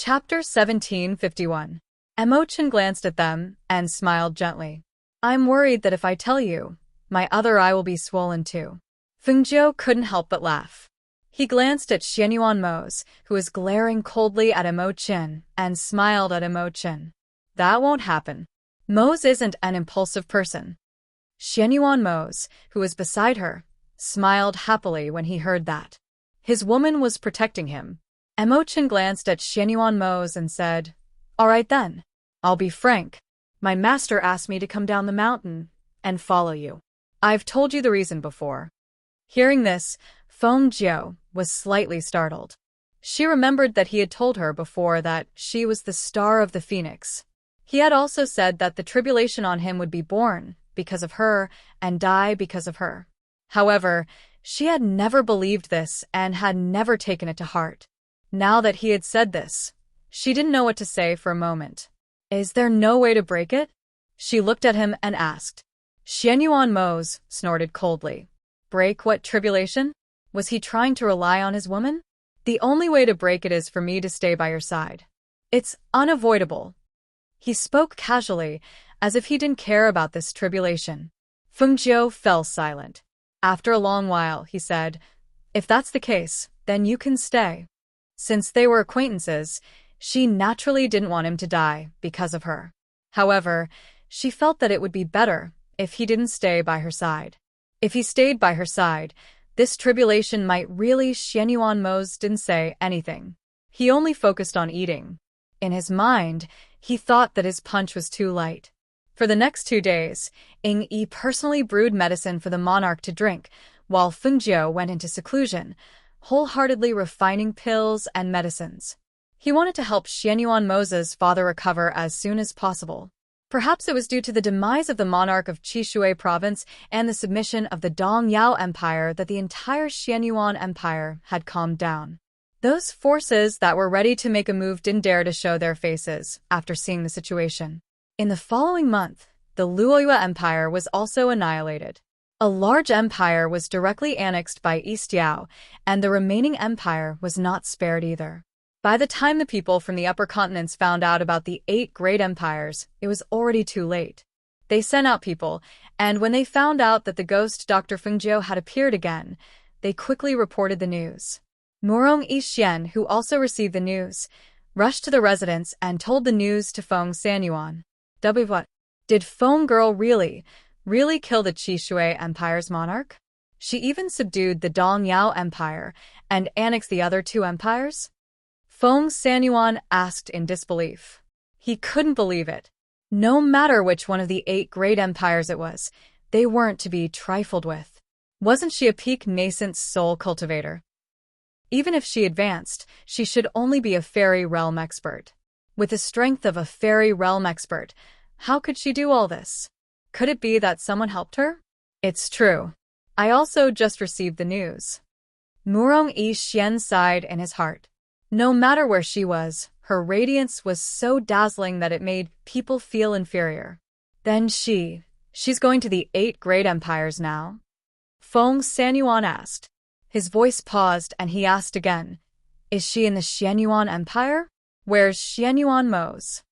Chapter 1751. Emochan glanced at them and smiled gently. I'm worried that if I tell you, my other eye will be swollen too. Fengjiu couldn't help but laugh. He glanced at Xianyuan Mose, who was glaring coldly at Emochan, and smiled at Emochan. That won't happen. Mose isn't an impulsive person. Xianyuan Mose, who was beside her, smiled happily when he heard that. His woman was protecting him. Emochan glanced at Xianyuan Mose and said, All right then. I'll be frank. My master asked me to come down the mountain and follow you. I've told you the reason before. Hearing this, Fengjiu was slightly startled. She remembered that he had told her before that she was the star of the phoenix. He had also said that the tribulation on him would be born because of her and die because of her. However, she had never believed this and had never taken it to heart. Now that he had said this, she didn't know what to say for a moment. Is there no way to break it? She looked at him and asked. Xianyuan Mose snorted coldly. Break what tribulation? Was he trying to rely on his woman? The only way to break it is for me to stay by your side. It's unavoidable. He spoke casually, as if he didn't care about this tribulation. Fengjiu fell silent. After a long while, he said, If that's the case, then you can stay. Since they were acquaintances, she naturally didn't want him to die because of her. However, she felt that it would be better if he didn't stay by her side. If he stayed by her side, this tribulation might really. Xianyuan Mose didn't say anything. He only focused on eating. In his mind, he thought that his punch was too light. For the next 2 days, Yi personally brewed medicine for the monarch to drink, while Fengjiu went into seclusion, wholeheartedly refining pills and medicines. He wanted to help Xianyuan Mose's father recover as soon as possible. Perhaps it was due to the demise of the monarch of Qishui province and the submission of the Dongyao Empire that the entire Xianyuan Empire had calmed down. Those forces that were ready to make a move didn't dare to show their faces after seeing the situation. In the following month, the Luoyue Empire was also annihilated. A large empire was directly annexed by East Yao, and the remaining empire was not spared either. By the time the people from the upper continents found out about the 8 great empires, it was already too late. They sent out people, and when they found out that the ghost Dr. Fengjiu had appeared again, they quickly reported the news. Murong Yixian, who also received the news, rushed to the residence and told the news to Feng Sanyuan. What? Did Feng Girl really kill the Qishui Empire's monarch? She even subdued the Dongyao Empire and annexed the other 2 empires? Feng Sanyuan asked in disbelief. He couldn't believe it. No matter which one of the 8 great empires it was, they weren't to be trifled with. Wasn't she a peak nascent soul cultivator? Even if she advanced, she should only be a fairy realm expert. With the strength of a fairy realm expert, how could she do all this? Could it be that someone helped her? It's true. I also just received the news. Murong Yixian sighed in his heart. No matter where she was, her radiance was so dazzling that it made people feel inferior. Then she's going to the 8 great empires now? Feng Sanyuan asked. His voice paused and he asked again, Is she in the Xianyuan Empire? Where's Xianyuan Mose?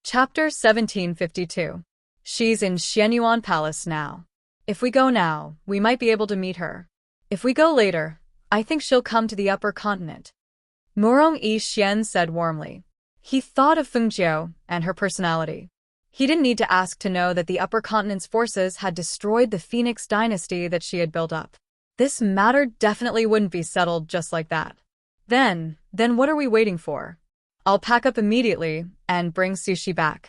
Chapter 1752. She's in Xianyuan Palace now. If we go now, we might be able to meet her. If we go later, I think she'll come to the upper continent. Murong Yixian said warmly. He thought of Fengjiu and her personality. He didn't need to ask to know that the upper continent's forces had destroyed the Phoenix dynasty that she had built up. This matter definitely wouldn't be settled just like that. Then what are we waiting for? I'll pack up immediately and bring Sushi back.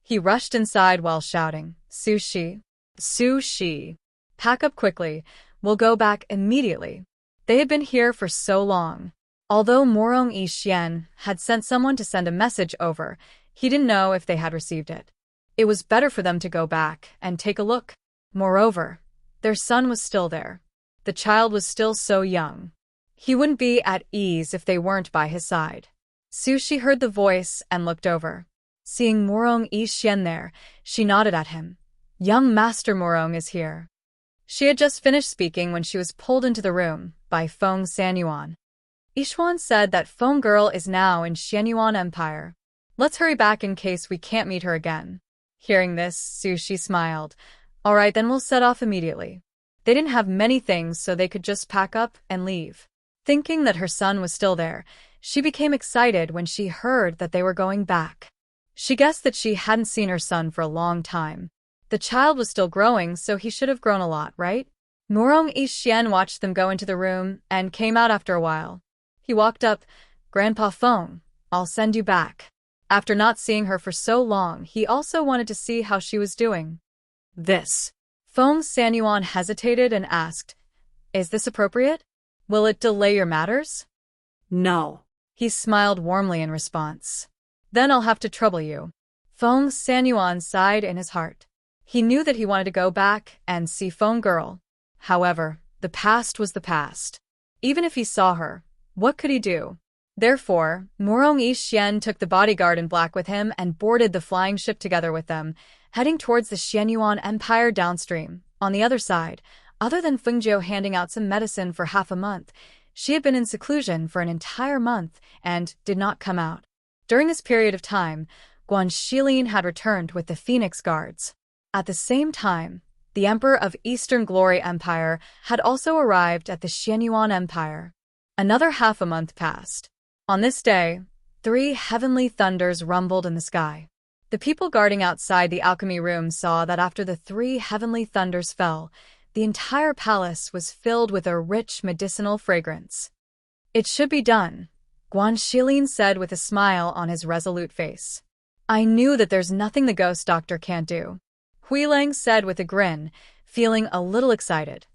He rushed inside while shouting, Sushi! Sushi! Pack up quickly, we'll go back immediately. They had been here for so long. Although Murong Yixian had sent someone to send a message over, he didn't know if they had received it. It was better for them to go back and take a look. Moreover, their son was still there. The child was still so young. He wouldn't be at ease if they weren't by his side. Sushi heard the voice and looked over. Seeing Murong Yixian there, she nodded at him. Young Master Murong is here. She had just finished speaking when she was pulled into the room by Feng Sanyuan. Yixuan said that Feng Girl is now in Xianyuan Empire. Let's hurry back in case we can't meet her again. Hearing this, Sushi smiled. All right, then we'll set off immediately. They didn't have many things, so they could just pack up and leave. Thinking that her son was still there, she became excited when she heard that they were going back. She guessed that she hadn't seen her son for a long time. The child was still growing, so he should have grown a lot, right? Morong Yixian watched them go into the room and came out after a while. He walked up. Grandpa Feng, I'll send you back. After not seeing her for so long, he also wanted to see how she was doing. This. Feng Sanyuan hesitated and asked, Is this appropriate? Will it delay your matters? No. He smiled warmly in response. Then I'll have to trouble you. Feng Sanyuan sighed in his heart. He knew that he wanted to go back and see Feng Girl. However, the past was the past. Even if he saw her, what could he do? Therefore, Morong Yixian took the bodyguard in black with him and boarded the flying ship together with them, heading towards the Xianyuan Empire downstream. On the other side, other than Fengjiu handing out some medicine for half a month, she had been in seclusion for an entire month and did not come out. During this period of time, Guan Shilin had returned with the Phoenix Guards. At the same time, the Emperor of Eastern Glory Empire had also arrived at the Xianyuan Empire. Another half a month passed. On this day, 3 heavenly thunders rumbled in the sky. The people guarding outside the alchemy room saw that after the 3 heavenly thunders fell, the entire palace was filled with a rich medicinal fragrance. It should be done, Guan Shilin said with a smile on his resolute face. I knew that there's nothing the ghost doctor can't do, Huilang said with a grin, feeling a little excited.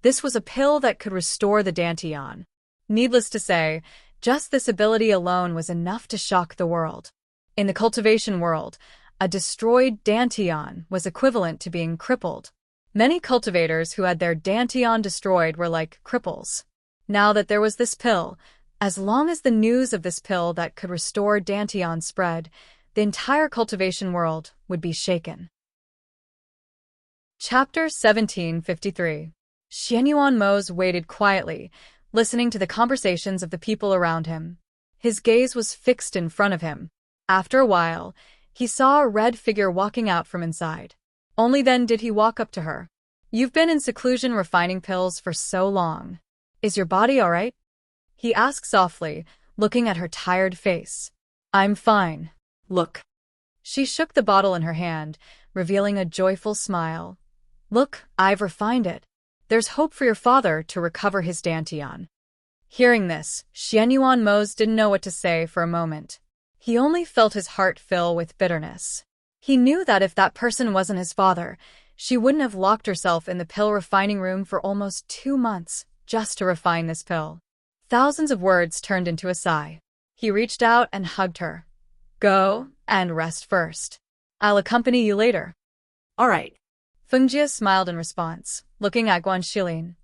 This was a pill that could restore the Dantian. Needless to say, just this ability alone was enough to shock the world. In the cultivation world, a destroyed Dantian was equivalent to being crippled. Many cultivators who had their Dantian destroyed were like cripples. Now that there was this pill, as long as the news of this pill that could restore Dantian spread, the entire cultivation world would be shaken. Chapter 1753. Xianyuan Mose waited quietly, listening to the conversations of the people around him. His gaze was fixed in front of him. After a while, he saw a red figure walking out from inside. Only then did he walk up to her. You've been in seclusion refining pills for so long. Is your body all right? He asked softly, looking at her tired face. I'm fine. Look. She shook the bottle in her hand, revealing a joyful smile. Look, I've refined it. There's hope for your father to recover his Dantian. Hearing this, Xianyuan Mose didn't know what to say for a moment. He only felt his heart fill with bitterness. He knew that if that person wasn't his father, she wouldn't have locked herself in the pill refining room for almost 2 months just to refine this pill. Thousands of words turned into a sigh. He reached out and hugged her. Go and rest first. I'll accompany you later. All right. Fengjie smiled in response, looking at Guan Shilin.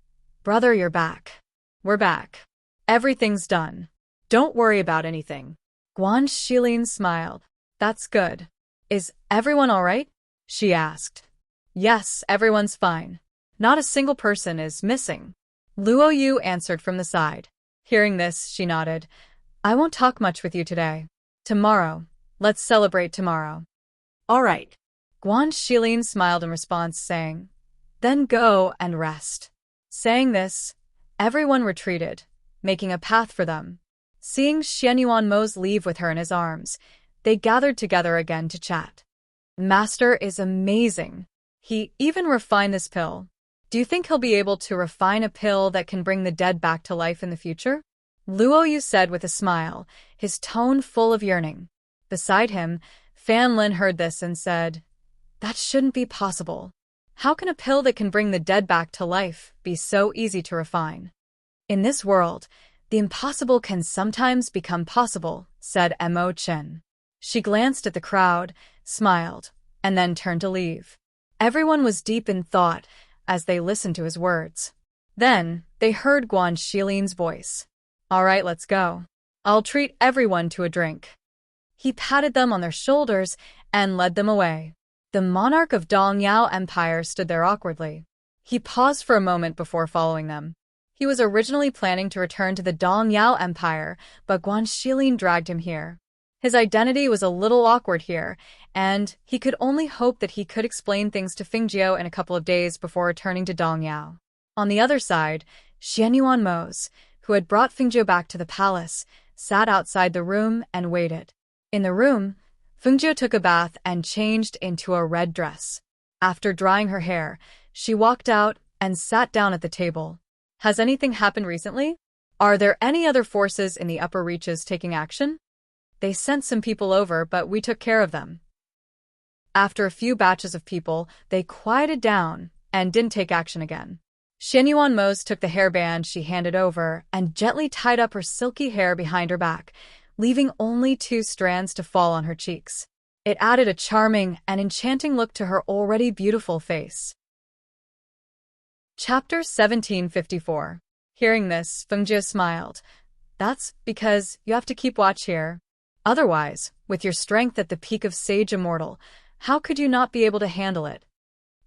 Brother, you're back. We're back. Everything's done. Don't worry about anything. Guan Shilin smiled. That's good. Is everyone all right? She asked. Yes, everyone's fine. Not a single person is missing. Luo Yu answered from the side. Hearing this, she nodded. I won't talk much with you today. Tomorrow. Let's celebrate tomorrow. All right. Guan Shilin smiled in response, saying, Then go and rest. Saying this, everyone retreated, making a path for them. Seeing Xianyuan Mose leave with her in his arms, they gathered together again to chat. Master is amazing. He even refined this pill. Do you think he'll be able to refine a pill that can bring the dead back to life in the future? Luo Yu said with a smile, his tone full of yearning. Beside him, Fan Lin heard this and said, That shouldn't be possible. How can a pill that can bring the dead back to life be so easy to refine? In this world, the impossible can sometimes become possible, said Mo Chen. She glanced at the crowd, smiled, and then turned to leave. Everyone was deep in thought as they listened to his words. Then, they heard Guan Shilin's voice. All right, let's go. I'll treat everyone to a drink. He patted them on their shoulders and led them away. The monarch of Dongyao Empire stood there awkwardly. He paused for a moment before following them. He was originally planning to return to the Dongyao Empire, but Guan Xilin dragged him here. His identity was a little awkward here, and he could only hope that he could explain things to Fengjiu in a couple of days before returning to Dongyao. On the other side, Xianyuan Mose, who had brought Fengjiu back to the palace, sat outside the room and waited. In the room, Fengjiu took a bath and changed into a red dress. After drying her hair, she walked out and sat down at the table. Has anything happened recently? Are there any other forces in the upper reaches taking action? They sent some people over, but we took care of them. After a few batches of people, they quieted down and didn't take action again. Xianyuan Mose took the hairband she handed over and gently tied up her silky hair behind her back, leaving only 2 strands to fall on her cheeks. It added a charming and enchanting look to her already beautiful face. Chapter 1754. Hearing this, Fengjiu smiled. That's because you have to keep watch here. Otherwise, with your strength at the peak of Sage Immortal, how could you not be able to handle it?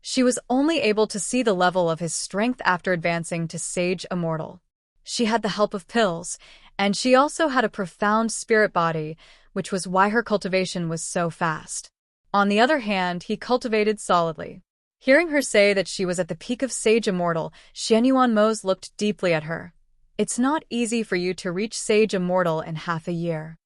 She was only able to see the level of his strength after advancing to Sage Immortal. She had the help of pills, and she also had a profound spirit body, which was why her cultivation was so fast. On the other hand, he cultivated solidly. Hearing her say that she was at the peak of Sage Immortal, Xianyuan Mose looked deeply at her. It's not easy for you to reach Sage Immortal in half a year.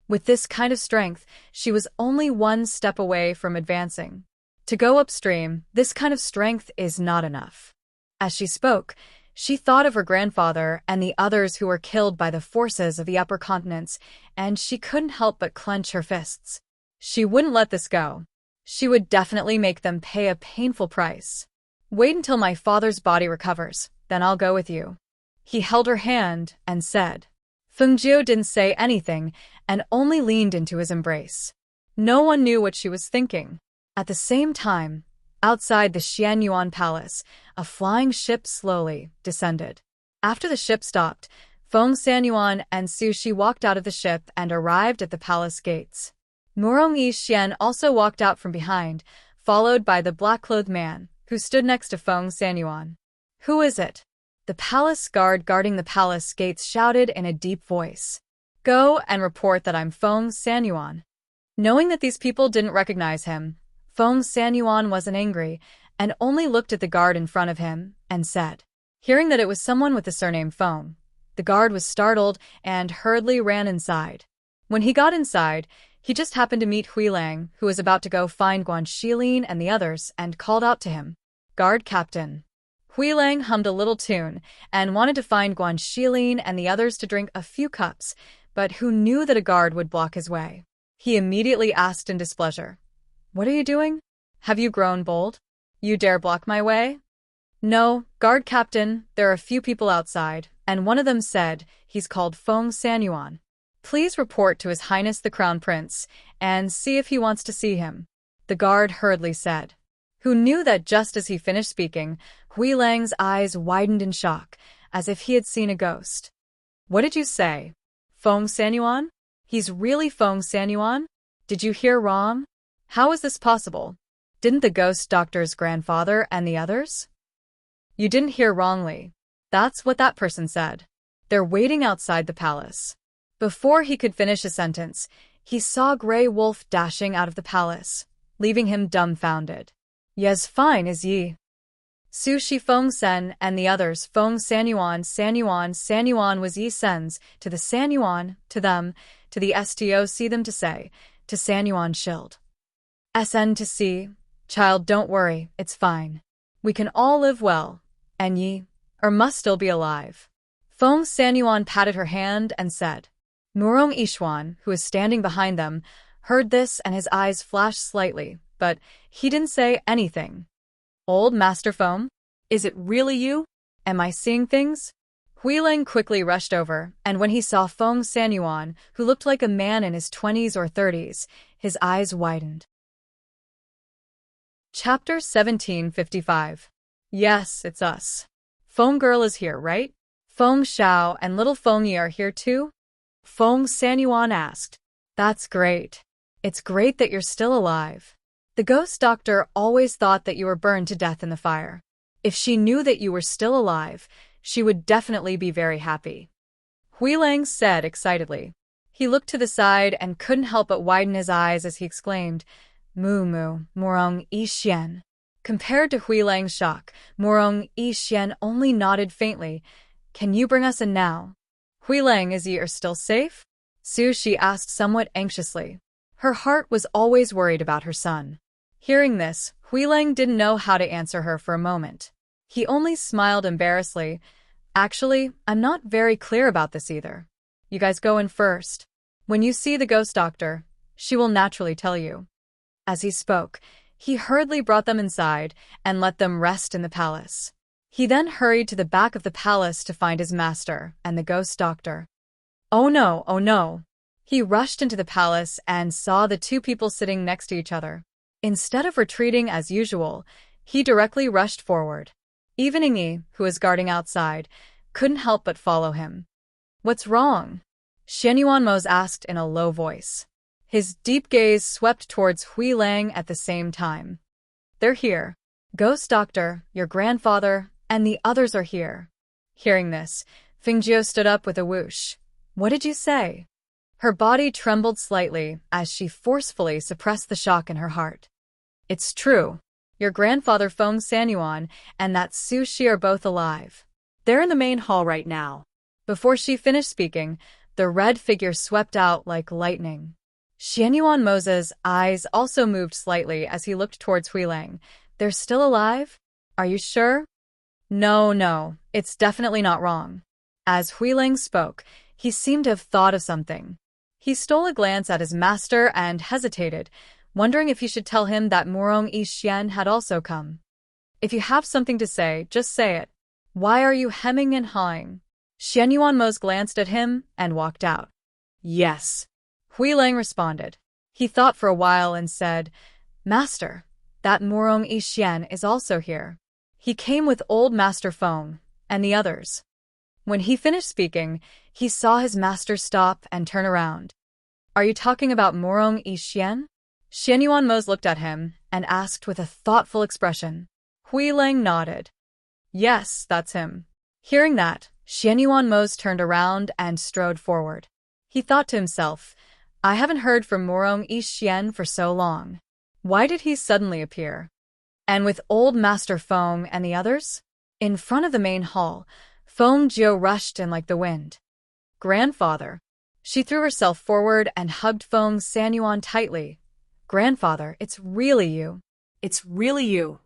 With this kind of strength, she was only 1 step away from advancing. To go upstream, this kind of strength is not enough. As she spoke, she thought of her grandfather and the others who were killed by the forces of the upper continents, and she couldn't help but clench her fists. She wouldn't let this go. She would definitely make them pay a painful price. Wait until my father's body recovers, then I'll go with you. He held her hand and said. Fengjiu didn't say anything and only leaned into his embrace. No one knew what she was thinking. At the same time, outside the Xianyuan Palace, a flying ship slowly descended. After the ship stopped, Feng Sanyuan and Su Shi walked out of the ship and arrived at the palace gates. Murong Yi Xian also walked out from behind, followed by the black-clothed man, who stood next to Feng Sanyuan. Who is it? The palace guard guarding the palace gates shouted in a deep voice. Go and report that I'm Feng Sanyuan. Knowing that these people didn't recognize him, Feng Sanyuan wasn't angry and only looked at the guard in front of him and said. Hearing that it was someone with the surname Feng, the guard was startled and hurriedly ran inside. When he got inside, he just happened to meet Huilang, who was about to go find Guan Xilin and the others, and called out to him. Guard Captain. Huilang hummed a little tune and wanted to find Guan Xilin and the others to drink a few cups, but who knew that a guard would block his way. He immediately asked in displeasure. What are you doing? Have you grown bold? You dare block my way? No, Guard Captain, there are a few people outside, and one of them said he's called Feng Sanyuan. Please report to His Highness the Crown Prince and see if he wants to see him, the guard hurriedly said. Who knew that just as he finished speaking, Huilang's eyes widened in shock, as if he had seen a ghost. What did you say? Feng Sanyuan? He's really Feng Sanyuan? Did you hear wrong? How is this possible? Didn't the ghost doctor's grandfather and the others? You didn't hear wrongly. That's what that person said. They're waiting outside the palace. Before he could finish a sentence, he saw Grey Wolf dashing out of the palace, leaving him dumbfounded. Yes, fine is ye. Su Shi Feng Sen and the others Feng Sanyuan was Yi Sen's, to the Sanyuan, to them, to the STOC them to say, to Sanyuan shilled. SN to see, child don't worry, it's fine. We can all live well, and ye, must still be alive. Feng Sanyuan patted her hand and said. Murong Yishuan, who was standing behind them, heard this and his eyes flashed slightly, but he didn't say anything. Old Master Foam? Is it really you? Am I seeing things? Huilang quickly rushed over, and when he saw Feng Sanyuan, who looked like a man in his 20s or 30s, his eyes widened. Chapter 1755. Yes, it's us. Feng Girl is here, right? Feng Xiao and little Feng Yi are here too? Feng Sanyuan asked. That's great. It's great that you're still alive. The ghost doctor always thought that you were burned to death in the fire. If she knew that you were still alive, she would definitely be very happy. Huilang said excitedly. He looked to the side and couldn't help but widen his eyes as he exclaimed, Mu Mu, Morong Yixian. Compared to Huilang's shock, Morong Yixian only nodded faintly. Can you bring us in now? Huilang, is you still safe? Su Shi asked somewhat anxiously. Her heart was always worried about her son. Hearing this, Huilang didn't know how to answer her for a moment. He only smiled embarrassedly. Actually, I'm not very clear about this either. You guys go in first. When you see the ghost doctor, she will naturally tell you. As he spoke, he hurriedly brought them inside and let them rest in the palace. He then hurried to the back of the palace to find his master and the ghost doctor. Oh no, oh no. He rushed into the palace and saw the two people sitting next to each other. Instead of retreating as usual, he directly rushed forward. Even Yi, who was guarding outside, couldn't help but follow him. What's wrong? Xianyuan Mose asked in a low voice. His deep gaze swept towards Huilang at the same time. They're here. Ghost Doctor, your grandfather, and the others are here. Hearing this, Fengjiu stood up with a whoosh. What did you say? Her body trembled slightly as she forcefully suppressed the shock in her heart. It's true. Your grandfather Feng Sanyuan and that Su Shi are both alive. They're in the main hall right now. Before she finished speaking, the red figure swept out like lightning. Xianyuan Mose's eyes also moved slightly as he looked towards Huilang. They're still alive? Are you sure? No, it's definitely not wrong. As Huilang spoke, he seemed to have thought of something. He stole a glance at his master and hesitated, wondering if he should tell him that Morong Yixian had also come. If you have something to say, just say it. Why are you hemming and hawing? Xianyuan Mose glanced at him and walked out. Yes. Huilang responded. He thought for a while and said, Master, that Morong Yixian is also here. He came with old Master Feng and the others. When he finished speaking, he saw his master stop and turn around. Are you talking about Morong Yixian? Xianyuan Mose looked at him and asked with a thoughtful expression. Huilang nodded. Yes, that's him. Hearing that, Xianyuan Mose turned around and strode forward. He thought to himself, I haven't heard from Morong Yixian for so long. Why did he suddenly appear? And with old Master Feng and the others? In front of the main hall, Feng Jiu rushed in like the wind. Grandfather. She threw herself forward and hugged Feng Sanyuan tightly. Grandfather, it's really you. It's really you.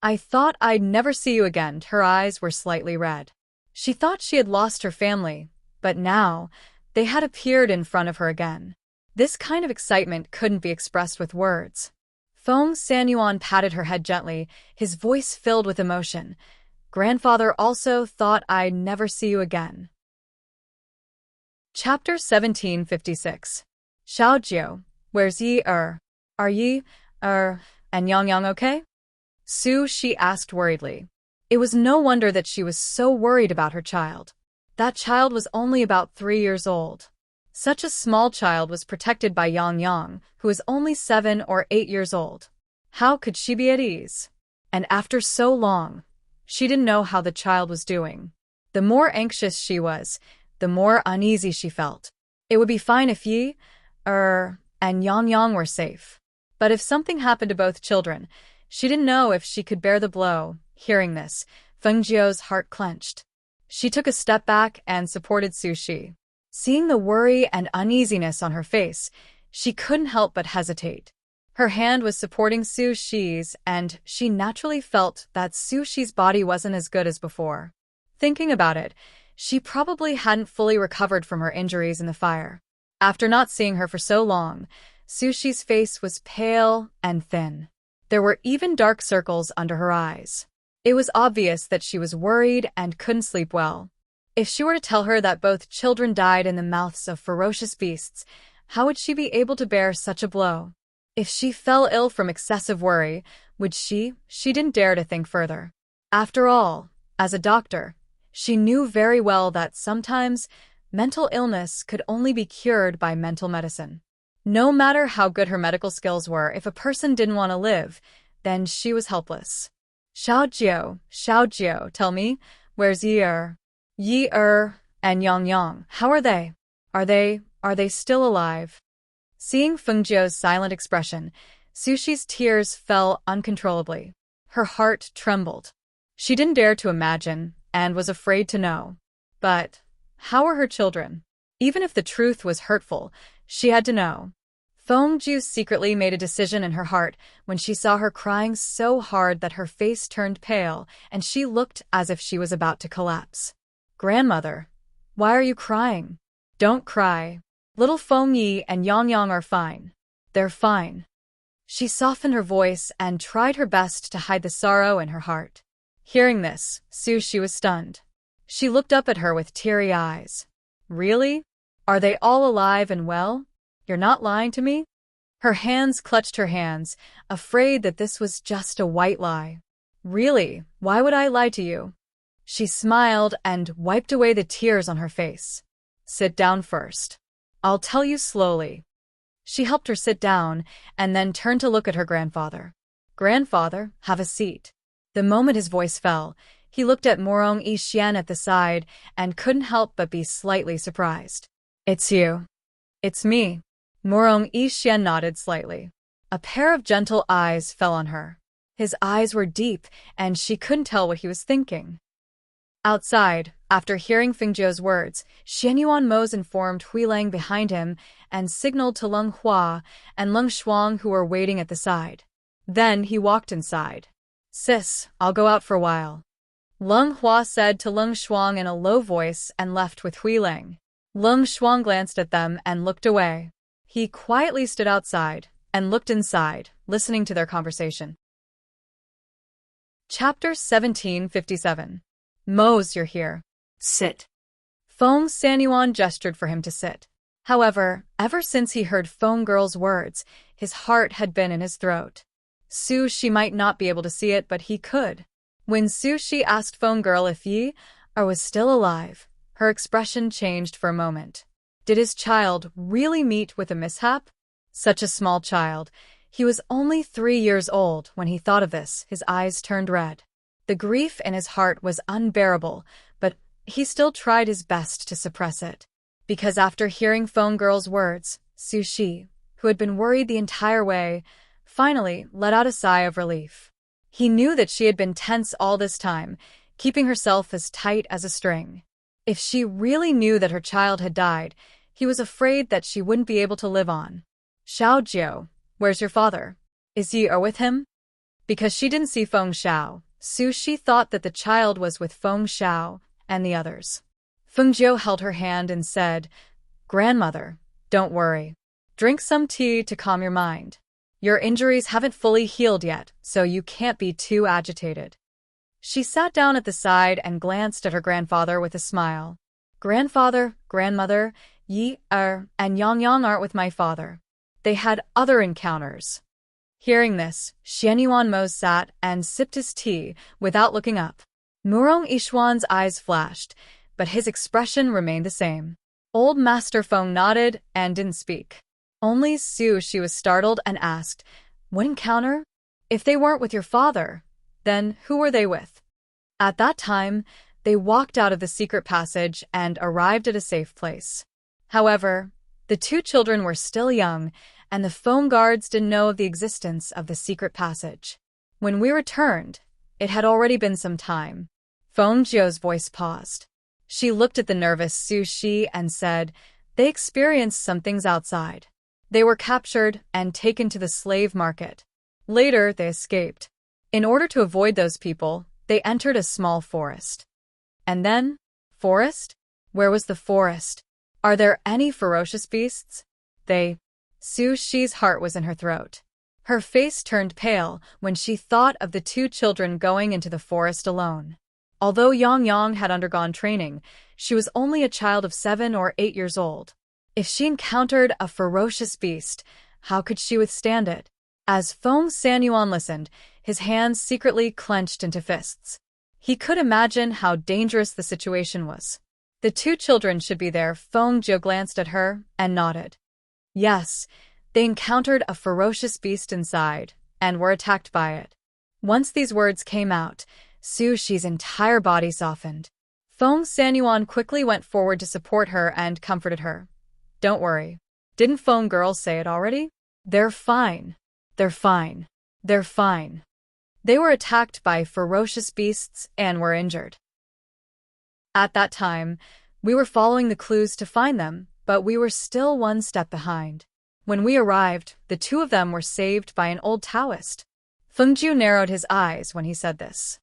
I thought I'd never see you again. Her eyes were slightly red. She thought she had lost her family, but now they had appeared in front of her again. This kind of excitement couldn't be expressed with words. Feng Sanyuan patted her head gently, his voice filled with emotion. Grandfather also thought I'd never see you again. Chapter 1756. Xiaojiu, where's Yi Are Yi, and Yang okay? Su Shi asked worriedly. It was no wonder that she was so worried about her child. That child was only about 3 years old. Such a small child was protected by Yang, who was only 7 or 8 years old. How could she be at ease? And after so long, she didn't know how the child was doing. The more anxious she was, the more uneasy she felt. It would be fine if Yi, and Yang were safe. But if something happened to both children, she didn't know if she could bear the blow. Hearing this, Feng Jiu's heart clenched. She took a step back and supported Su Shi. Seeing the worry and uneasiness on her face, she couldn't help but hesitate. Her hand was supporting Su Shi's, and she naturally felt that Su Shi's body wasn't as good as before. Thinking about it, she probably hadn't fully recovered from her injuries in the fire. After not seeing her for so long, Su Shi's face was pale and thin. There were even dark circles under her eyes. It was obvious that she was worried and couldn't sleep well. If she were to tell her that both children died in the mouths of ferocious beasts, how would she be able to bear such a blow? If she fell ill from excessive worry, would she? She didn't dare to think further. After all, as a doctor, she knew very well that sometimes mental illness could only be cured by mental medicine. No matter how good her medical skills were, if a person didn't want to live, then she was helpless. Xiaojiu, tell me, Where's Yi and Yang, how are they? Are they still alive? Seeing Fengjiu's silent expression, Sushi's tears fell uncontrollably. Her heart trembled. She didn't dare to imagine, and was afraid to know. But how were her children? Even if the truth was hurtful, she had to know. Fengjiu secretly made a decision in her heart when she saw her crying so hard that her face turned pale and she looked as if she was about to collapse. Grandmother, why are you crying? Don't cry. Little Feng Yi and Yang are fine. They're fine. She softened her voice and tried her best to hide the sorrow in her heart. Hearing this, Sushi was stunned. She looked up at her with teary eyes. Really? Are they all alive and well? You're not lying to me? Her hands clutched her hands, afraid that this was just a white lie. Really, why would I lie to you? She smiled and wiped away the tears on her face. Sit down first. I'll tell you slowly. She helped her sit down and then turned to look at her grandfather. Grandfather, have a seat. The moment his voice fell, he looked at Morong Yixian at the side and couldn't help but be slightly surprised. It's you. It's me. Morong Yixian nodded slightly. A pair of gentle eyes fell on her. His eyes were deep, and she couldn't tell what he was thinking. Outside, after hearing Fengjiu's words, Xianyuan Mose informed Huilang behind him and signaled to Leng Hua and Leng Shuang who were waiting at the side. Then he walked inside. Sis, I'll go out for a while. Leng Hua said to Leng Shuang in a low voice and left with Huilang. Leng Shuang glanced at them and looked away. He quietly stood outside and looked inside, listening to their conversation. Chapter 1757. Mose, you're here. Sit. Feng Sanyuan gestured for him to sit. However, ever since he heard Feng Girl's words, his heart had been in his throat. She might not be able to see it, but he could. When Shi asked Feng Girl if Yi was still alive, her expression changed for a moment. Did his child really meet with a mishap? Such a small child. He was only 3 years old when he thought of this. His eyes turned red. The grief in his heart was unbearable, but he still tried his best to suppress it. Because after hearing Feng Girl's words, Shi, who had been worried the entire way, finally let out a sigh of relief. He knew that she had been tense all this time, keeping herself as tight as a string. If she really knew that her child had died, he was afraid that she wouldn't be able to live on. Xiaojiu, where's your father? Is Yi with him? Because she didn't see Feng Xiao, Shi thought that the child was with Feng Xiao and the others. Fengjiu held her hand and said, Grandmother, don't worry. Drink some tea to calm your mind. Your injuries haven't fully healed yet, so you can't be too agitated. She sat down at the side and glanced at her grandfather with a smile. Grandfather, grandmother, Yi and Yang aren't with my father. They had other encounters. Hearing this, Xianyuan Mo sat and sipped his tea without looking up. Murong Yishuan's eyes flashed, but his expression remained the same. Old Master Feng nodded and didn't speak. Only she was startled and asked, What encounter? If they weren't with your father, then who were they with? At that time, they walked out of the secret passage and arrived at a safe place. However, the 2 children were still young, and the phone guards didn't know of the existence of the secret passage. When we returned, it had already been some time. Fengjiu's voice paused. She looked at the nervous Shi and said, They experienced some things outside. They were captured and taken to the slave market. Later, they escaped. In order to avoid those people, they entered a small forest. And then? Forest? Where was the forest? Are there any ferocious beasts? Sushi's heart was in her throat. Her face turned pale when she thought of the 2 children going into the forest alone. Although Yang had undergone training, she was only a child of 7 or 8 years old. If she encountered a ferocious beast, how could she withstand it? As Feng Sanyuan listened, his hands secretly clenched into fists. He could imagine how dangerous the situation was. The 2 children should be there. Fengjiu glanced at her and nodded. Yes, they encountered a ferocious beast inside and were attacked by it. Once these words came out, Su Shi's entire body softened. Feng Sanyuan quickly went forward to support her and comforted her. Don't worry. Didn't Feng girls say it already? They're fine. They're fine. They're fine. They were attacked by ferocious beasts and were injured. At that time, we were following the clues to find them, but we were still one step behind. When we arrived, the two of them were saved by an old Taoist. Fengjiu narrowed his eyes when he said this.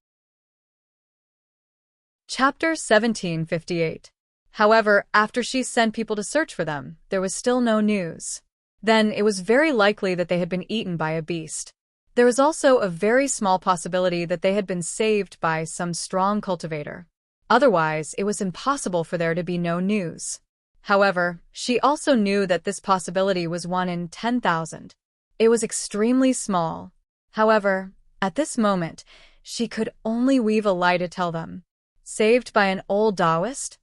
Chapter 1758. However, after she sent people to search for them, there was still no news. Then it was very likely that they had been eaten by a beast. There was also a very small possibility that they had been saved by some strong cultivator. Otherwise, it was impossible for there to be no news. However, she also knew that this possibility was 1 in 10,000. It was extremely small. However, at this moment, she could only weave a lie to tell them. Saved by an old Taoist?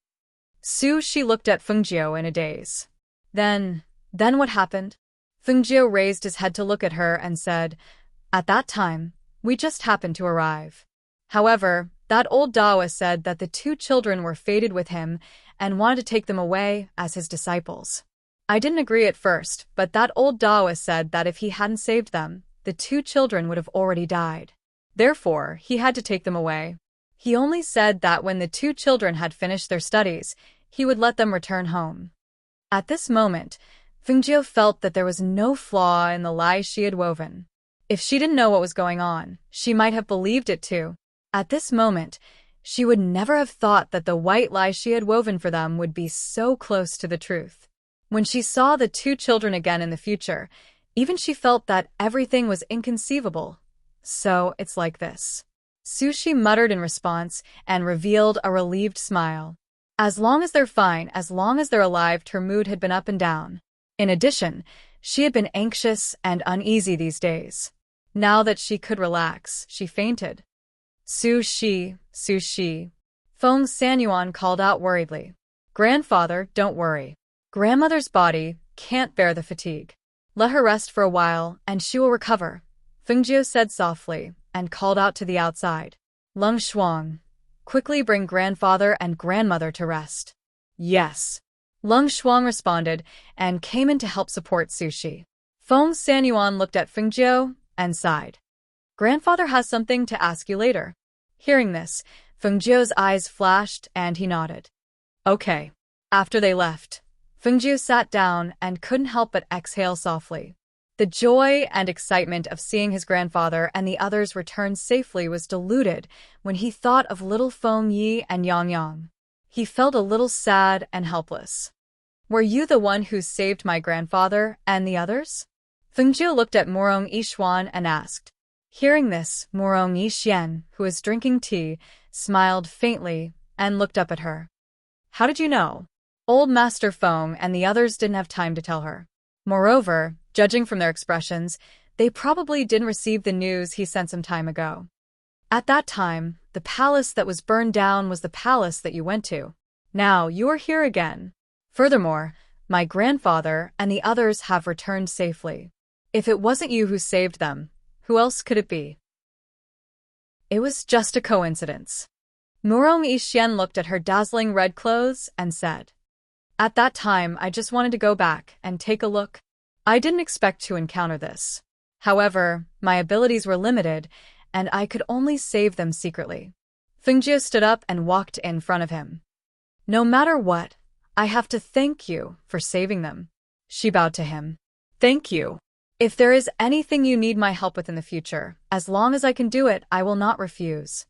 Su Shi looked at Fengjiu in a daze. Then what happened? Fengjiu raised his head to look at her and said, At that time, we just happened to arrive. However, that old Taoist said that the two children were fated with him and wanted to take them away as his disciples. I didn't agree at first, but that old Taoist said that if he hadn't saved them, the two children would have already died. Therefore, he had to take them away. He only said that when the two children had finished their studies, he would let them return home. At this moment, Fengjiu felt that there was no flaw in the lie she had woven. If she didn't know what was going on, she might have believed it too. At this moment, she would never have thought that the white lie she had woven for them would be so close to the truth. When she saw the two children again in the future, even she felt that everything was inconceivable. So it's like this. Su Shi muttered in response and revealed a relieved smile. As long as they're fine, as long as they're alive, her mood had been up and down. In addition, she had been anxious and uneasy these days. Now that she could relax, she fainted. Su Shi, Su Shi. Feng Sanyuan called out worriedly. Grandfather, don't worry. Grandmother's body can't bear the fatigue. Let her rest for a while, and she will recover, Fengjiu said softly, and called out to the outside. Lung Shuang, quickly bring grandfather and grandmother to rest. Yes. Lung Shuang responded, and came in to help support Su Shi. Feng Sanyuan looked at Fengjiu and sighed. Grandfather has something to ask you later. Hearing this, Fengjiu's eyes flashed and he nodded. Okay. After they left, Fengjiu sat down and couldn't help but exhale softly. The joy and excitement of seeing his grandfather and the others return safely was diluted when he thought of little Feng Yi and Yang Yang. He felt a little sad and helpless. Were you the one who saved my grandfather and the others? Fengjiu looked at Morong Yishuan and asked. Hearing this, Morong Yishuan, who was drinking tea, smiled faintly and looked up at her. How did you know? Old Master Feng and the others didn't have time to tell her. Moreover, judging from their expressions, they probably didn't receive the news he sent some time ago. At that time, the palace that was burned down was the palace that you went to. Now you are here again. Furthermore, my grandfather and the others have returned safely. If it wasn't you who saved them, who else could it be? It was just a coincidence. Murong Yishuan looked at her dazzling red clothes and said, At that time, I just wanted to go back and take a look. I didn't expect to encounter this. However, my abilities were limited, and I could only save them secretly. Fengjiu stood up and walked in front of him. No matter what, I have to thank you for saving them. She bowed to him. Thank you. If there is anything you need my help with in the future, as long as I can do it, I will not refuse.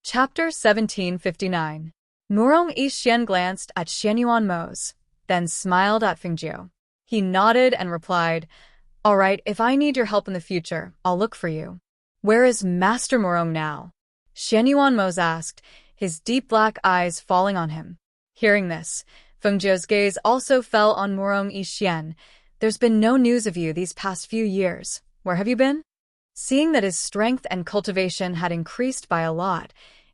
Chapter 1759. Murong Yishuan glanced at Xianyuan Mose, then smiled at Fengjiu. He nodded and replied, All right, if I need your help in the future, I'll look for you. Where is Master Murong now? Xianyuan Mose asked, his deep black eyes falling on him. Hearing this, Fengjiu's gaze also fell on Murong Yishuan. There's been no news of you these past few years. Where have you been? Seeing that his strength and cultivation had increased by a lot,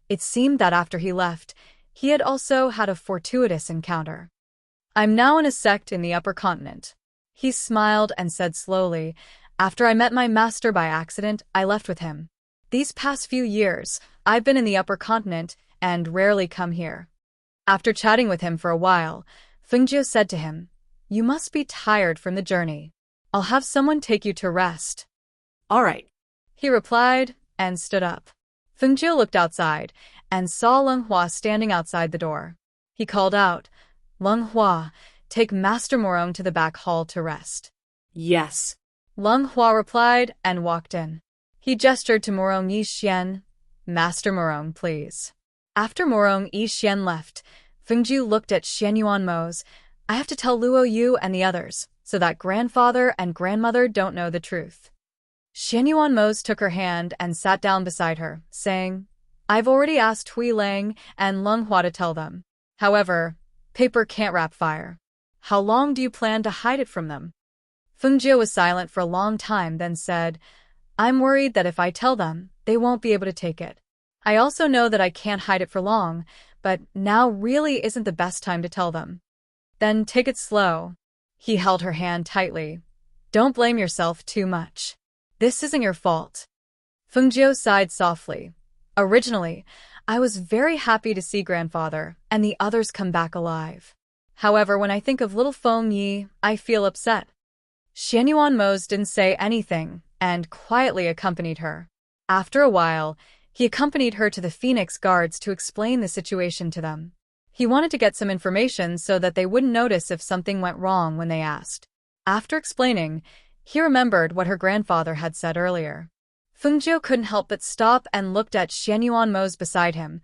it seemed that after he left, he had also had a fortuitous encounter. I'm now in a sect in the upper continent. He smiled and said slowly, After I met my master by accident, I left with him. These past few years, I've been in the upper continent and rarely come here. After chatting with him for a while, Fengjiu said to him, "You must be tired from the journey. I'll have someone take you to rest." All right. He replied and stood up. Fengjiu looked outside and saw Leng Hua standing outside the door. He called out, "Leng Hua, take Master Morong to the back hall to rest." Yes. Leng Hua replied and walked in. He gestured to Morong Yi Xian, "Master Morong, please." After Morong Yi Xian left, Fengjiu looked at Xianyuan Mo's. "I have to tell Luo Yu and the others, so that grandfather and grandmother don't know the truth." Xianyuan Mo's took her hand and sat down beside her, saying, "I've already asked Hui Lang and Leng Hua to tell them. However, paper can't wrap fire. How long do you plan to hide it from them?" Fengjiu was silent for a long time, then said, "I'm worried that if I tell them, they won't be able to take it. I also know that I can't hide it for long, but now really isn't the best time to tell them." "Then take it slow." He held her hand tightly. "Don't blame yourself too much. This isn't your fault." Fengjiu sighed softly. "Originally, I was very happy to see grandfather and the others come back alive. However, when I think of little Feng Yi, I feel upset." Xianyuan Mose didn't say anything and quietly accompanied her. After a while, he accompanied her to the Phoenix Guards to explain the situation to them. He wanted to get some information so that they wouldn't notice if something went wrong when they asked. After explaining, he remembered what her grandfather had said earlier. Fengjiu couldn't help but stop and looked at Xianyuan Mose beside him.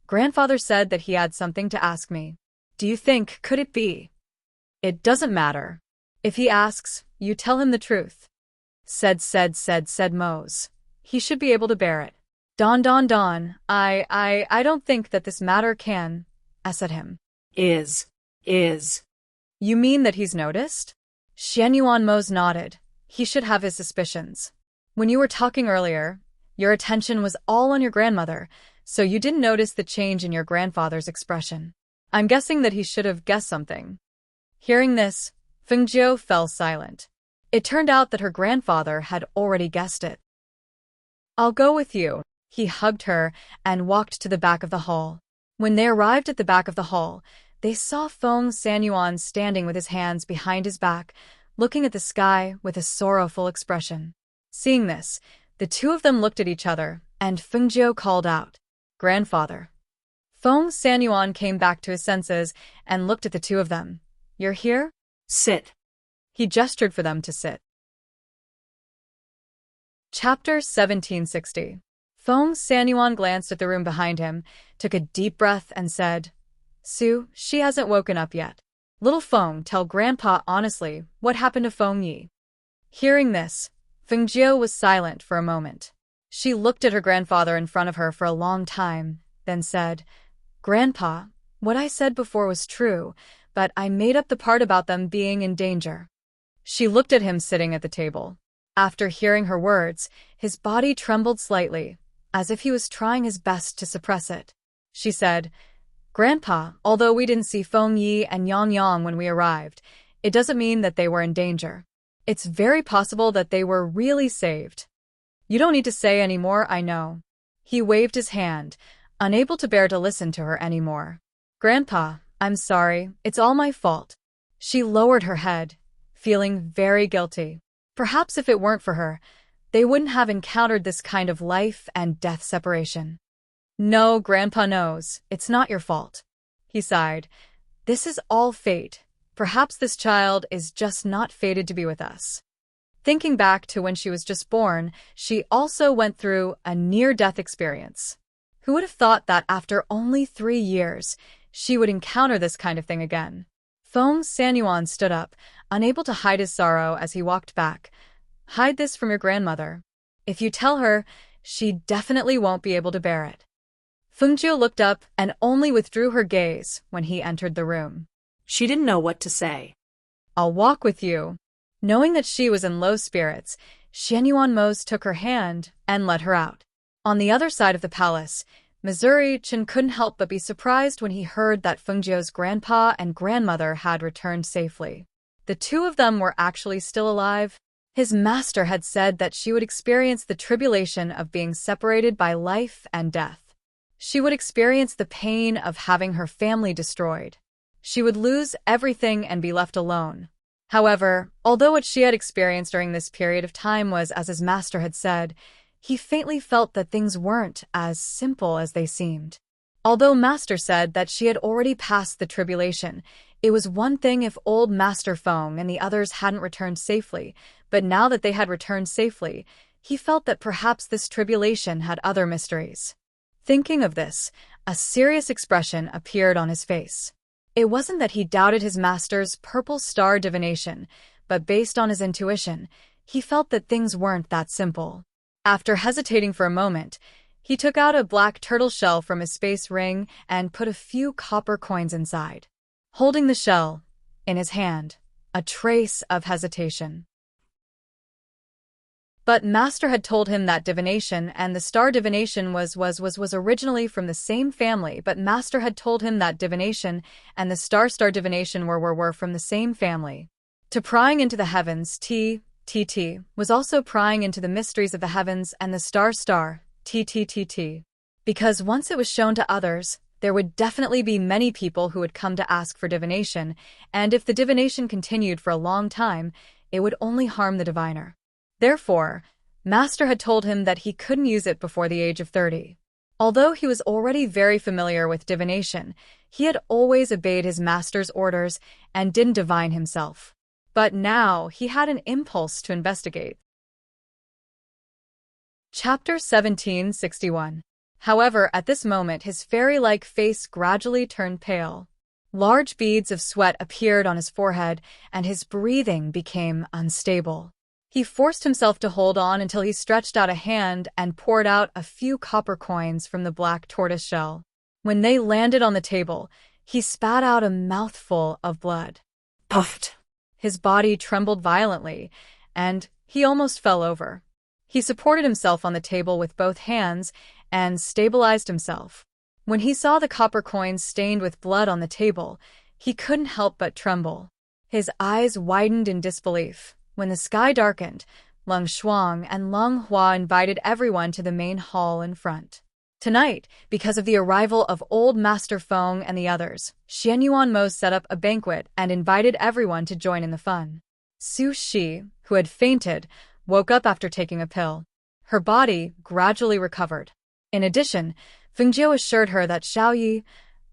"Grandfather said that he had something to ask me. Do you think could it be?" "It doesn't matter. If he asks, you tell him the truth," said Mose. "He should be able to bear it." Don. I don't think that this matter can," said him. Is. "You mean that he's noticed?" Xianyuan Mose nodded. "He should have his suspicions. When you were talking earlier, your attention was all on your grandmother, so you didn't notice the change in your grandfather's expression. I'm guessing that he should have guessed something." Hearing this, Fengjiu fell silent. It turned out that her grandfather had already guessed it. "I'll go with you." He hugged her and walked to the back of the hall. When they arrived at the back of the hall, they saw Feng Sanyuan standing with his hands behind his back, looking at the sky with a sorrowful expression. Seeing this, the two of them looked at each other, and Fengjiu called out, "Grandfather." Feng Sanyuan came back to his senses and looked at the two of them. "You're here?" Sit. He gestured for them to sit. Chapter 1760. Feng Sanyuan glanced at the room behind him, took a deep breath and said, "Su, she hasn't woken up yet. Little Feng, tell Grandpa honestly what happened to Feng Yi." Hearing this, Fengjiu was silent for a moment. She looked at her grandfather in front of her for a long time, then said, "Grandpa, what I said before was true, but I made up the part about them being in danger." She looked at him sitting at the table. After hearing her words, his body trembled slightly, as if he was trying his best to suppress it. She said, "Grandpa, although we didn't see Feng Yi and Yang Yang when we arrived, it doesn't mean that they were in danger. It's very possible that they were really saved. You don't need to say any more, I know." He waved his hand, unable to bear to listen to her anymore. "Grandpa, I'm sorry, it's all my fault." She lowered her head, feeling very guilty. Perhaps if it weren't for her, they wouldn't have encountered this kind of life and death separation. "No, Grandpa knows, it's not your fault." He sighed. "This is all fate. Perhaps this child is just not fated to be with us." Thinking back to when she was just born, she also went through a near-death experience. Who would have thought that after only 3 years, she would encounter this kind of thing again? Feng Sanyuan stood up, unable to hide his sorrow as he walked back. "Hide this from your grandmother. If you tell her, she definitely won't be able to bear it." Fengjiu looked up and only withdrew her gaze when he entered the room. She didn't know what to say. "I'll walk with you." Knowing that she was in low spirits, Xianyuan Mose took her hand and led her out. On the other side of the palace, Missouri Chen couldn't help but be surprised when he heard that Fengjiu's grandpa and grandmother had returned safely. The two of them were actually still alive. His master had said that she would experience the tribulation of being separated by life and death. She would experience the pain of having her family destroyed. She would lose everything and be left alone. However, although what she had experienced during this period of time was as his master had said, he faintly felt that things weren't as simple as they seemed. Although Master said that she had already passed the tribulation, it was one thing if old Master Feng and the others hadn't returned safely, but now that they had returned safely, he felt that perhaps this tribulation had other mysteries. Thinking of this, a serious expression appeared on his face. It wasn't that he doubted his master's purple star divination, but based on his intuition, he felt that things weren't that simple. After hesitating for a moment, he took out a black turtle shell from his space ring and put a few copper coins inside. Holding the shell in his hand, a trace of hesitation. But Master had told him that divination and the star divination was originally from the same family, but Master had told him that divination and the star divination were from the same family. To prying into the heavens, TTT, was also prying into the mysteries of the heavens and the star, TTTT. Because once it was shown to others, there would definitely be many people who would come to ask for divination, and if the divination continued for a long time, it would only harm the diviner. Therefore, Master had told him that he couldn't use it before the age of 30. Although he was already very familiar with divination, he had always obeyed his master's orders and didn't divine himself. But now he had an impulse to investigate. Chapter 1761. However, at this moment his fairy-like face gradually turned pale. Large beads of sweat appeared on his forehead, and his breathing became unstable. He forced himself to hold on until he stretched out a hand and poured out a few copper coins from the black tortoise shell. When they landed on the table, he spat out a mouthful of blood. Puffed. His body trembled violently, and he almost fell over. He supported himself on the table with both hands and stabilized himself. When he saw the copper coins stained with blood on the table, he couldn't help but tremble. His eyes widened in disbelief. When the sky darkened, Lung Shuang and Lung Hua invited everyone to the main hall in front. Tonight, because of the arrival of old Master Feng and the others, Xianyuan Mo set up a banquet and invited everyone to join in the fun. Su Shi, who had fainted, woke up after taking a pill. Her body gradually recovered. In addition, Feng Jiu assured her that Xiao Yi,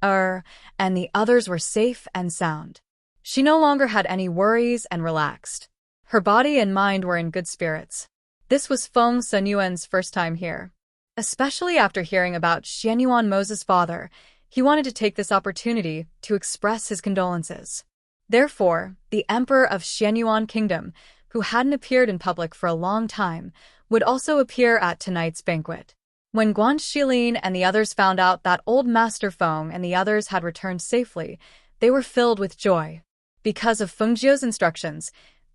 and the others were safe and sound. She no longer had any worries and relaxed. Her body and mind were in good spirits. This was Feng Sunyuan's first time here. Especially after hearing about Xianyuan Mo's father, he wanted to take this opportunity to express his condolences. Therefore, the Emperor of Xianyuan Kingdom, who hadn't appeared in public for a long time, would also appear at tonight's banquet. When Guan Shilin and the others found out that old Master Feng and the others had returned safely, they were filled with joy. Because of Feng Jiu's instructions,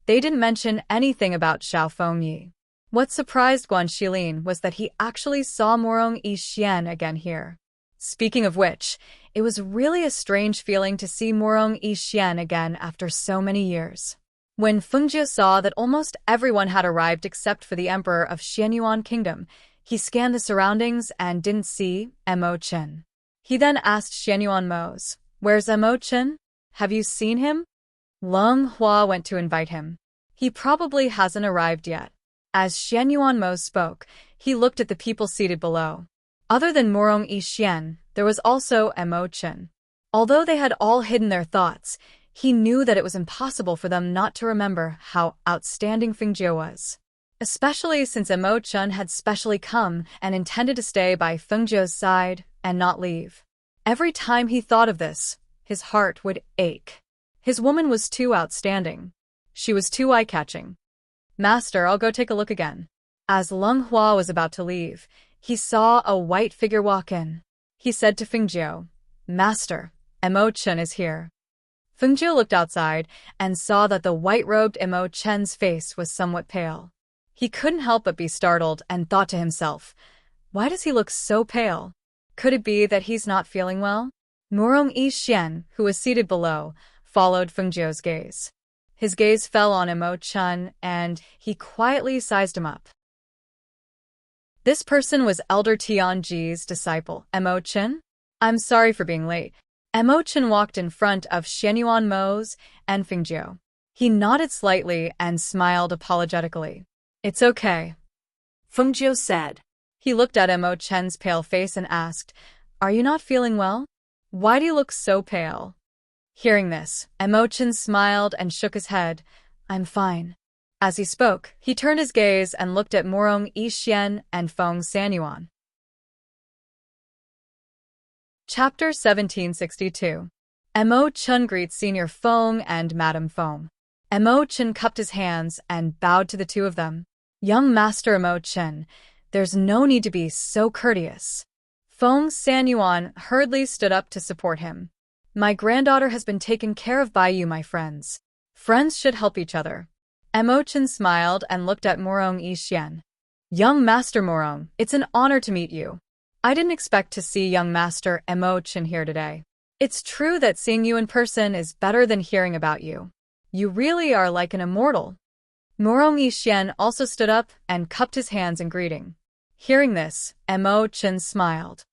they didn't mention anything about Xiao Fengyi. What surprised Guan Shilin was that he actually saw Morong Yixian again here. Speaking of which, it was really a strange feeling to see Morong Yixian again after so many years. When Feng Jiu saw that almost everyone had arrived except for the Emperor of Xianyuan Kingdom, he scanned the surroundings and didn't see Mo Chen. He then asked Xianyuan Mo's, "Where's Mo Chen? Have you seen him?" Lung Hua went to invite him. He probably hasn't arrived yet. As Xianyuan Mo spoke, he looked at the people seated below. Other than Morong Yixian, there was also Mo Chen. Although they had all hidden their thoughts, he knew that it was impossible for them not to remember how outstanding Feng Jiu was. Especially since Mo Chen had specially come and intended to stay by Feng Jiu's side and not leave. Every time he thought of this, his heart would ache. His woman was too outstanding. She was too eye-catching. "Master, I'll go take a look again." As Lung Hua was about to leave, he saw a white figure walk in. He said to Feng Jiu, "Master, Mo Chen is here." Feng Jiu looked outside and saw that the white-robed Mo Chen's face was somewhat pale. He couldn't help but be startled and thought to himself, why does he look so pale? Could it be that he's not feeling well? Morong Yixian, who was seated below, followed Feng Jiu's gaze. His gaze fell on Imo-chun, and he quietly sized him up. This person was Elder Tianji's disciple, Imo-chun. I'm sorry for being late. Imo-chun walked in front of Xianyuan Mo's and Fengjiu. He nodded slightly and smiled apologetically. It's okay, Fengjiu said. He looked at Imo-chun's pale face and asked, Are you not feeling well? Why do you look so pale? Hearing this, Imo-chun smiled and shook his head. I'm fine. As he spoke, he turned his gaze and looked at Morong Yixian and Feng Sanyuan. Chapter 1762. Imo-chun greets Senior Feng and Madame Feng. Imo-chun cupped his hands and bowed to the two of them. Young Master Imo-chun, there's no need to be so courteous. Feng Sanyuan hurriedly stood up to support him. My granddaughter has been taken care of by you, my friends. Friends should help each other. Imo-chun smiled and looked at Morong Yixian. Young Master Morong, it's an honor to meet you. I didn't expect to see young Master Imo-chun here today. It's true that seeing you in person is better than hearing about you. You really are like an immortal. Morong Yixian also stood up and cupped his hands in greeting. Hearing this, Imo-chun smiled.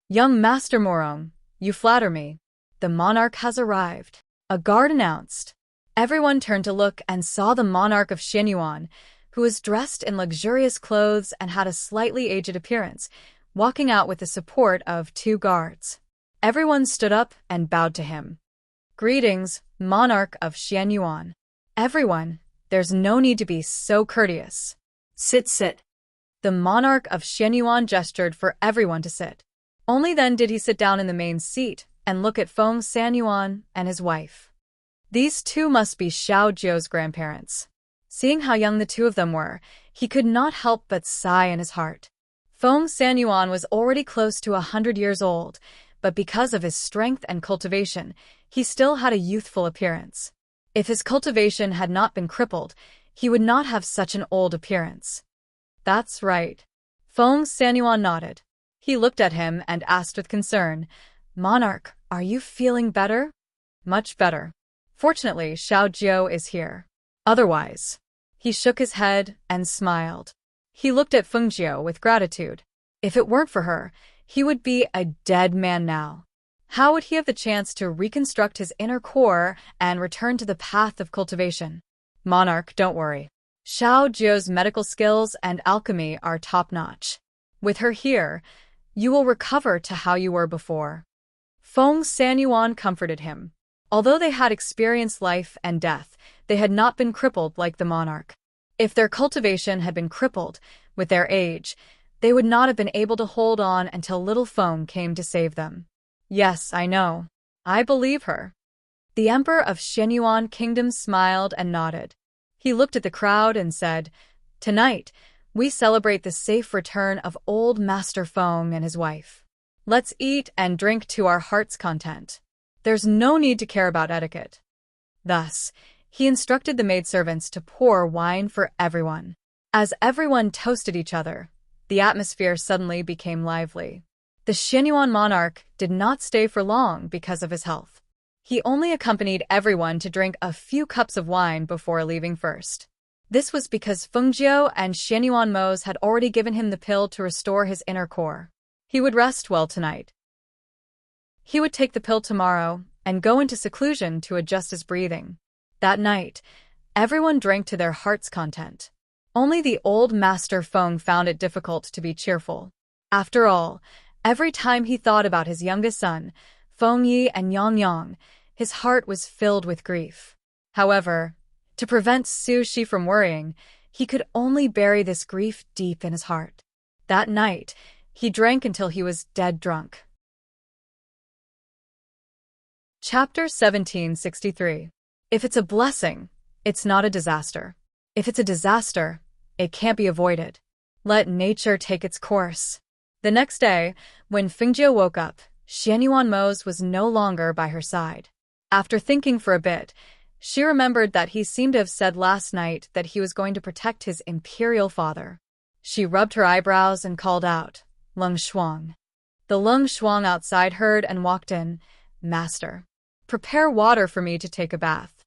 Young Master Morong, you flatter me. The monarch has arrived. A guard announced. Everyone turned to look and saw the monarch of Xianyuan, who was dressed in luxurious clothes and had a slightly aged appearance, walking out with the support of two guards. Everyone stood up and bowed to him. Greetings, monarch of Xianyuan. Everyone, there's no need to be so courteous. Sit. The monarch of Xianyuan gestured for everyone to sit. Only then did he sit down in the main seat and look at Feng Sanyuan and his wife. These two must be Xiao Jiu's grandparents. Seeing how young the two of them were, he could not help but sigh in his heart. Feng Sanyuan was already close to 100 years old, but because of his strength and cultivation, he still had a youthful appearance. If his cultivation had not been crippled, he would not have such an old appearance. That's right. Feng Sanyuan nodded. He looked at him and asked with concern, Monarch, are you feeling better? Much better. Fortunately, Xiao Jiu is here. Otherwise. He shook his head and smiled. He looked at Fengjiu with gratitude. If it weren't for her, he would be a dead man now. How would he have the chance to reconstruct his inner core and return to the path of cultivation? Monarch, don't worry. Xiao Jiu's medical skills and alchemy are top-notch. With her here, you will recover to how you were before. Feng Sanyuan comforted him. Although they had experienced life and death, they had not been crippled like the monarch. If their cultivation had been crippled, with their age, they would not have been able to hold on until little Feng came to save them. Yes, I know. I believe her. The Emperor of Xianyuan Kingdom smiled and nodded. He looked at the crowd and said, Tonight, we celebrate the safe return of old Master Feng and his wife. Let's eat and drink to our heart's content. There's no need to care about etiquette. Thus, he instructed the maidservants to pour wine for everyone. As everyone toasted each other, the atmosphere suddenly became lively. The Xianyuan monarch did not stay for long because of his health. He only accompanied everyone to drink a few cups of wine before leaving first. This was because Fengjiu and Xianyuan Mo's had already given him the pill to restore his inner core. He would rest well tonight. He would take the pill tomorrow and go into seclusion to adjust his breathing. That night, everyone drank to their heart's content. Only the old Master Feng found it difficult to be cheerful. After all, every time he thought about his youngest son, Feng Yi and Yang Yang, his heart was filled with grief. However, to prevent Su Shi from worrying, he could only bury this grief deep in his heart. That night, he drank until he was dead drunk. Chapter 1763. If it's a blessing, it's not a disaster. If it's a disaster, it can't be avoided. Let nature take its course. The next day, when Fengjiu woke up, Xianyuan Mo's was no longer by her side. After thinking for a bit, she remembered that he seemed to have said last night that he was going to protect his imperial father. She rubbed her eyebrows and called out, Leng Shuang. The Leng Shuang outside heard and walked in. Master, prepare water for me to take a bath.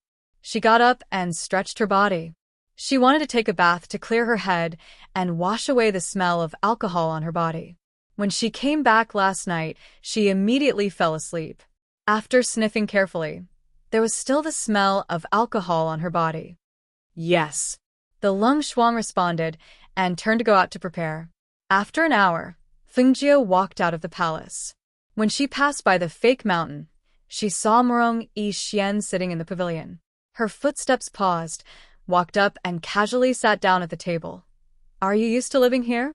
She got up and stretched her body. She wanted to take a bath to clear her head and wash away the smell of alcohol on her body. When she came back last night, she immediately fell asleep. After sniffing carefully, there was still the smell of alcohol on her body. Yes, the Lung Shuang responded and turned to go out to prepare. After an hour, Fengjiu walked out of the palace. When she passed by the fake mountain, she saw Murong Yi Xian sitting in the pavilion. Her footsteps paused, walked up and casually sat down at the table. Are you used to living here?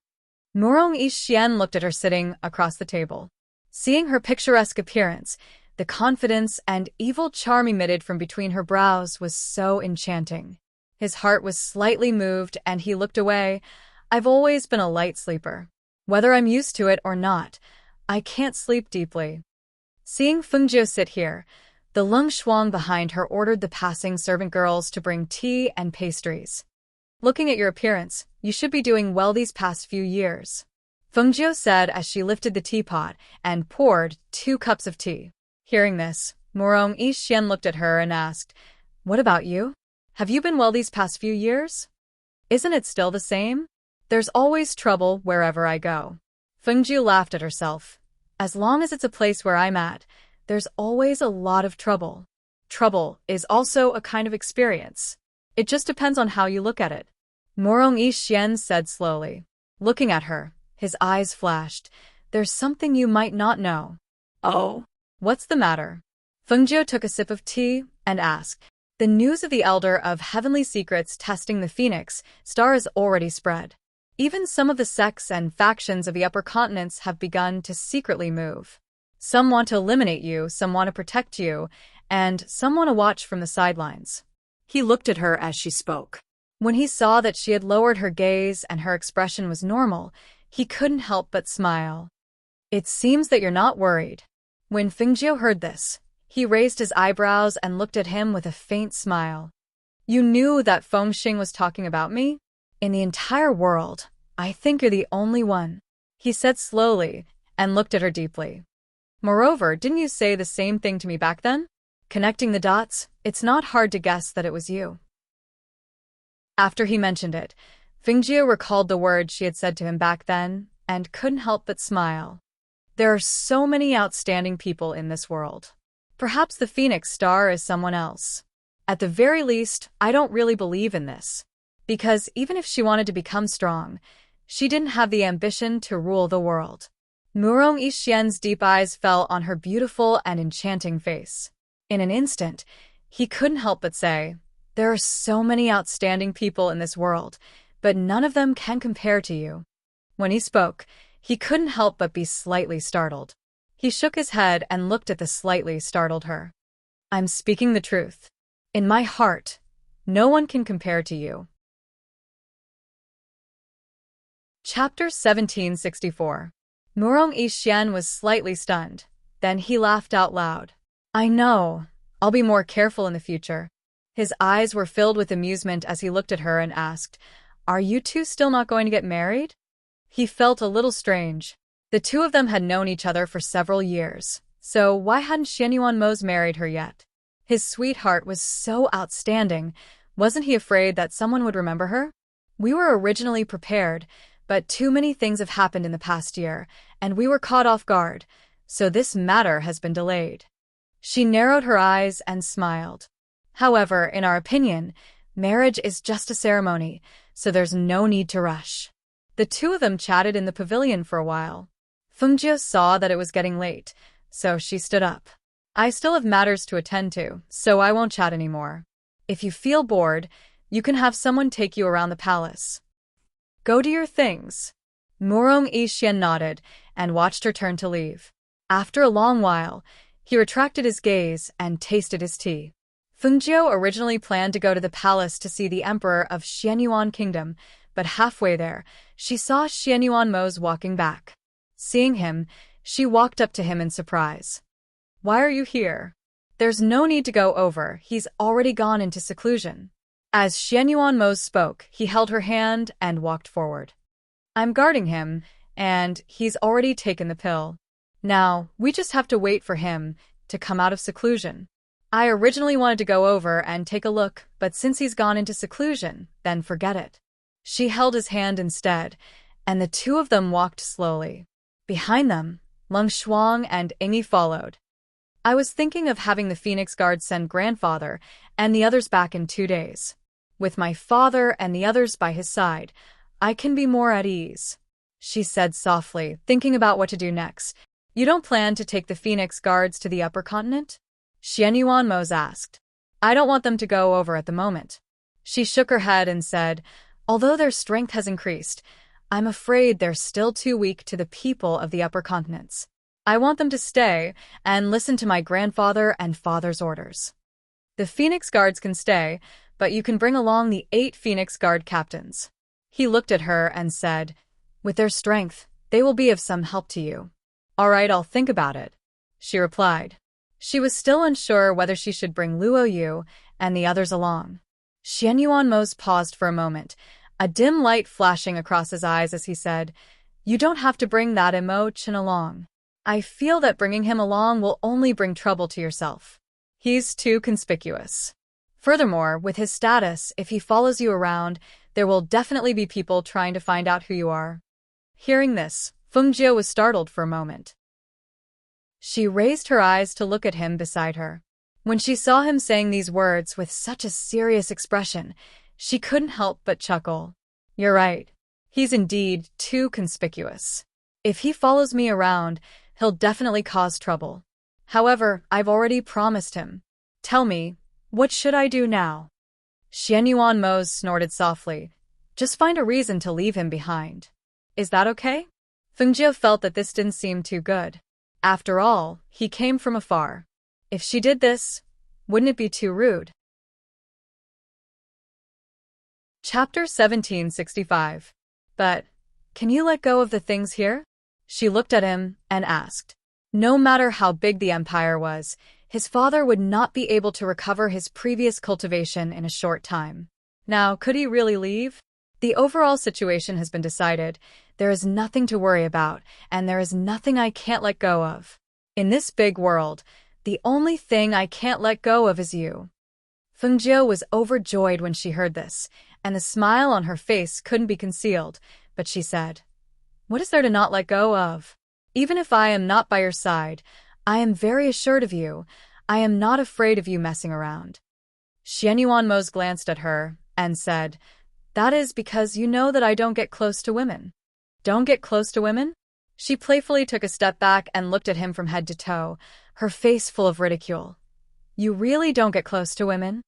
Murong Yi Xian looked at her sitting across the table. Seeing her picturesque appearance, the confidence and evil charm emitted from between her brows was so enchanting. His heart was slightly moved and he looked away. I've always been a light sleeper. Whether I'm used to it or not, I can't sleep deeply. Seeing Fengjiu sit here, the Lung Shuang behind her ordered the passing servant girls to bring tea and pastries. Looking at your appearance, you should be doing well these past few years, Fengjiu said as she lifted the teapot and poured 2 cups of tea. Hearing this, Murong Yi Xian looked at her and asked, What about you? Have you been well these past few years? Isn't it still the same? There's always trouble wherever I go. Fengjiu laughed at herself. As long as it's a place where I'm at, there's always a lot of trouble. Trouble is also a kind of experience. It just depends on how you look at it. Murong Yi Xian said slowly. Looking at her, his eyes flashed. There's something you might not know. Oh? What's the matter? Fengjiu took a sip of tea and asked. The news of the Elder of Heavenly Secrets testing the Phoenix star is already spread. Even some of the sects and factions of the upper continents have begun to secretly move. Some want to eliminate you, some want to protect you, and some want to watch from the sidelines. He looked at her as she spoke. When he saw that she had lowered her gaze and her expression was normal, he couldn't help but smile. It seems that you're not worried. When Fengjiu heard this, he raised his eyebrows and looked at him with a faint smile. You knew that Fengxing was talking about me? In the entire world, I think you're the only one, he said slowly and looked at her deeply. Moreover, didn't you say the same thing to me back then? Connecting the dots, it's not hard to guess that it was you. After he mentioned it, Fengjiu recalled the words she had said to him back then and couldn't help but smile. There are so many outstanding people in this world. Perhaps the Phoenix Star is someone else. At the very least, I don't really believe in this. Because even if she wanted to become strong, she didn't have the ambition to rule the world. Murong Yi Xian's deep eyes fell on her beautiful and enchanting face. In an instant, he couldn't help but say, There are so many outstanding people in this world, but none of them can compare to you. When he spoke, he couldn't help but be slightly startled. He shook his head and looked at the slightly startled her. I'm speaking the truth. In my heart, no one can compare to you. Chapter 1764. Murong Yi Xian was slightly stunned. Then he laughed out loud. I know. I'll be more careful in the future. His eyes were filled with amusement as he looked at her and asked, Are you two still not going to get married? He felt a little strange. The two of them had known each other for several years, so why hadn't Xianyuan Mose married her yet? His sweetheart was so outstanding. Wasn't he afraid that someone would remember her? We were originally prepared, but too many things have happened in the past year, and we were caught off guard, so this matter has been delayed. She narrowed her eyes and smiled. However, in our opinion, marriage is just a ceremony, so there's no need to rush. The two of them chatted in the pavilion for a while. Fengjiu saw that it was getting late, so she stood up. I still have matters to attend to, so I won't chat anymore. If you feel bored, you can have someone take you around the palace. Go do your things. Murong Yi Xian nodded and watched her turn to leave. After a long while, he retracted his gaze and tasted his tea. Fengjiu originally planned to go to the palace to see the emperor of Xianyuan Kingdom, but halfway there, she saw Xianyuan Mose walking back. Seeing him, she walked up to him in surprise. Why are you here? There's no need to go over, he's already gone into seclusion. As Xianyuan Mose spoke, he held her hand and walked forward. I'm guarding him, and he's already taken the pill. Now, we just have to wait for him to come out of seclusion. I originally wanted to go over and take a look, but since he's gone into seclusion, then forget it. She held his hand instead, and the two of them walked slowly. Behind them, Lung Shuang and Ingi followed. I was thinking of having the Phoenix Guard send grandfather and the others back in 2 days. With my father and the others by his side, I can be more at ease, she said softly, thinking about what to do next. You don't plan to take the Phoenix Guards to the upper continent? Xianyuan Mose asked. I don't want them to go over at the moment. She shook her head and said, although their strength has increased, I'm afraid they're still too weak to the people of the upper continents. I want them to stay and listen to my grandfather and father's orders. The Phoenix Guards can stay, but you can bring along the 8 Phoenix Guard captains. He looked at her and said, with their strength, they will be of some help to you. All right, I'll think about it, she replied. She was still unsure whether she should bring Luo Yu and the others along. Xianyuan Mose paused for a moment, a dim light flashing across his eyes as he said, you don't have to bring that Imo-chan along. I feel that bringing him along will only bring trouble to yourself. He's too conspicuous. Furthermore, with his status, if he follows you around, there will definitely be people trying to find out who you are. Hearing this, Fengjie was startled for a moment. She raised her eyes to look at him beside her. When she saw him saying these words with such a serious expression, she couldn't help but chuckle. You're right. He's indeed too conspicuous. If he follows me around, he'll definitely cause trouble. However, I've already promised him. Tell me, what should I do now? Xianyuan Mose snorted softly. Just find a reason to leave him behind. Is that okay? Fengjie felt that this didn't seem too good. After all, he came from afar. If she did this, wouldn't it be too rude? Chapter 1765. But, can you let go of the things here? She looked at him and asked. No matter how big the empire was, his father would not be able to recover his previous cultivation in a short time. Now, could he really leave? The overall situation has been decided. There is nothing to worry about, and there is nothing I can't let go of. In this big world, the only thing I can't let go of is you. Fengjie was overjoyed when she heard this, and the smile on her face couldn't be concealed, but she said, what is there to not let go of? Even if I am not by your side, I am very assured of you. I am not afraid of you messing around. Xianyuan Mose glanced at her and said, that is because you know that I don't get close to women. Don't get close to women? She playfully took a step back and looked at him from head to toe, her face full of ridicule. You really don't get close to women?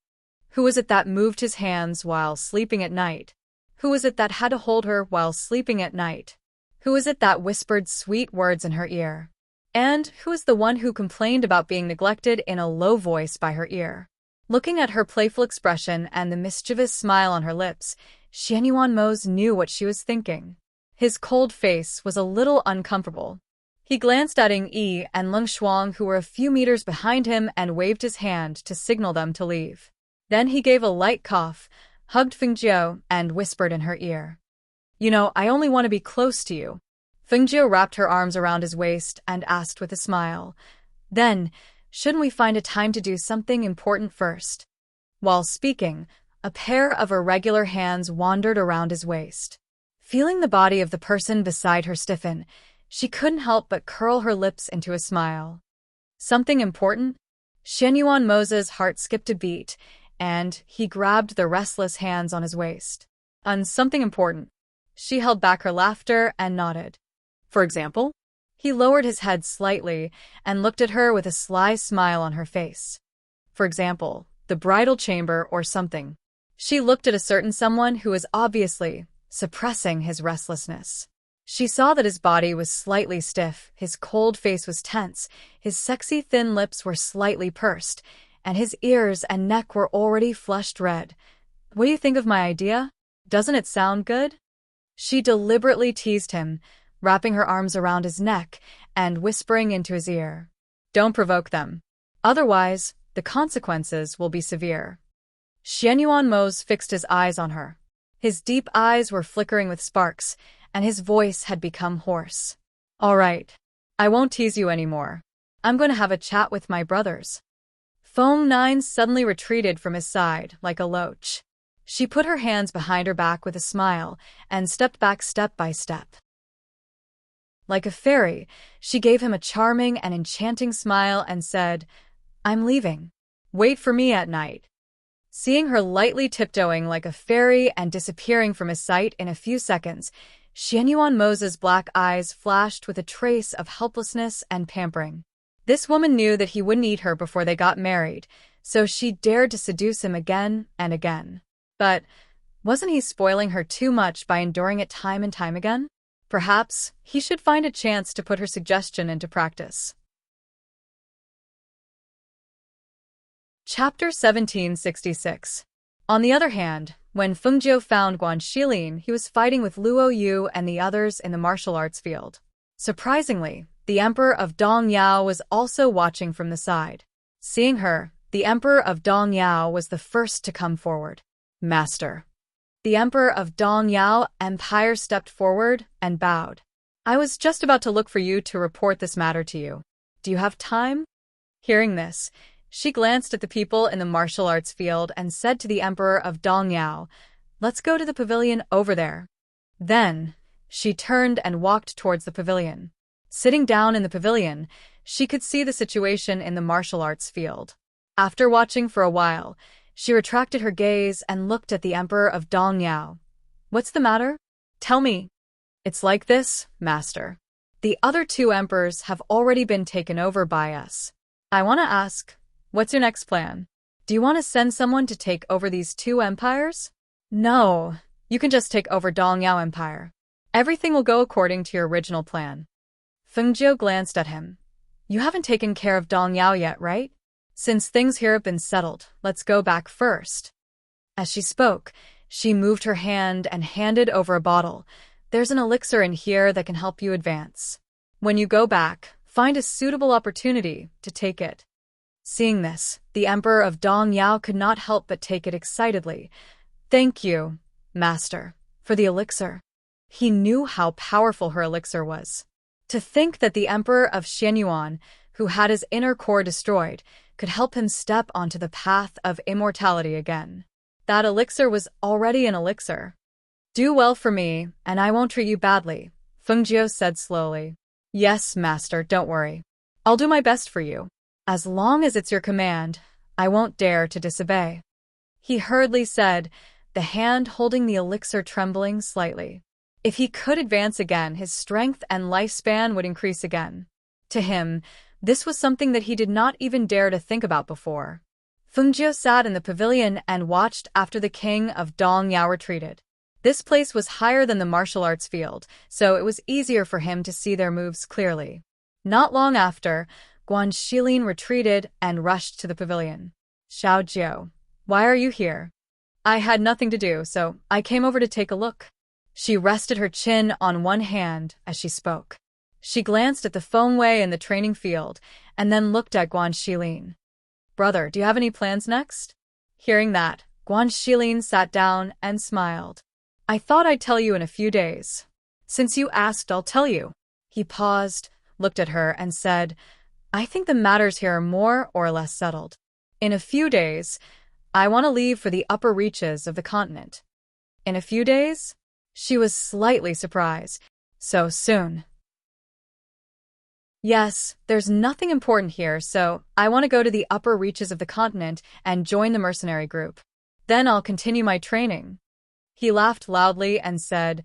Who was it that moved his hands while sleeping at night? Who was it that had to hold her while sleeping at night? Who was it that whispered sweet words in her ear? And who was the one who complained about being neglected in a low voice by her ear? Looking at her playful expression and the mischievous smile on her lips, Xianyuan Mose knew what she was thinking. His cold face was a little uncomfortable. He glanced at Yi and Lung Shuang, who were a few meters behind him, and waved his hand to signal them to leave. Then he gave a light cough, hugged Fengjie, and whispered in her ear. You know, I only want to be close to you. Fengjie wrapped her arms around his waist and asked with a smile. Then, shouldn't we find a time to do something important first? While speaking, a pair of irregular hands wandered around his waist. Feeling the body of the person beside her stiffen, she couldn't help but curl her lips into a smile. Something important? Xianyuan Mose's heart skipped a beat, and he grabbed the restless hands on his waist. Something important. She held back her laughter and nodded. For example? He lowered his head slightly and looked at her with a sly smile on her face. For example, the bridal chamber or something. She looked at a certain someone who was obviously suppressing his restlessness. She saw that his body was slightly stiff, his cold face was tense, his sexy thin lips were slightly pursed, and his ears and neck were already flushed red. What do you think of my idea? Doesn't it sound good? She deliberately teased him, wrapping her arms around his neck and whispering into his ear. Don't provoke them. Otherwise, the consequences will be severe. Xianyuan Mose fixed his eyes on her. His deep eyes were flickering with sparks, and his voice had become hoarse. All right. I won't tease you anymore. I'm going to have a chat with my brothers. Feng Nine suddenly retreated from his side like a loach. She put her hands behind her back with a smile and stepped back step by step. Like a fairy, she gave him a charming and enchanting smile and said, "I'm leaving. Wait for me at night." Seeing her lightly tiptoeing like a fairy and disappearing from his sight in a few seconds, Xianyuan Mose's black eyes flashed with a trace of helplessness and pampering. This woman knew that he wouldn't eat her before they got married, so she dared to seduce him again and again. But wasn't he spoiling her too much by enduring it time and time again? Perhaps he should find a chance to put her suggestion into practice. Chapter 1766. On the other hand, when Fengjiu found Guan Shilin, he was fighting with Luo Yu and the others in the martial arts field. Surprisingly, the Emperor of Dongyao was also watching from the side. Seeing her, the Emperor of Dongyao was the first to come forward. "Master." The Emperor of Dongyao Empire stepped forward and bowed. "I was just about to look for you to report this matter to you. Do you have time?" Hearing this, she glanced at the people in the martial arts field and said to the Emperor of Dongyao, "Let's go to the pavilion over there." Then, she turned and walked towards the pavilion. Sitting down in the pavilion, she could see the situation in the martial arts field. After watching for a while, she retracted her gaze and looked at the Emperor of Dongyao. "What's the matter? Tell me." "It's like this, Master. The other two emperors have already been taken over by us. I want to ask, what's your next plan? Do you want to send someone to take over these two empires?" "No, you can just take over Dongyao Empire. Everything will go according to your original plan." Fengjiu glanced at him. "You haven't taken care of Dongyao yet, right? Since things here have been settled, let's go back first." As she spoke, she moved her hand and handed over a bottle. "There's an elixir in here that can help you advance. When you go back, find a suitable opportunity to take it." Seeing this, the Emperor of Dongyao could not help but take it excitedly. "Thank you, Master, for the elixir." He knew how powerful her elixir was. To think that the Emperor of Xianyuan, who had his inner core destroyed, could help him step onto the path of immortality again. That elixir was already an elixir. "Do well for me, and I won't treat you badly," Fengjiu said slowly. "Yes, Master, don't worry. I'll do my best for you. As long as it's your command, I won't dare to disobey." He hurriedly said, the hand holding the elixir trembling slightly. If he could advance again, his strength and lifespan would increase again. To him, this was something that he did not even dare to think about before. Fengjiu sat in the pavilion and watched after the king of Dongyao retreated. This place was higher than the martial arts field, so it was easier for him to see their moves clearly. Not long after, Guan Shilin retreated and rushed to the pavilion. "Xiaojiu, why are you here?" "I had nothing to do, so I came over to take a look." She rested her chin on one hand as she spoke. She glanced at the Fengwei in the training field, and then looked at Guan Shilin. "Brother, do you have any plans next?" Hearing that, Guan Shilin sat down and smiled. "I thought I'd tell you in a few days. Since you asked, I'll tell you." He paused, looked at her, and said, "I think the matters here are more or less settled. In a few days, I want to leave for the upper reaches of the continent." "In a few days?" She was slightly surprised. "So soon?" "Yes, there's nothing important here, so I want to go to the upper reaches of the continent and join the mercenary group. Then I'll continue my training." He laughed loudly and said,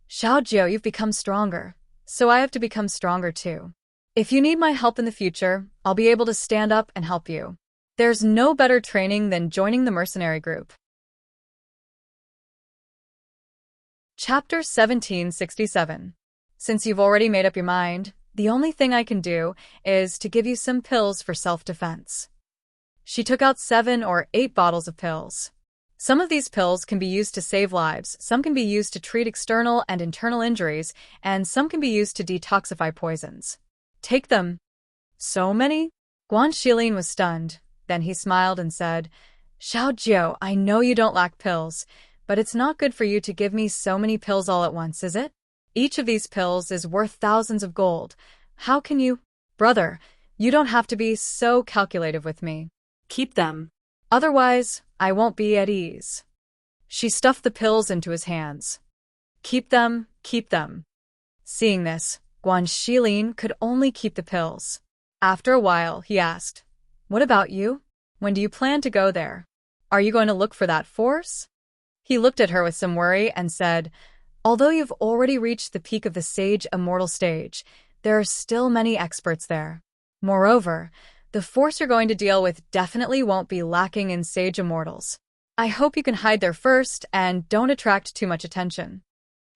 "Xiaojiu, you've become stronger, so I have to become stronger too. If you need my help in the future, I'll be able to stand up and help you. There's no better training than joining the mercenary group." Chapter 1767. Since you've already made up your mind, the only thing I can do is to give you some pills for self-defense. She took out 7 or 8 bottles of pills. Some of these pills can be used to save lives, some can be used to treat external and internal injuries, and some can be used to detoxify poisons. "Take them." "So many?" Guan Shilin was stunned. Then he smiled and said, "Xiaojiu, I know you don't lack pills, but it's not good for you to give me so many pills all at once, is it? Each of these pills is worth thousands of gold. How can you—" "Brother, you don't have to be so calculative with me. Keep them. Otherwise, I won't be at ease. She stuffed the pills into his hands. Keep them, keep them. Seeing this, Guan Shilin could only keep the pills. After a while, he asked, "What about you? When do you plan to go there? Are you going to look for that force?" He looked at her with some worry and said, "Although you've already reached the peak of the Sage Immortal stage, there are still many experts there. Moreover, the force you're going to deal with definitely won't be lacking in Sage Immortals. I hope you can hide there first and don't attract too much attention."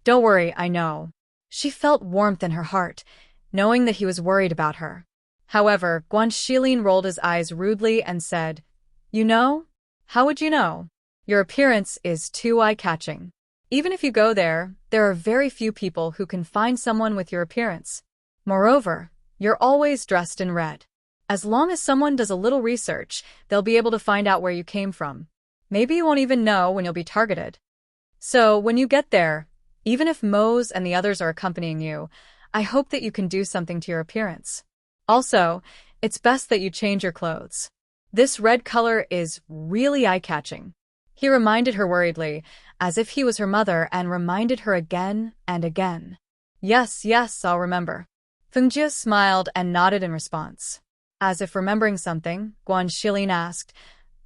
"Don't worry, I know." She felt warmth in her heart, knowing that he was worried about her. However, Guan Shilin rolled his eyes rudely and said, "You know? How would you know? Your appearance is too eye-catching. Even if you go there, there are very few people who can find someone with your appearance. Moreover, you're always dressed in red. As long as someone does a little research, they'll be able to find out where you came from. Maybe you won't even know when you'll be targeted. So, when you get there, even if Mose and the others are accompanying you, I hope that you can do something to your appearance. Also, it's best that you change your clothes. This red color is really eye-catching." He reminded her worriedly, as if he was her mother, and reminded her again and again. "Yes, yes, I'll remember." Fengjie smiled and nodded in response. As if remembering something, Guan Shilin asked,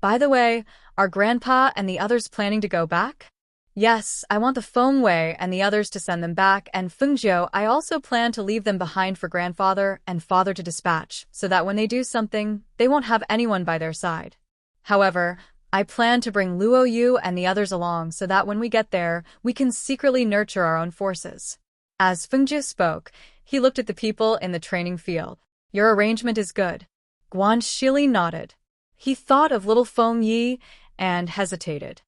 "By the way, are Grandpa and the others planning to go back?" "Yes, I want the Feng Wei and the others to send them back, and Fengjie, I also plan to leave them behind for Grandfather and Father to dispatch, so that when they do something, they won't have anyone by their side. However, I plan to bring Luo Yu and the others along so that when we get there, we can secretly nurture our own forces." As Fengjie spoke, he looked at the people in the training field. "Your arrangement is good." Guan Shilin nodded. He thought of little Feng Yi and hesitated.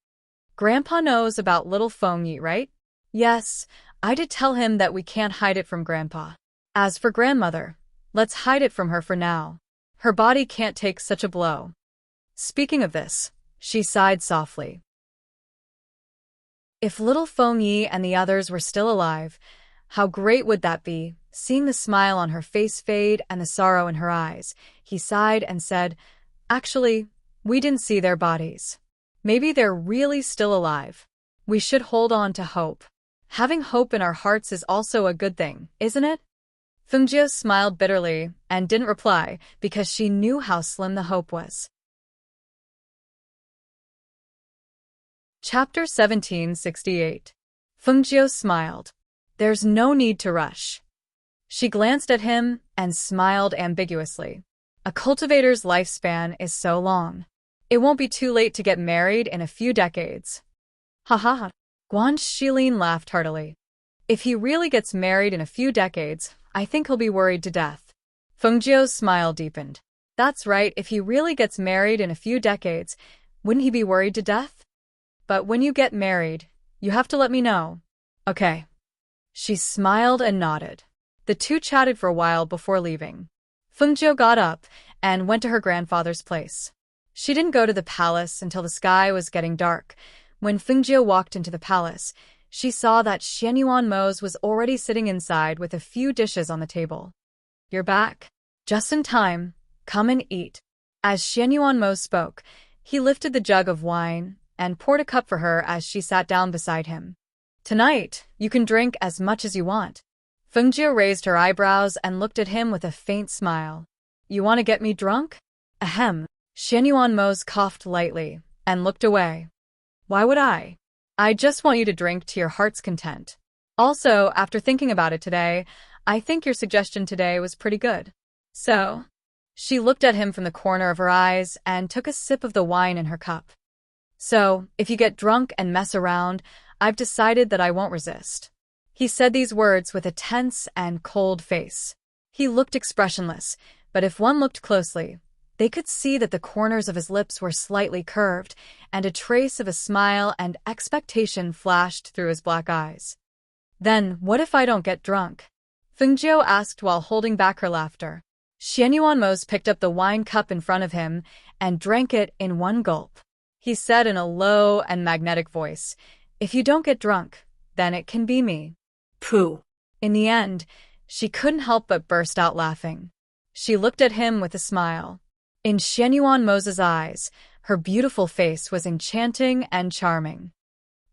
"Grandpa knows about little Feng Yi, right?" "Yes, I did tell him that we can't hide it from Grandpa. As for Grandmother, let's hide it from her for now. Her body can't take such a blow." Speaking of this, she sighed softly. If little Feng Yi and the others were still alive, how great would that be? Seeing the smile on her face fade and the sorrow in her eyes, he sighed and said, "Actually, we didn't see their bodies. Maybe they're really still alive. We should hold on to hope. Having hope in our hearts is also a good thing, isn't it?" Fengjie smiled bitterly and didn't reply because she knew how slim the hope was. Chapter 1768. Fengjie smiled. "There's no need to rush." She glanced at him and smiled ambiguously. A cultivator's lifespan is so long. It won't be too late to get married in a few decades. Ha ha ha. Guan Shilin laughed heartily. "If he really gets married in a few decades, I think he'll be worried to death." Fengjie's smile deepened. "That's right, if he really gets married in a few decades, wouldn't he be worried to death? But when you get married, you have to let me know." "Okay." She smiled and nodded. The two chatted for a while before leaving. Fengjie got up and went to her grandfather's place. She didn't go to the palace until the sky was getting dark. When Fengjie walked into the palace, she saw that Xianyuan Mose was already sitting inside with a few dishes on the table. "You're back. Just in time. Come and eat." As Xianyuan Mose spoke, he lifted the jug of wine and poured a cup for her as she sat down beside him. "Tonight, you can drink as much as you want." Fengjie raised her eyebrows and looked at him with a faint smile. "You want to get me drunk?" "Ahem." Xianyuan Mose coughed lightly and looked away. "Why would I? I just want you to drink to your heart's content. Also, after thinking about it today, I think your suggestion today was pretty good. So..." She looked at him from the corner of her eyes and took a sip of the wine in her cup. "So, if you get drunk and mess around, I've decided that I won't resist." He said these words with a tense and cold face. He looked expressionless, but if one looked closely, they could see that the corners of his lips were slightly curved, and a trace of a smile and expectation flashed through his black eyes. "Then, what if I don't get drunk?" Fengjie asked while holding back her laughter. Xianyuan Mose picked up the wine cup in front of him and drank it in one gulp. He said in a low and magnetic voice, "If you don't get drunk, then it can be me." Pooh. In the end, she couldn't help but burst out laughing. She looked at him with a smile. In Xianyuan Mose's eyes, her beautiful face was enchanting and charming.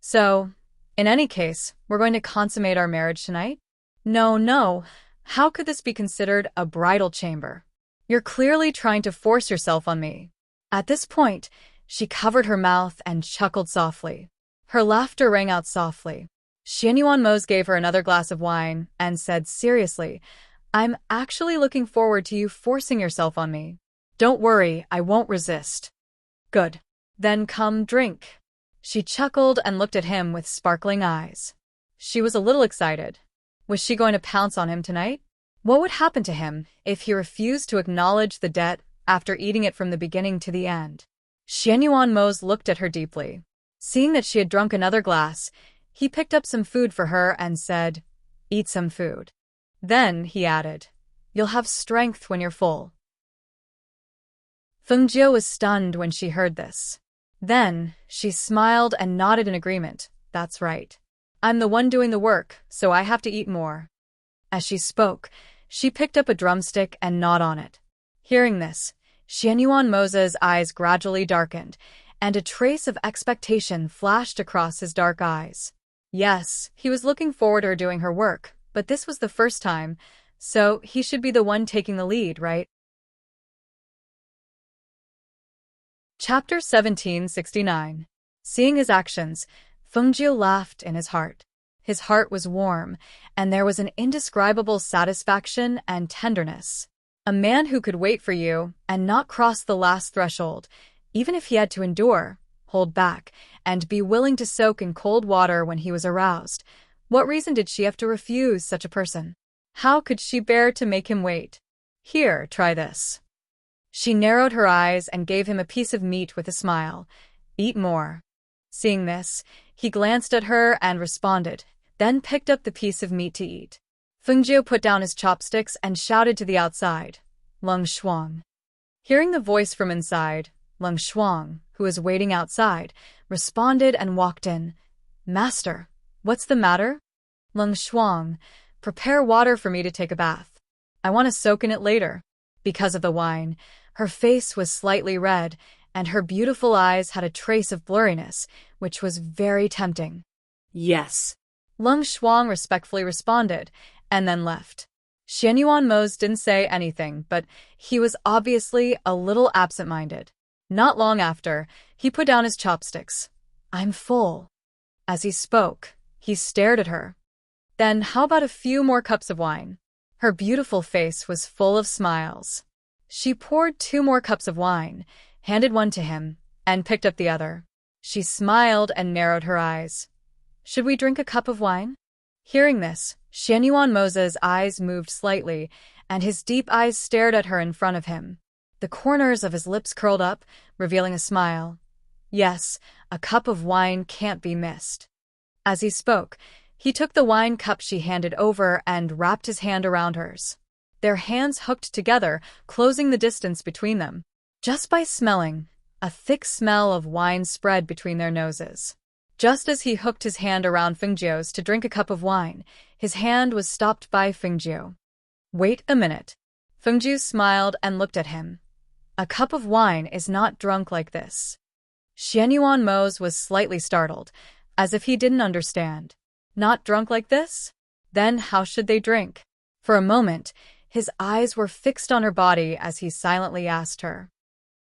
So, in any case, we're going to consummate our marriage tonight? No, no. How could this be considered a bridal chamber? You're clearly trying to force yourself on me. At this point, she covered her mouth and chuckled softly. Her laughter rang out softly. Xianyuan Mose gave her another glass of wine and said seriously, I'm actually looking forward to you forcing yourself on me. Don't worry, I won't resist. Good. Then come drink. She chuckled and looked at him with sparkling eyes. She was a little excited. Was she going to pounce on him tonight? What would happen to him if he refused to acknowledge the debt after eating it from the beginning to the end? Xianyuan Mose looked at her deeply. Seeing that she had drunk another glass, he picked up some food for her and said, Eat some food. Then, he added, You'll have strength when you're full. Fengjiu was stunned when she heard this. Then, she smiled and nodded in agreement. That's right. I'm the one doing the work, so I have to eat more. As she spoke, she picked up a drumstick and gnawed on it. Hearing this, Xianyuan Mose's eyes gradually darkened, and a trace of expectation flashed across his dark eyes. Yes, he was looking forward to her doing her work, but this was the first time, so he should be the one taking the lead, right? Chapter 1769. Seeing his actions, Fengjiu laughed in his heart. His heart was warm, and there was an indescribable satisfaction and tenderness. A man who could wait for you and not cross the last threshold, even if he had to endure, hold back, and be willing to soak in cold water when he was aroused. What reason did she have to refuse such a person? How could she bear to make him wait? Here, try this. She narrowed her eyes and gave him a piece of meat with a smile. Eat more. Seeing this, he glanced at her and responded, then picked up the piece of meat to eat. Fengjiu put down his chopsticks and shouted to the outside, Leng Shuang. Hearing the voice from inside, Leng Shuang, who was waiting outside, responded and walked in. Master, what's the matter? Leng Shuang, prepare water for me to take a bath. I want to soak in it later. Because of the wine, her face was slightly red, and her beautiful eyes had a trace of blurriness, which was very tempting. Yes. Leng Shuang respectfully responded, and then left. Xianyuan Mose didn't say anything, but he was obviously a little absent-minded. Not long after, he put down his chopsticks. I'm full. As he spoke, he stared at her. Then how about a few more cups of wine? Her beautiful face was full of smiles. She poured 2 more cups of wine, handed one to him, and picked up the other. She smiled and narrowed her eyes. Should we drink a cup of wine? Hearing this, Xianyuan Mose's eyes moved slightly, and his deep eyes stared at her in front of him. The corners of his lips curled up, revealing a smile. Yes, a cup of wine can't be missed. As he spoke, he took the wine cup she handed over and wrapped his hand around hers. Their hands hooked together, closing the distance between them. Just by smelling, a thick smell of wine spread between their noses. Just as he hooked his hand around Fengjiu's to drink a cup of wine, his hand was stopped by Fengjiu. Wait a minute. Fengjiu smiled and looked at him. A cup of wine is not drunk like this. Xianyuan Mose was slightly startled, as if he didn't understand. Not drunk like this? Then how should they drink? For a moment, his eyes were fixed on her body as he silently asked her.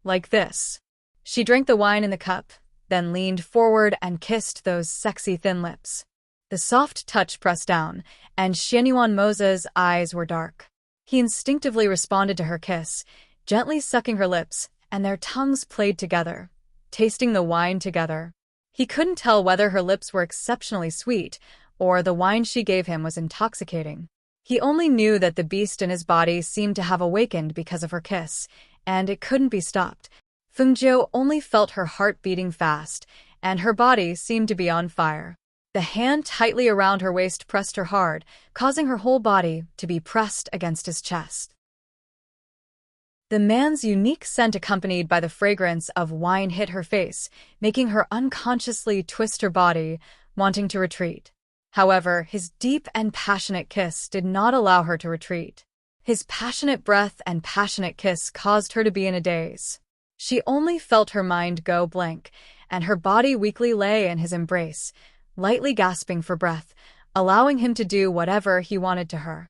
Like this. She drank the wine in the cup, then leaned forward and kissed those sexy thin lips. The soft touch pressed down, and Xianyuan Mose's eyes were dark. He instinctively responded to her kiss, gently sucking her lips, and their tongues played together, tasting the wine together. He couldn't tell whether her lips were exceptionally sweet, or the wine she gave him was intoxicating. He only knew that the beast in his body seemed to have awakened because of her kiss, and it couldn't be stopped. Fengjiu only felt her heart beating fast, and her body seemed to be on fire. The hand tightly around her waist pressed her hard, causing her whole body to be pressed against his chest. The man's unique scent accompanied by the fragrance of wine hit her face, making her unconsciously twist her body, wanting to retreat. However, his deep and passionate kiss did not allow her to retreat. His passionate breath and passionate kiss caused her to be in a daze. She only felt her mind go blank, and her body weakly lay in his embrace, lightly gasping for breath, allowing him to do whatever he wanted to her.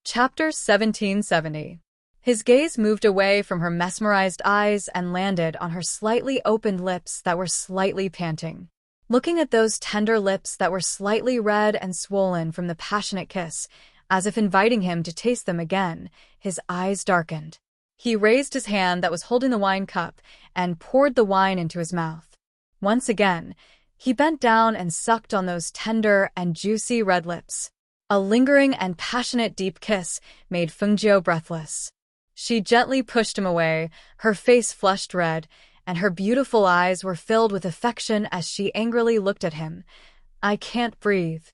Chapter 1770. His gaze moved away from her mesmerized eyes and landed on her slightly opened lips that were slightly panting. Looking at those tender lips that were slightly red and swollen from the passionate kiss, as if inviting him to taste them again, his eyes darkened. He raised his hand that was holding the wine cup and poured the wine into his mouth. Once again, he bent down and sucked on those tender and juicy red lips. A lingering and passionate deep kiss made Fengjiu breathless. She gently pushed him away, her face flushed red, and her beautiful eyes were filled with affection as she angrily looked at him. "I can't breathe."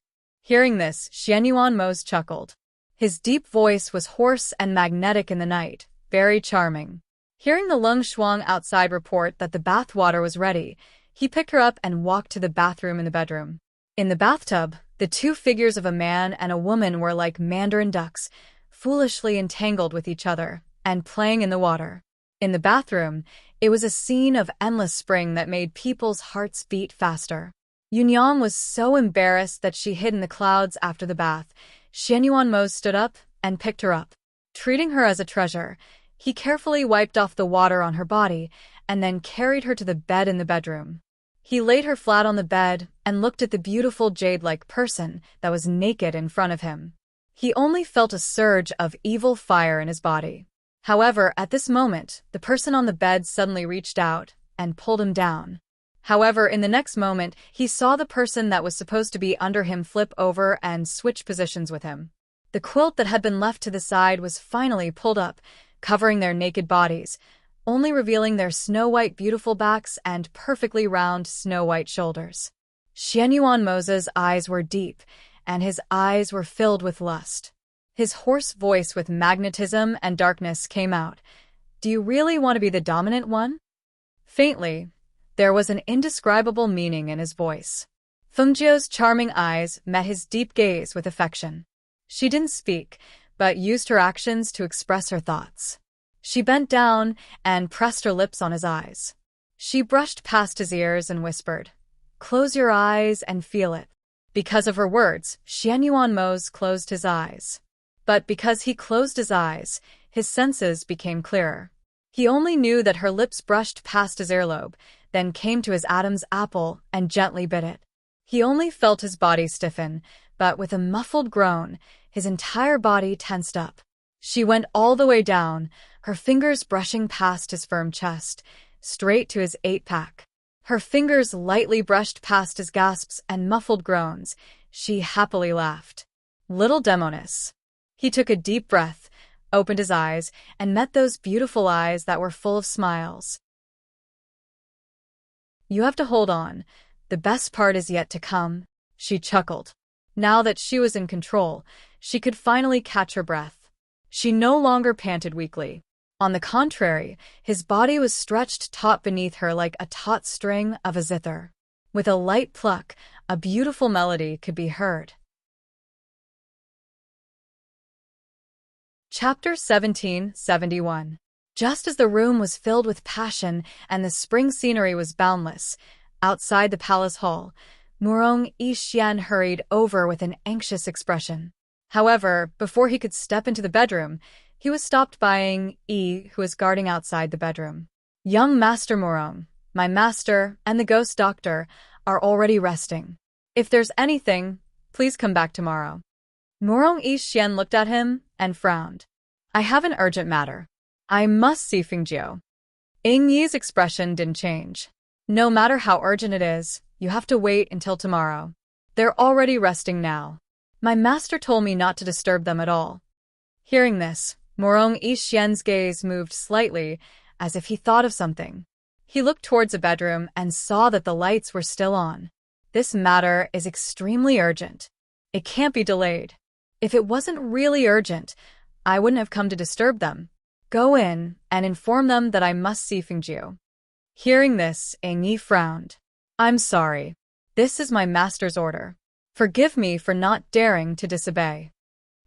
Hearing this, Xianyuan Mose chuckled. His deep voice was hoarse and magnetic in the night, very charming. Hearing the Lung Shuang outside report that the bath water was ready, he picked her up and walked to the bathroom in the bedroom. In the bathtub, the two figures of a man and a woman were like mandarin ducks, foolishly entangled with each other, and playing in the water. In the bathroom, it was a scene of endless spring that made people's hearts beat faster. Yunyang was so embarrassed that she hid in the clouds after the bath. Xianyuan Mo stood up and picked her up. Treating her as a treasure, he carefully wiped off the water on her body and then carried her to the bed in the bedroom. He laid her flat on the bed and looked at the beautiful jade-like person that was naked in front of him. He only felt a surge of evil fire in his body. However, at this moment, the person on the bed suddenly reached out and pulled him down. However, in the next moment, he saw the person that was supposed to be under him flip over and switch positions with him. The quilt that had been left to the side was finally pulled up, covering their naked bodies, only revealing their snow-white beautiful backs and perfectly round snow-white shoulders. Xianyuan Mose's eyes were deep, and his eyes were filled with lust. His hoarse voice with magnetism and darkness came out. "Do you really want to be the dominant one?" Faintly, there was an indescribable meaning in his voice. Fengjiu's charming eyes met his deep gaze with affection. She didn't speak, but used her actions to express her thoughts. She bent down and pressed her lips on his eyes. She brushed past his ears and whispered, "Close your eyes and feel it." Because of her words, Xianyuan Mose closed his eyes. But because he closed his eyes, his senses became clearer. He only knew that her lips brushed past his earlobe, then came to his Adam's apple and gently bit it. He only felt his body stiffen, but with a muffled groan, his entire body tensed up. She went all the way down, her fingers brushing past his firm chest, straight to his 8-pack. Her fingers lightly brushed past his gasps and muffled groans. She happily laughed. Little Demonis. He took a deep breath, opened his eyes, and met those beautiful eyes that were full of smiles. "You have to hold on. The best part is yet to come," she chuckled. Now that she was in control, she could finally catch her breath. She no longer panted weakly. On the contrary, his body was stretched taut beneath her like a taut string of a zither. With a light pluck, a beautiful melody could be heard. Chapter 1771. Just as the room was filled with passion and the spring scenery was boundless, outside the palace hall, Murong Yixian hurried over with an anxious expression. However, before he could step into the bedroom, he was stopped by Ng Yi, who was guarding outside the bedroom. "Young Master Murong, my master, and the ghost doctor are already resting. If there's anything, please come back tomorrow." Murong Yixian looked at him and frowned. "I have an urgent matter. I must see Fengjiu." Ng Yi's expression didn't change. "No matter how urgent it is, you have to wait until tomorrow. They're already resting now. My master told me not to disturb them at all." Hearing this, Murong Yixian's gaze moved slightly, as if he thought of something. He looked towards the bedroom and saw that the lights were still on. "This matter is extremely urgent. It can't be delayed. If it wasn't really urgent, I wouldn't have come to disturb them. Go in and inform them that I must see Fengjiu." Hearing this, Ng Yi frowned. "I'm sorry. This is my master's order." Forgive me for not daring to disobey.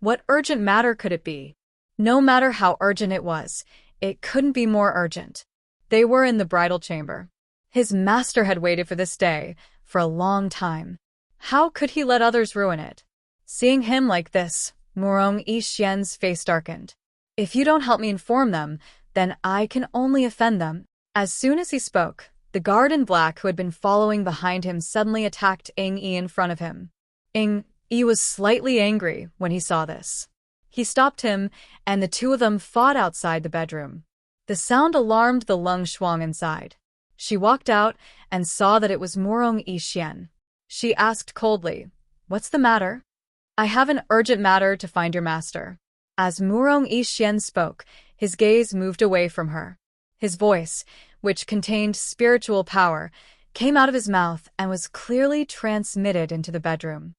What urgent matter could it be? No matter how urgent it was, it couldn't be more urgent. They were in the bridal chamber. His master had waited for this day for a long time. How could he let others ruin it? Seeing him like this, Murong Yixian's face darkened. If you don't help me inform them, then I can only offend them. As soon as he spoke, the guard in black who had been following behind him suddenly attacked Ing Yi in front of him. Ing Yi was slightly angry when he saw this. He stopped him, and the two of them fought outside the bedroom. The sound alarmed the Lung Shuang inside. She walked out and saw that it was Murong Yixian. She asked coldly, "What's the matter?" "I have an urgent matter to find your master." As Murong Yixian spoke, his gaze moved away from her. His voice, which contained spiritual power, came out of his mouth and was clearly transmitted into the bedroom.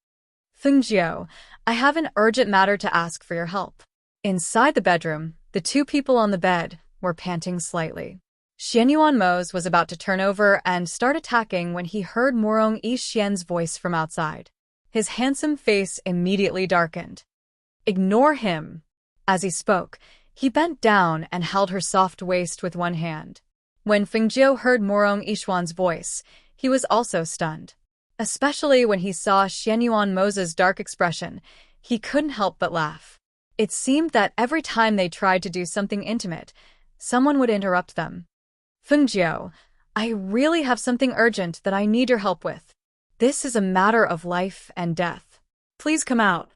"Fengjiu, I have an urgent matter to ask for your help." Inside the bedroom, the two people on the bed were panting slightly. Xianyuan Mose was about to turn over and start attacking when he heard Murong Yixian's voice from outside. His handsome face immediately darkened. "Ignore him." As he spoke, he bent down and held her soft waist with one hand. When Fengjiu heard Murong Yixian's voice, he was also stunned. Especially when he saw Xianyuan Mose's dark expression, he couldn't help but laugh. It seemed that every time they tried to do something intimate, someone would interrupt them. "Fengjiu, I really have something urgent that I need your help with. This is a matter of life and death. Please come out."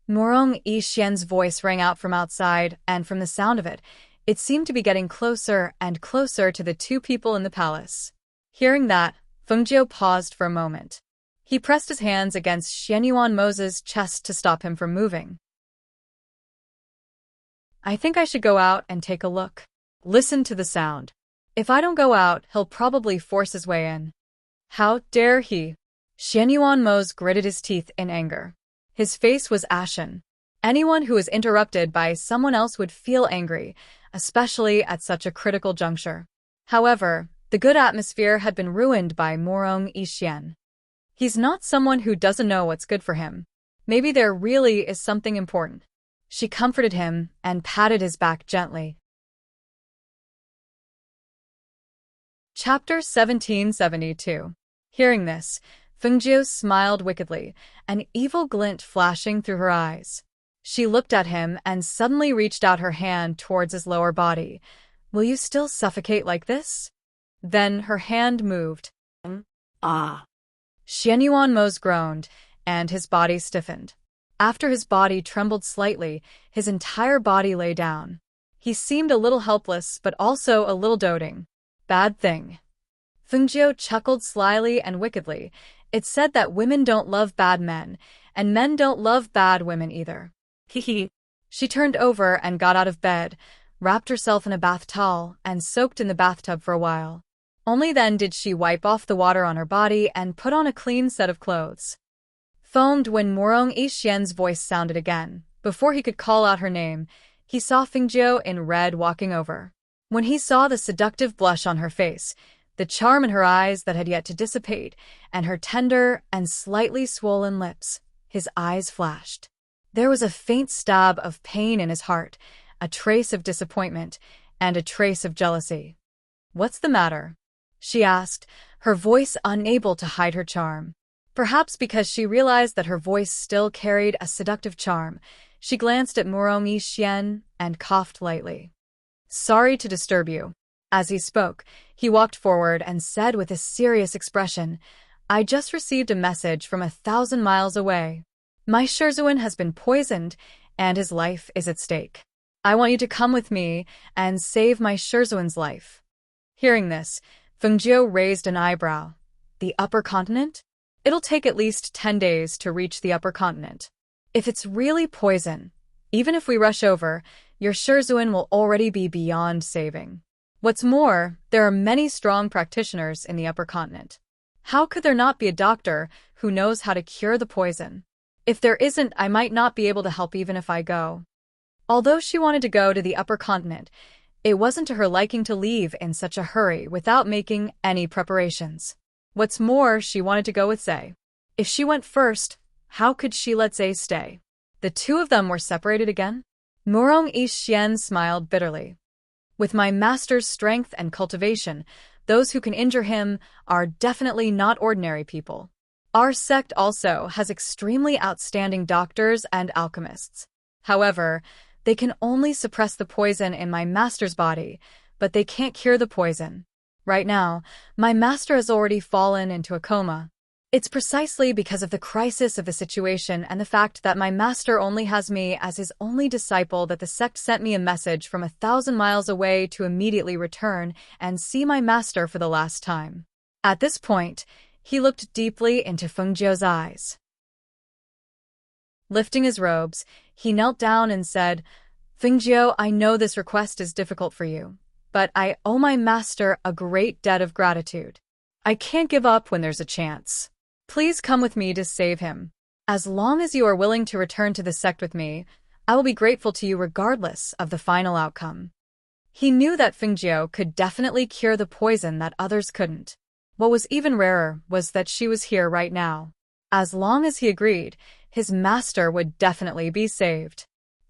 Murong Yixian's voice rang out from outside, and from the sound of it, it seemed to be getting closer and closer to the two people in the palace. Hearing that, Fengjiu paused for a moment. He pressed his hands against Xianyuan Mose's chest to stop him from moving. "I think I should go out and take a look. Listen to the sound. If I don't go out, he'll probably force his way in." "How dare he?" Xianyuan Mose gritted his teeth in anger. His face was ashen. Anyone who was interrupted by someone else would feel angry, especially at such a critical juncture. However, the good atmosphere had been ruined by Murong Yixian. He's not someone who doesn't know what's good for him. Maybe there really is something important. She comforted him and patted his back gently. Chapter 1772. Hearing this, Fengjiu smiled wickedly, an evil glint flashing through her eyes. She looked at him and suddenly reached out her hand towards his lower body. "Will you still suffocate like this?" Then her hand moved. "Ah." Xianyuan Mose groaned, and his body stiffened. After his body trembled slightly, his entire body lay down. He seemed a little helpless, but also a little doting. "Bad thing." Fengjiu chuckled slyly and wickedly. It's said that women don't love bad men, and men don't love bad women either. Hee. She turned over and got out of bed, wrapped herself in a bath towel, and soaked in the bathtub for a while. Only then did she wipe off the water on her body and put on a clean set of clothes. Foamed when Murong Yixian's voice sounded again. Before he could call out her name, he saw Fengjiu in red walking over. When he saw the seductive blush on her face, the charm in her eyes that had yet to dissipate, and her tender and slightly swollen lips, his eyes flashed. There was a faint stab of pain in his heart, a trace of disappointment, and a trace of jealousy. "What's the matter?" she asked, her voice unable to hide her charm. Perhaps because she realized that her voice still carried a seductive charm, she glanced at Murong Yixian and coughed lightly. "Sorry to disturb you." As he spoke, he walked forward and said with a serious expression, "I just received a message from 1,000 miles away. My Shizhuan has been poisoned, and his life is at stake. I want you to come with me and save my Shizhuan's life." Hearing this, Fengjiu raised an eyebrow. "The upper continent? It'll take at least 10 days to reach the upper continent. If it's really poison, even if we rush over, your Shizhuan will already be beyond saving. What's more, there are many strong practitioners in the upper continent. How could there not be a doctor who knows how to cure the poison? If there isn't, I might not be able to help even if I go." Although she wanted to go to the upper continent, it wasn't to her liking to leave in such a hurry without making any preparations. What's more, she wanted to go with Zhe. If she went first, How could she let Zay stay? The two of them were separated again? Morong Yixian smiled bitterly. With my master's strength and cultivation, those who can injure him are definitely not ordinary people. Our sect also has extremely outstanding doctors and alchemists. However, they can only suppress the poison in my master's body, but they can't cure the poison. Right now, my master has already fallen into a coma. It's precisely because of the crisis of the situation and the fact that my master only has me as his only disciple that the sect sent me a message from 1,000 miles away to immediately return and see my master for the last time. At this point, he looked deeply into Fengjiu's eyes. Lifting his robes, he knelt down and said, "Fengjiu, I know this request is difficult for you, but I owe my master a great debt of gratitude. I can't give up when there's a chance. Please come with me to save him. As long as you are willing to return to the sect with me, I will be grateful to you regardless of the final outcome." He knew that Fengjiu could definitely cure the poison that others couldn't. What was even rarer was that she was here right now. As long as he agreed, his master would definitely be saved.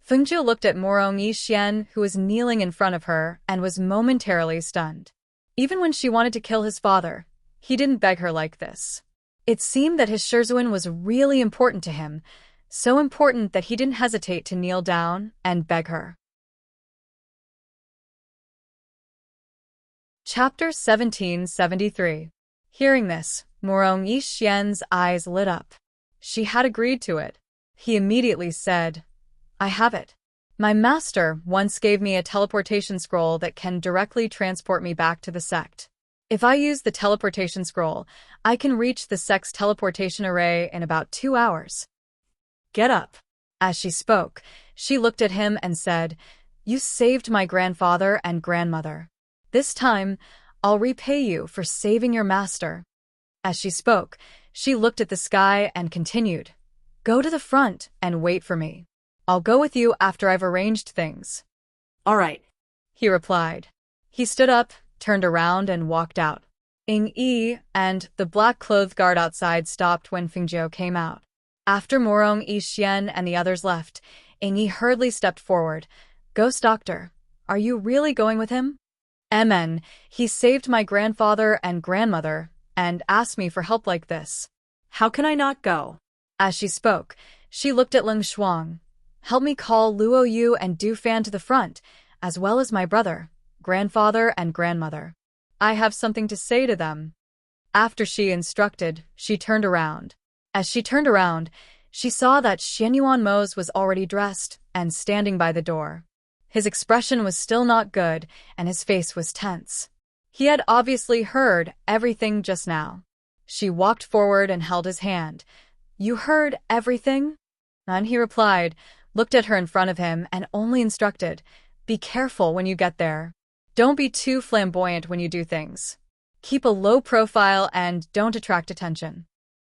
Fengjiu looked at Morong Yixian, who was kneeling in front of her, and was momentarily stunned. Even when she wanted to kill his father, he didn't beg her like this. It seemed that his Shizuan was really important to him, so important that he didn't hesitate to kneel down and beg her. Chapter 1773. Hearing this, Morong Yixian's eyes lit up. She had agreed to it. He immediately said, "I have it. My master once gave me a teleportation scroll that can directly transport me back to the sect. If I use the teleportation scroll, I can reach the sect's teleportation array in about 2 hours. Get up." As she spoke, she looked at him and said, "You saved my grandfather and grandmother. This time, I'll repay you for saving your master." As she spoke, she looked at the sky and continued, "Go to the front and wait for me. I'll go with you after I've arranged things." "All right," he replied. He stood up, turned around, and walked out. Ying Yi and the black-clothed guard outside stopped when Fengjiu came out. After Morong Yixian and the others left, Ying Yi hurriedly stepped forward. "Ghost Doctor, are you really going with him?" "Mn, he saved my grandfather and grandmother and asked me for help like this. How can I not go?" As she spoke, she looked at Ling Shuang. "Help me call Luo Yu and Du Fan to the front, as well as my brother, grandfather, and grandmother. I have something to say to them." After she instructed, she turned around. As she turned around, she saw that Xianyuan Mose was already dressed and standing by the door. His expression was still not good, and his face was tense. He had obviously heard everything just now. She walked forward and held his hand. "You heard everything?" And he replied, looked at her in front of him, and only instructed, "Be careful when you get there. Don't be too flamboyant when you do things. Keep a low profile and don't attract attention."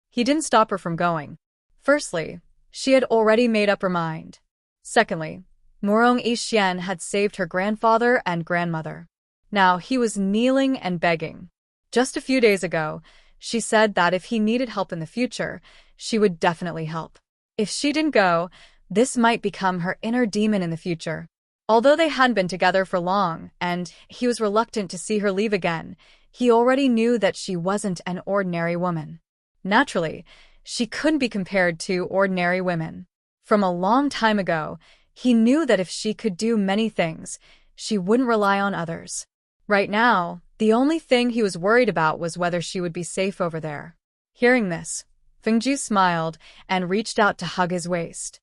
He didn't stop her from going. Firstly, she had already made up her mind. Secondly, Morong Yixian had saved her grandfather and grandmother. Now he was kneeling and begging. Just a few days ago, she said that if he needed help in the future, she would definitely help. If she didn't go, this might become her inner demon in the future. Although they hadn't been together for long, and he was reluctant to see her leave again, he already knew that she wasn't an ordinary woman. Naturally, she couldn't be compared to ordinary women. From a long time ago, he knew that if she could do many things, she wouldn't rely on others. Right now, the only thing he was worried about was whether she would be safe over there. Hearing this, Fengjiu smiled and reached out to hug his waist.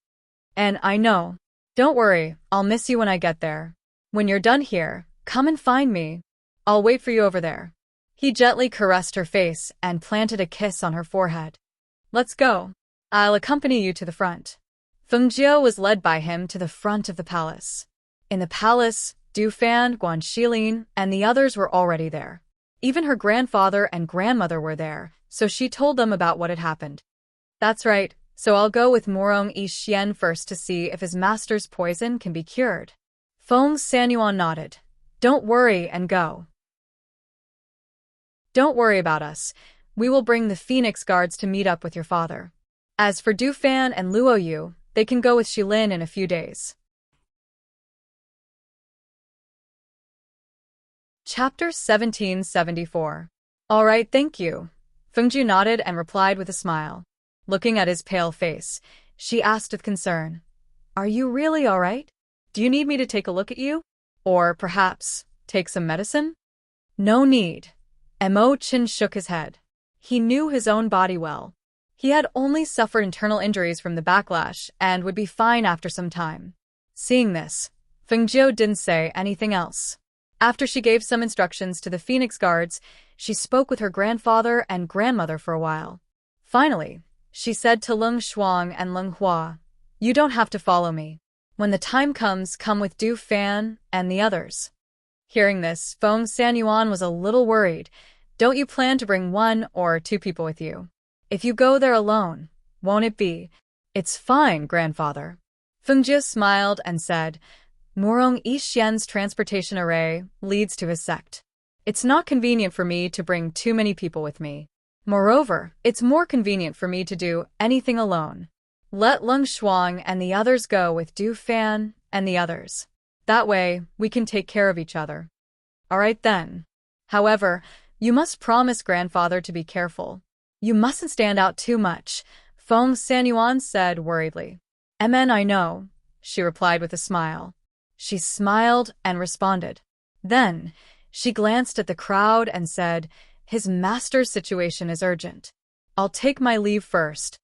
"And I know. Don't worry, I'll miss you when I get there. When you're done here, come and find me. I'll wait for you over there." He gently caressed her face and planted a kiss on her forehead. "Let's go. I'll accompany you to the front." Fengjiu was led by him to the front of the palace. In the palace, Du Fan, Guan Shilin, and the others were already there. Even her grandfather and grandmother were there, so she told them about what had happened. "That's right, so I'll go with Morong Yixian first to see if his master's poison can be cured." Feng Sanyuan nodded. "Don't worry and go. Don't worry about us. We will bring the Phoenix Guards to meet up with your father." As for Du Fan and Luo Yu, they can go with Shilin in a few days. Chapter 1774. All right, thank you. Fengju nodded and replied with a smile. Looking at his pale face, she asked with concern, "Are you really all right? Do you need me to take a look at you? Or perhaps take some medicine?" "No need." Mo Chin shook his head. He knew his own body well. He had only suffered internal injuries from the backlash and would be fine after some time. Seeing this, Fengjiu didn't say anything else. After she gave some instructions to the Phoenix Guards, she spoke with her grandfather and grandmother for a while. Finally, she said to Lung Shuang and Lung Hua, "You don't have to follow me. When the time comes, come with Du Fan and the others." Hearing this, Feng Sanyuan was a little worried. "Don't you plan to bring 1 or 2 people with you? If you go there alone, won't it be?" "It's fine, grandfather." Fengjiu smiled and said, "Murong Yixian's transportation array leads to his sect. It's not convenient for me to bring too many people with me. Moreover, it's more convenient for me to do anything alone. Let Lung Shuang and the others go with Du Fan and the others. That way, we can take care of each other." "All right then. However, you must promise grandfather to be careful. You mustn't stand out too much," Feng Sanyuan said worriedly. "I know," she replied with a smile. She smiled and responded. Then, she glanced at the crowd and said, "His master's situation is urgent. I'll take my leave first."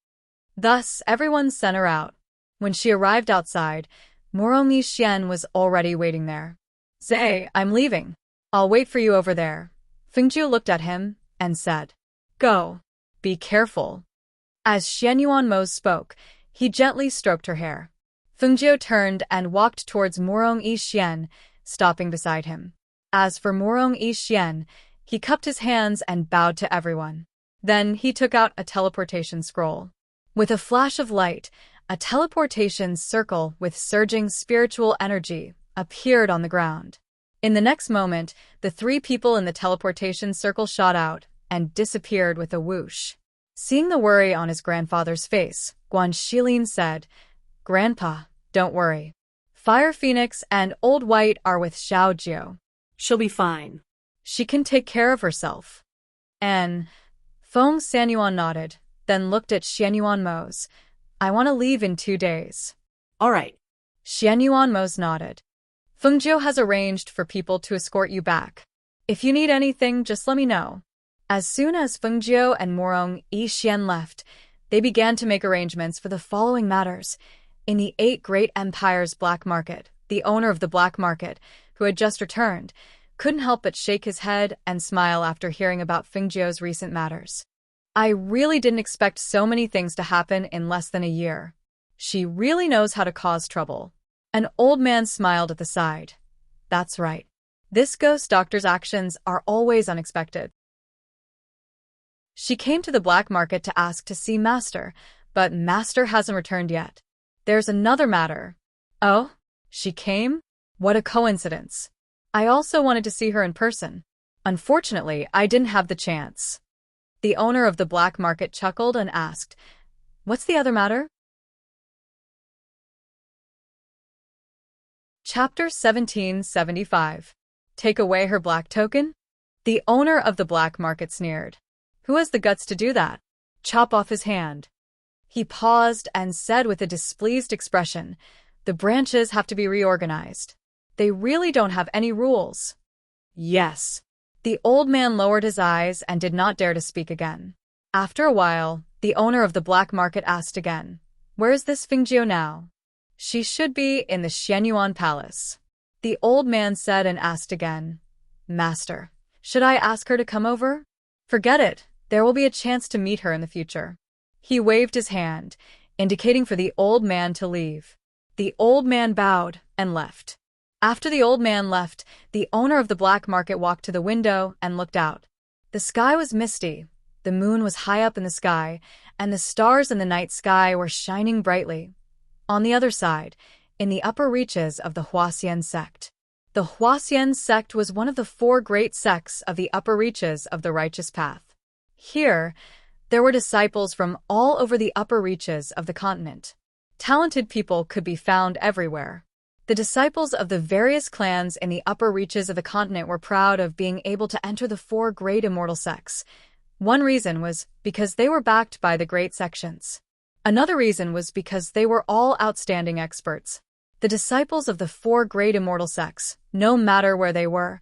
Thus, everyone sent her out. When she arrived outside, Murong Yixian was already waiting there. "Zay, I'm leaving. I'll wait for you over there." Fengjiu looked at him and said, "Go. Be careful." As Xianyuan Mo spoke, he gently stroked her hair. Fengjiu turned and walked towards Murong Yixian, stopping beside him. As for Murong Yixian, he cupped his hands and bowed to everyone. Then he took out a teleportation scroll. With a flash of light, a teleportation circle with surging spiritual energy appeared on the ground. In the next moment, the 3 people in the teleportation circle shot out and disappeared with a whoosh. Seeing the worry on his grandfather's face, Guan Shilin said, "Grandpa, don't worry. Fire Phoenix and Old White are with Xiao Jiu. She'll be fine. She can take care of herself." And Feng Sanyuan nodded, then looked at Xianyuan Mo's. "I want to leave in 2 days." All right. Xianyuan Mo's nodded. "Fengjiu has arranged for people to escort you back. If you need anything, just let me know." As soon as Fengjiu and Murong Yixian left, they began to make arrangements for the following matters. In the 8 Great Empires black market, the owner of the black market, who had just returned, couldn't help but shake his head and smile after hearing about Fengjiu's recent matters. "I really didn't expect so many things to happen in less than a year. She really knows how to cause trouble." An old man smiled at the side. "That's right. This ghost doctor's actions are always unexpected." She came to the black market to ask to see Master, but Master hasn't returned yet. "There's another matter." "Oh? She came? What a coincidence. I also wanted to see her in person. Unfortunately, I didn't have the chance." The owner of the black market chuckled and asked, "What's the other matter?" Chapter 1775. Take away her black token? The owner of the black market sneered. "Who has the guts to do that? Chop off his hand." He paused and said with a displeased expression, "The branches have to be reorganized. They really don't have any rules." "Yes." The old man lowered his eyes and did not dare to speak again. After a while, the owner of the black market asked again, "Where is this Fengjiu now?" "She should be in the Xianyuan Palace." The old man said and asked again, "Master, should I ask her to come over?" "Forget it. There will be a chance to meet her in the future." He waved his hand, indicating for the old man to leave. The old man bowed and left. After the old man left, the owner of the black market walked to the window and looked out. The sky was misty, the moon was high up in the sky, and the stars in the night sky were shining brightly. On the other side, in the upper reaches of the Huaxian sect. The Huaxian sect was one of the 4 great sects of the upper reaches of the righteous path. Here, There were disciples from all over the upper reaches of the continent. Talented people could be found everywhere. The disciples of the various clans in the upper reaches of the continent were proud of being able to enter the 4 great immortal sects. One reason was because they were backed by the great sections. Another reason was because they were all outstanding experts. The disciples of the 4 great immortal sects, no matter where they were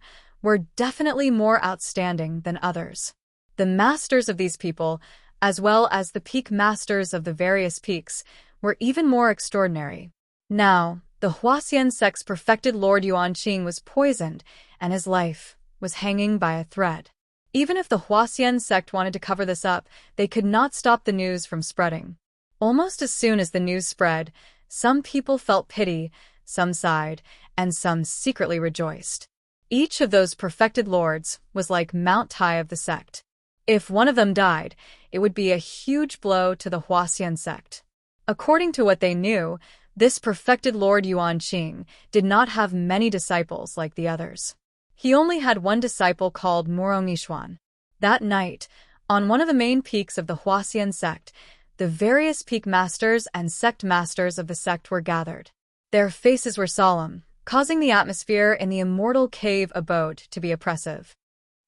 definitely more outstanding than others. The masters of these people, as well as the peak masters of the various peaks, were even more extraordinary. Now, the Huaxian sect's perfected Lord Yuanqing was poisoned, and his life was hanging by a thread. Even if the Huaxian sect wanted to cover this up, they could not stop the news from spreading. Almost as soon as the news spread, some people felt pity, some sighed, and some secretly rejoiced. Each of those perfected lords was like Mount Tai of the sect. If one of them died, it would be a huge blow to the Huaxian sect. According to what they knew, this perfected Lord Yuanqing did not have many disciples like the others. He only had one disciple called Murong Yishuan. That night, on one of the main peaks of the Huaxian sect, the various peak masters and sect masters of the sect were gathered. Their faces were solemn, causing the atmosphere in the immortal cave abode to be oppressive.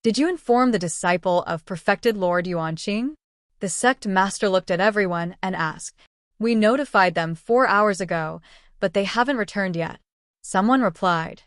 Did you inform the disciple of perfected Lord Yuanqing? The sect master looked at everyone and asked. We notified them 4 hours ago, but they haven't returned yet. Someone replied.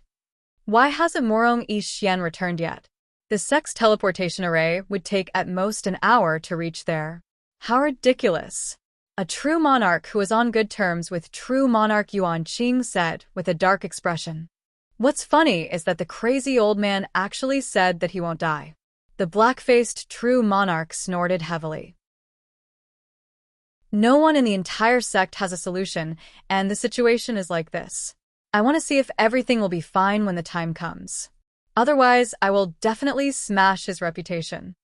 Why hasn't Murong Yishuan returned yet? The sect's teleportation array would take at most an hour to reach there. How ridiculous! A true monarch who was on good terms with true monarch Yuanqing said with a dark expression. What's funny is that the crazy old man actually said that he won't die. The black-faced true monarch snorted heavily. No one in the entire sect has a solution, and the situation is like this. I want to see if everything will be fine when the time comes. Otherwise, I will definitely smash his reputation.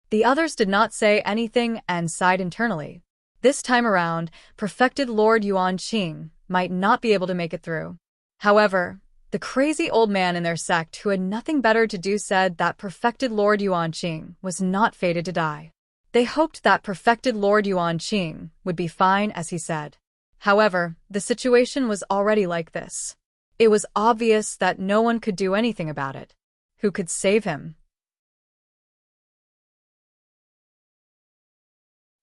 The others did not say anything and sighed internally. This time around, perfected Lord Yuanqing might not be able to make it through. However, the crazy old man in their sect who had nothing better to do said that perfected Lord Yuanqing was not fated to die. They hoped that perfected Lord Yuanqing would be fine, as he said. However, the situation was already like this. It was obvious that no one could do anything about it. Who could save him?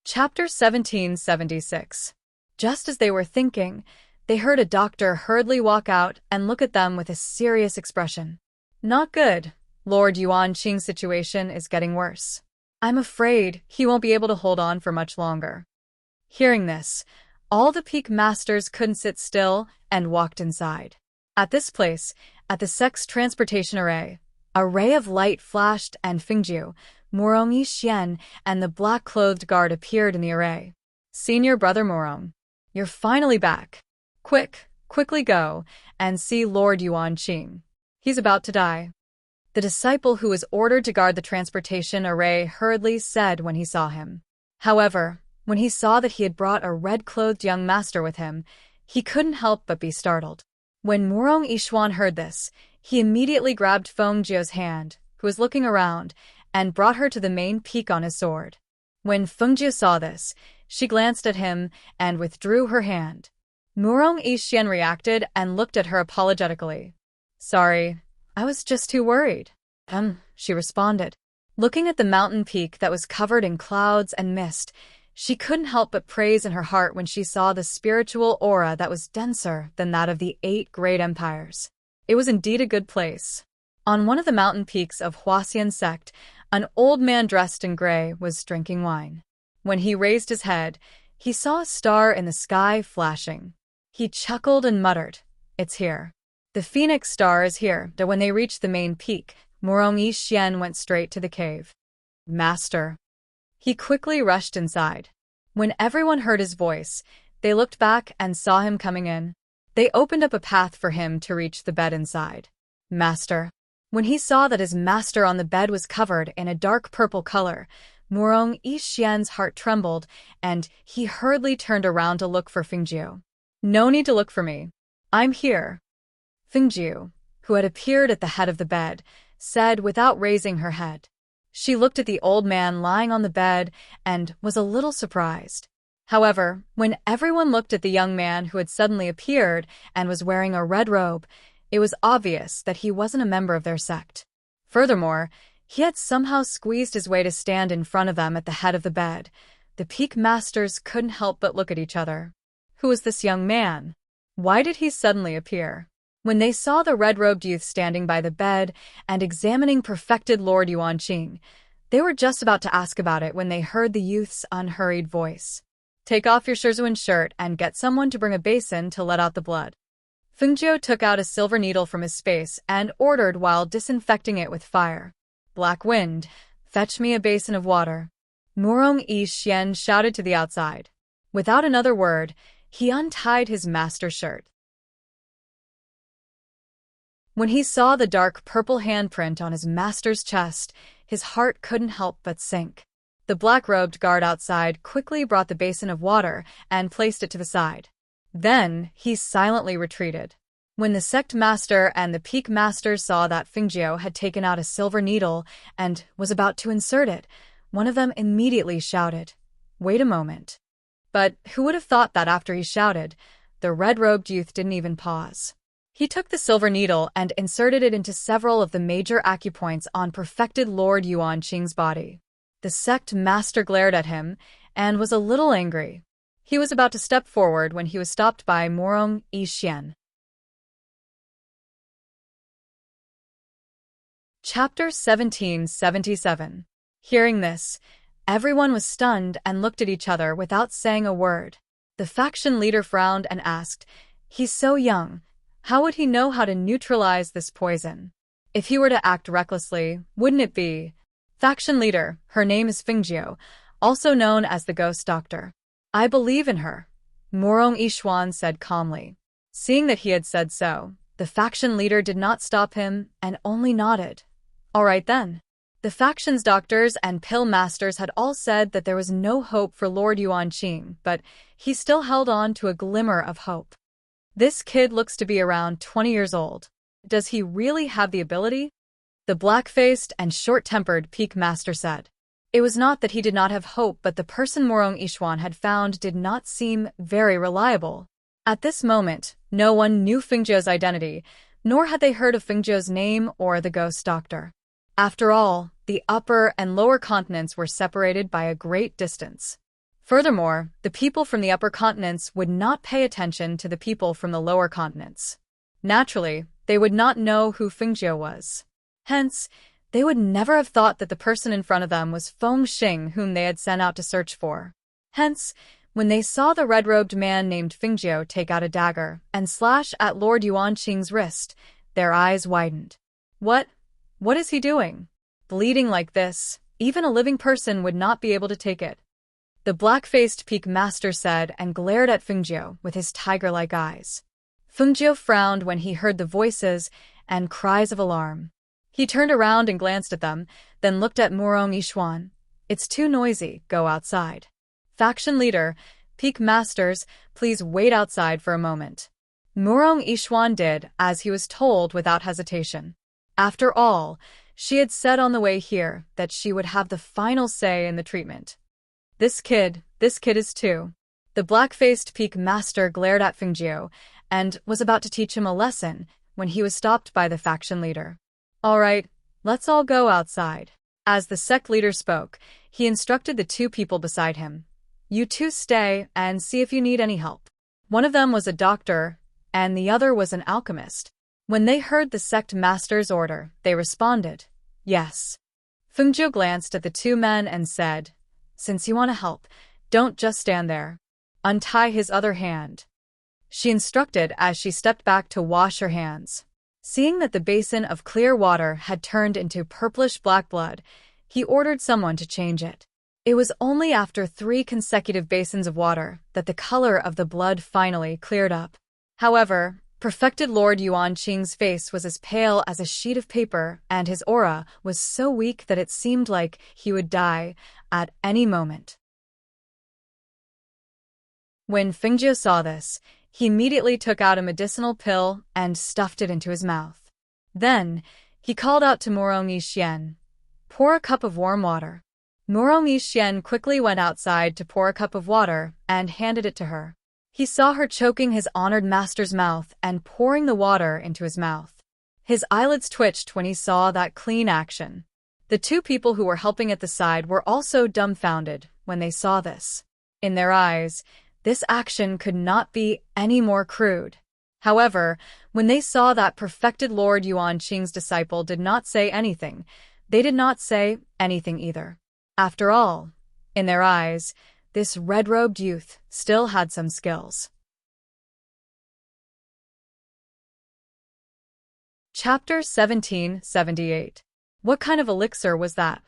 Chapter 1776. Just as they were thinking, they heard a doctor hurriedly walk out and look at them with a serious expression. Not good. Lord Yuanqing's situation is getting worse. I'm afraid he won't be able to hold on for much longer. Hearing this, all the peak masters couldn't sit still and walked inside. At this place, at the sect's transportation array, a ray of light flashed and Fingju, Murong Yishuan, and the black-clothed guard appeared in the array. Senior Brother Murong, you're finally back. Quickly go and see Lord Yuanqing. He's about to die. The disciple who was ordered to guard the transportation array hurriedly said when he saw him. However, when he saw that he had brought a red-clothed young master with him, he couldn't help but be startled. When Murong Yishuan heard this, he immediately grabbed Fengjio's hand, who was looking around, and brought her to the main peak on his sword. When Fengjio saw this, she glanced at him and withdrew her hand. Murong Yishuan reacted and looked at her apologetically. Sorry, I was just too worried. She responded. Looking at the mountain peak that was covered in clouds and mist, she couldn't help but praise in her heart when she saw the spiritual aura that was denser than that of the 8 great empires. It was indeed a good place. On one of the mountain peaks of Huaxian sect, an old man dressed in gray was drinking wine. When he raised his head, he saw a star in the sky flashing. He chuckled and muttered, It's here. The phoenix star is here. When they reached the main peak, Murong Yishuan went straight to the cave. Master. He quickly rushed inside. When everyone heard his voice, they looked back and saw him coming in. They opened up a path for him to reach the bed inside. Master. When he saw that his master on the bed was covered in a dark purple color, Murong Yishuan's heart trembled, and he hurriedly turned around to look for Fengjio. No need to look for me. I'm here. Fengjio, who had appeared at the head of the bed, said without raising her head. She looked at the old man lying on the bed and was a little surprised. However, when everyone looked at the young man who had suddenly appeared and was wearing a red robe, it was obvious that he wasn't a member of their sect. Furthermore, he had somehow squeezed his way to stand in front of them at the head of the bed. The Peak Masters couldn't help but look at each other. Who was this young man? Why did he suddenly appear? When they saw the red-robed youth standing by the bed and examining perfected Lord Yuanqing, they were just about to ask about it when they heard the youth's unhurried voice. "Take off your Shizuan shirt and get someone to bring a basin to let out the blood." Fengjiu took out a silver needle from his space and ordered while disinfecting it with fire. "Black Wind, fetch me a basin of water." Murong Yi Xian shouted to the outside. Without another word, he untied his master's shirt. When he saw the dark purple handprint on his master's chest, his heart couldn't help but sink. The black-robed guard outside quickly brought the basin of water and placed it to the side. Then he silently retreated. When the sect master and the peak master saw that Fengjiu had taken out a silver needle and was about to insert it, one of them immediately shouted, "Wait a moment." But who would have thought that after he shouted, the red-robed youth didn't even pause. He took the silver needle and inserted it into several of the major acupoints on perfected Lord Yuanqing's body. The sect master glared at him and was a little angry. He was about to step forward when he was stopped by Murong Yi Xian. Chapter 1777. Hearing this, everyone was stunned and looked at each other without saying a word. The faction leader frowned and asked, "He's so young. How would he know how to neutralize this poison? If he were to act recklessly, wouldn't it be?" Faction leader, her name is Fengjiu, also known as the Ghost Doctor. "I believe in her," Murong Yishuan said calmly. Seeing that he had said so, the faction leader did not stop him and only nodded. All right then. The faction's doctors and pill masters had all said that there was no hope for Lord Yuanqing, but he still held on to a glimmer of hope. This kid looks to be around 20 years old. Does he really have the ability? The black-faced and short-tempered peak master said. It was not that he did not have hope, but the person Murong Yishuan had found did not seem very reliable. At this moment, no one knew Fengjiu's identity, nor had they heard of Fengjiu's name or the Ghost Doctor. After all, the upper and lower continents were separated by a great distance. Furthermore, the people from the upper continents would not pay attention to the people from the lower continents. Naturally, they would not know who Fengjiu was. Hence, they would never have thought that the person in front of them was Feng Xing, whom they had sent out to search for. Hence, when they saw the red-robed man named Fengjiu take out a dagger and slash at Lord Yuanqing's wrist, their eyes widened. What is he doing? Bleeding like this, even a living person would not be able to take it. The black-faced peak master said and glared at Fengjiu with his tiger-like eyes. Fengjiu frowned when he heard the voices and cries of alarm. He turned around and glanced at them, then looked at Murong Yishuan. "It's too noisy, go outside." Faction leader, peak masters, please wait outside for a moment. Murong Yishuan did as he was told without hesitation. After all, she had said on the way here that she would have the final say in the treatment. This kid is too. The black-faced peak master glared at Fengjiu and was about to teach him a lesson when he was stopped by the faction leader. "All right, let's all go outside." As the sect leader spoke, he instructed the two people beside him. "You two stay and see if you need any help." One of them was a doctor, and the other was an alchemist. When they heard the sect master's order, they responded, "Yes." Fengjiu glanced at the two men and said, "Since you want to help, don't just stand there. Untie his other hand." She instructed as she stepped back to wash her hands. Seeing that the basin of clear water had turned into purplish-black blood, he ordered someone to change it. It was only after 3 consecutive basins of water that the color of the blood finally cleared up. However, perfected Lord Yuanqing's face was as pale as a sheet of paper, and his aura was so weak that it seemed like he would die at any moment. When Fengjiu saw this, he immediately took out a medicinal pill and stuffed it into his mouth. Then, he called out to Murong Yi Xian, Pour a cup of warm water. Noro Xian quickly went outside to pour a cup of water and handed it to her. He saw her choking his honored master's mouth and pouring the water into his mouth. His eyelids twitched when he saw that clean action. The two people who were helping at the side were also dumbfounded when they saw this. In their eyes, this action could not be any more crude. However, when they saw that perfected Lord Yuanqing's disciple did not say anything, they did not say anything either. After all, in their eyes, this red-robed youth still had some skills. Chapter 1778. What kind of elixir was that?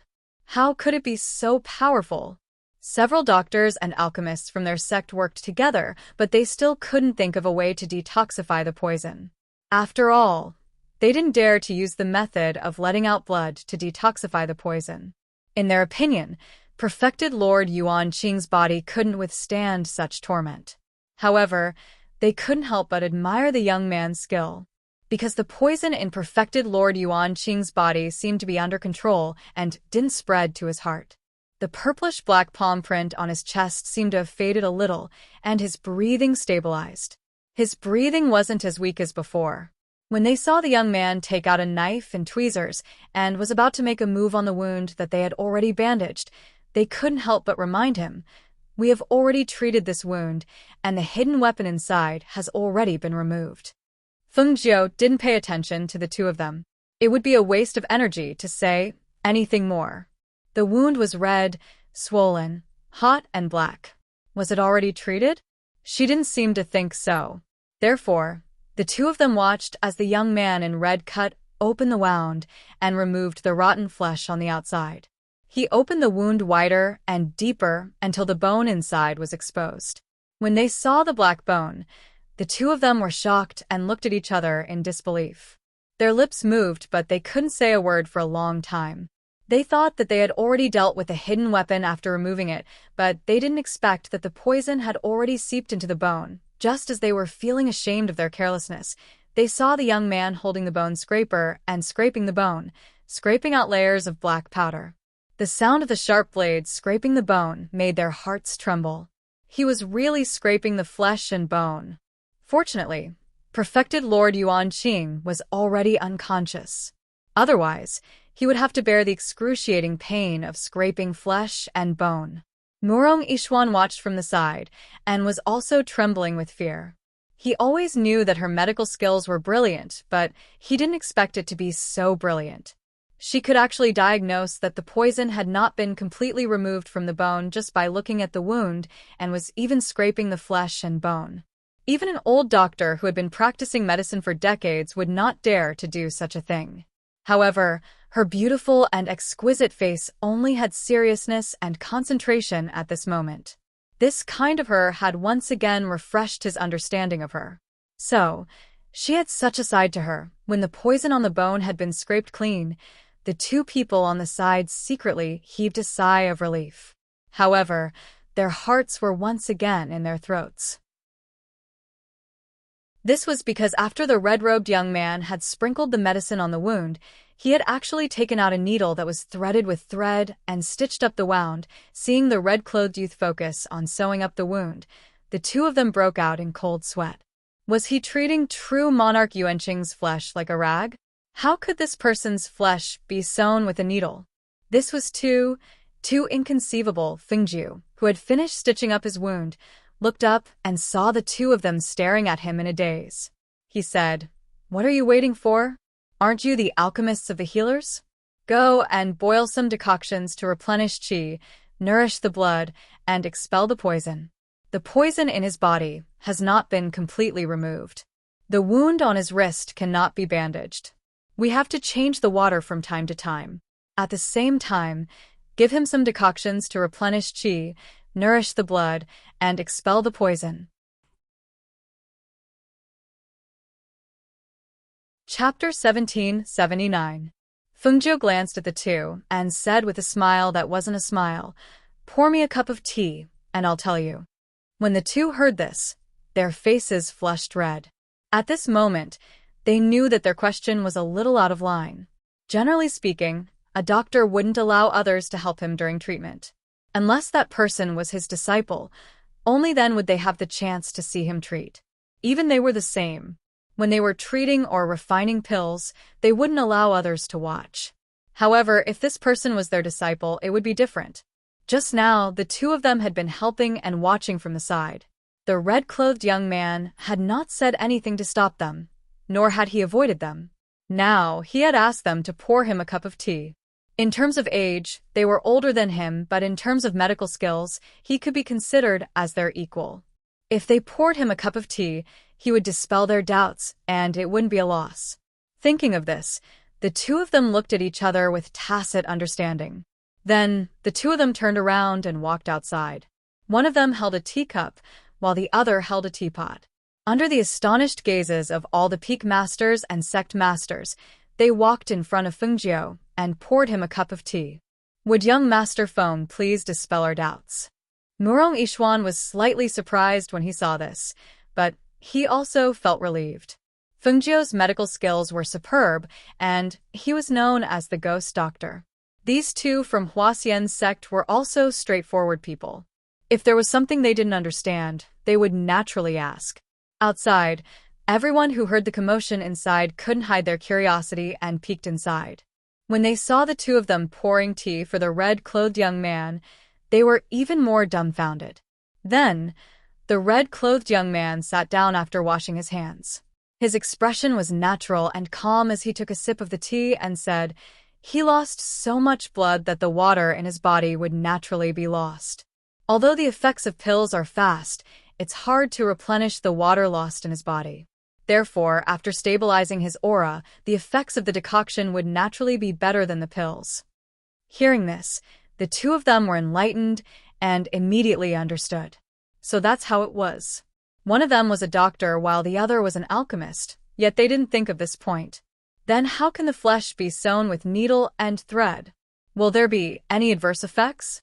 How could it be so powerful? Several doctors and alchemists from their sect worked together, but they still couldn't think of a way to detoxify the poison. After all, they didn't dare to use the method of letting out blood to detoxify the poison. In their opinion, perfected Lord Yuanqing's body couldn't withstand such torment. However, they couldn't help but admire the young man's skill. Because the poison in perfected Lord Yuanqing's body seemed to be under control and didn't spread to his heart. The purplish-black palm print on his chest seemed to have faded a little, and his breathing stabilized. His breathing wasn't as weak as before. When they saw the young man take out a knife and tweezers and was about to make a move on the wound that they had already bandaged, they couldn't help but remind him, "We have already treated this wound, and the hidden weapon inside has already been removed." Feng Jiu didn't pay attention to the two of them. It would be a waste of energy to say anything more. The wound was red, swollen, hot, and black. Was it already treated? She didn't seem to think so. Therefore, the two of them watched as the young man in red cut open the wound and removed the rotten flesh on the outside. He opened the wound wider and deeper until the bone inside was exposed. When they saw the black bone, the two of them were shocked and looked at each other in disbelief. Their lips moved, but they couldn't say a word for a long time. They thought that they had already dealt with the hidden weapon after removing it, but they didn't expect that the poison had already seeped into the bone. Just as they were feeling ashamed of their carelessness, they saw the young man holding the bone scraper and scraping the bone, scraping out layers of black powder. The sound of the sharp blades scraping the bone made their hearts tremble. He was really scraping the flesh and bone. Fortunately, perfected Lord Yuanqing was already unconscious. Otherwise, he would have to bear the excruciating pain of scraping flesh and bone. Noro Xian watched from the side and was also trembling with fear. He always knew that her medical skills were brilliant, but he didn't expect it to be so brilliant. She could actually diagnose that the poison had not been completely removed from the bone just by looking at the wound and was even scraping the flesh and bone. Even an old doctor who had been practicing medicine for decades would not dare to do such a thing. However, her beautiful and exquisite face only had seriousness and concentration at this moment. This kind of her had once again refreshed his understanding of her. So, she had such a side to her. When the poison on the bone had been scraped clean, the two people on the side secretly heaved a sigh of relief. However, their hearts were once again in their throats. This was because after the red-robed young man had sprinkled the medicine on the wound, he had actually taken out a needle that was threaded with thread and stitched up the wound. Seeing the red-clothed youth focus on sewing up the wound, the two of them broke out in cold sweat. Was he treating true monarch Yuanqing's flesh like a rag? How could this person's flesh be sewn with a needle? This was too inconceivable. Feng Jiu, who had finished stitching up his wound, looked up and saw the two of them staring at him in a daze. He said, "What are you waiting for? Aren't you the alchemists of the healers? Go and boil some decoctions to replenish qi, nourish the blood, and expel the poison." The poison in his body has not been completely removed. The wound on his wrist cannot be bandaged. We have to change the water from time to time. At the same time, give him some decoctions to replenish qi, nourish the blood, and expel the poison. Chapter 1779. Feng Jiu glanced at the two and said with a smile that wasn't a smile, "Pour me a cup of tea, and I'll tell you." When the two heard this, their faces flushed red. At this moment, they knew that their question was a little out of line. Generally speaking, A doctor wouldn't allow others to help him during treatment. Unless that person was his disciple, only then would they have the chance to see him treat. Even they were the same. When they were treating or refining pills, they wouldn't allow others to watch. However, if this person was their disciple, it would be different. Just now, the two of them had been helping and watching from the side. The red-clothed young man had not said anything to stop them, nor had he avoided them. Now, he had asked them to pour him a cup of tea. In terms of age, they were older than him, but in terms of medical skills, he could be considered as their equal. If they poured him a cup of tea, he would dispel their doubts, and it wouldn't be a loss. Thinking of this, the two of them looked at each other with tacit understanding. Then, the two of them turned around and walked outside. One of them held a teacup, while the other held a teapot. Under the astonished gazes of all the peak masters and sect masters, they walked in front of Fengjiu and poured him a cup of tea. Would young Master Feng please dispel our doubts? Murong Yishuan was slightly surprised when he saw this, but he also felt relieved. Fengjiu's medical skills were superb, and he was known as the Ghost Doctor. These two from Huaxian's sect were also straightforward people. If there was something they didn't understand, they would naturally ask. Outside, everyone who heard the commotion inside couldn't hide their curiosity and peeked inside. When they saw the two of them pouring tea for the red-clothed young man, they were even more dumbfounded. Then, the red-clothed young man sat down after washing his hands. His expression was natural and calm as he took a sip of the tea and said, "He lost so much blood that the water in his body would naturally be lost. Although the effects of pills are fast, it's hard to replenish the water lost in his body. Therefore, after stabilizing his aura, the effects of the decoction would naturally be better than the pills." Hearing this, the two of them were enlightened and immediately understood. So that's how it was. One of them was a doctor while the other was an alchemist, yet they didn't think of this point. Then how can the flesh be sewn with needle and thread? Will there be any adverse effects?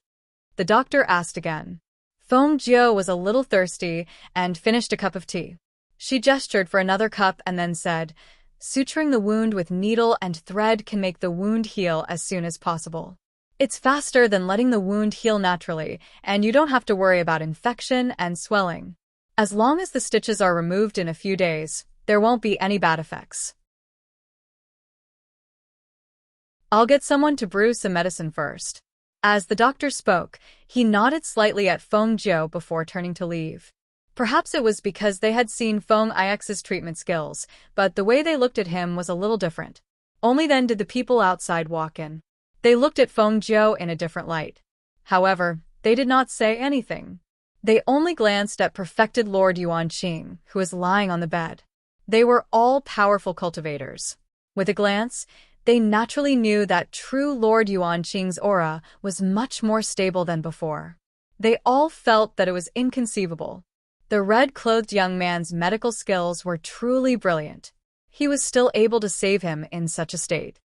The doctor asked again. Feng Jiu was a little thirsty and finished a cup of tea. She gestured for another cup and then said, "Suturing the wound with needle and thread can make the wound heal as soon as possible. It's faster than letting the wound heal naturally, and you don't have to worry about infection and swelling. As long as the stitches are removed in a few days, there won't be any bad effects. I'll get someone to brew some medicine first." As the doctor spoke, he nodded slightly at Feng Jiu before turning to leave. Perhaps it was because they had seen Feng Ix's treatment skills, but the way they looked at him was a little different. Only then did the people outside walk in. They looked at Feng Jiu in a different light. However, they did not say anything. They only glanced at perfected Lord Yuanqing, who was lying on the bed. They were all powerful cultivators. With a glance, they naturally knew that true Lord Yuanqing's aura was much more stable than before. They all felt that it was inconceivable. The red-clothed young man's medical skills were truly brilliant. He was still able to save him in such a state.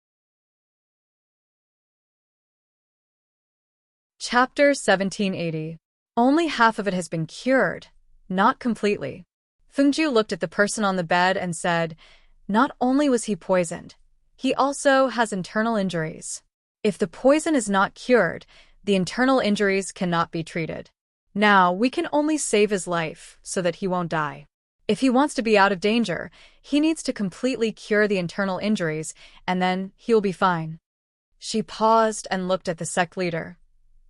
Chapter 1780. Only half of it has been cured, not completely. Fengjiu looked at the person on the bed and said, "Not only was he poisoned, he also has internal injuries. If the poison is not cured, the internal injuries cannot be treated. Now, we can only save his life so that he won't die. If he wants to be out of danger, he needs to completely cure the internal injuries, and then he will be fine." She paused and looked at the sect leader.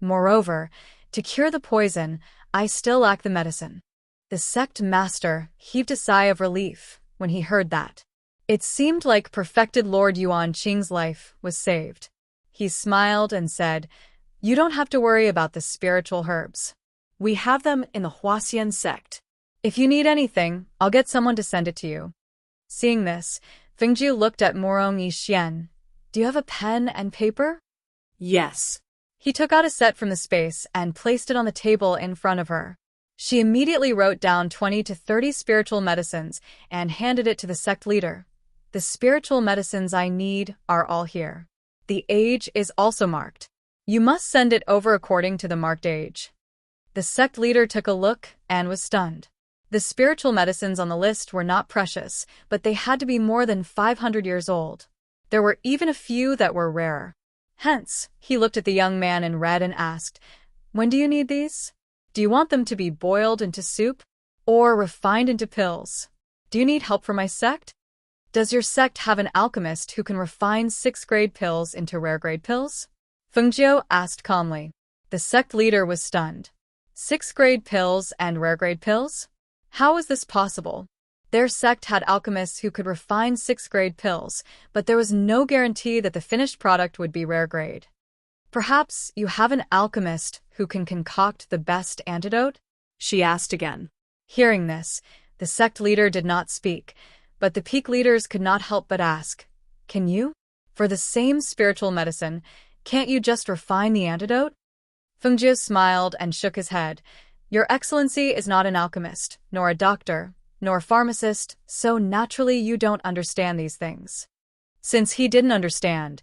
"Moreover, to cure the poison, I still lack the medicine." The sect master heaved a sigh of relief when he heard that. It seemed like perfected Lord Yuanqing's life was saved. He smiled and said, "You don't have to worry about the spiritual herbs. We have them in the Huaxian sect. If you need anything, I'll get someone to send it to you." Seeing this, Fengjiu looked at Morong Yixian. "Do you have a pen and paper?" Yes. He took out a set from the space and placed it on the table in front of her. She immediately wrote down 20 to 30 spiritual medicines and handed it to the sect leader. "The spiritual medicines I need are all here. The age is also marked. You must send it over according to the marked age." The sect leader took a look and was stunned. The spiritual medicines on the list were not precious, but they had to be more than 500 years old. There were even a few that were rare. Hence, he looked at the young man in red and asked, "When do you need these? Do you want them to be boiled into soup? Or refined into pills? Do you need help for my sect? Does your sect have an alchemist who can refine 6th-grade pills into rare-grade pills?" Fengjiu asked calmly. The sect leader was stunned. 6th-grade pills and rare-grade pills? How was this possible? Their sect had alchemists who could refine 6th-grade pills, but there was no guarantee that the finished product would be rare-grade. "Perhaps you have an alchemist who can concoct the best antidote?" she asked again. Hearing this, the sect leader did not speak, but the peak leaders could not help but ask, "Can you? For the same spiritual medicine, can't you just refine the antidote?" Fengjiu smiled and shook his head. "Your Excellency is not an alchemist, nor a doctor, nor a pharmacist, so naturally you don't understand these things." Since he didn't understand,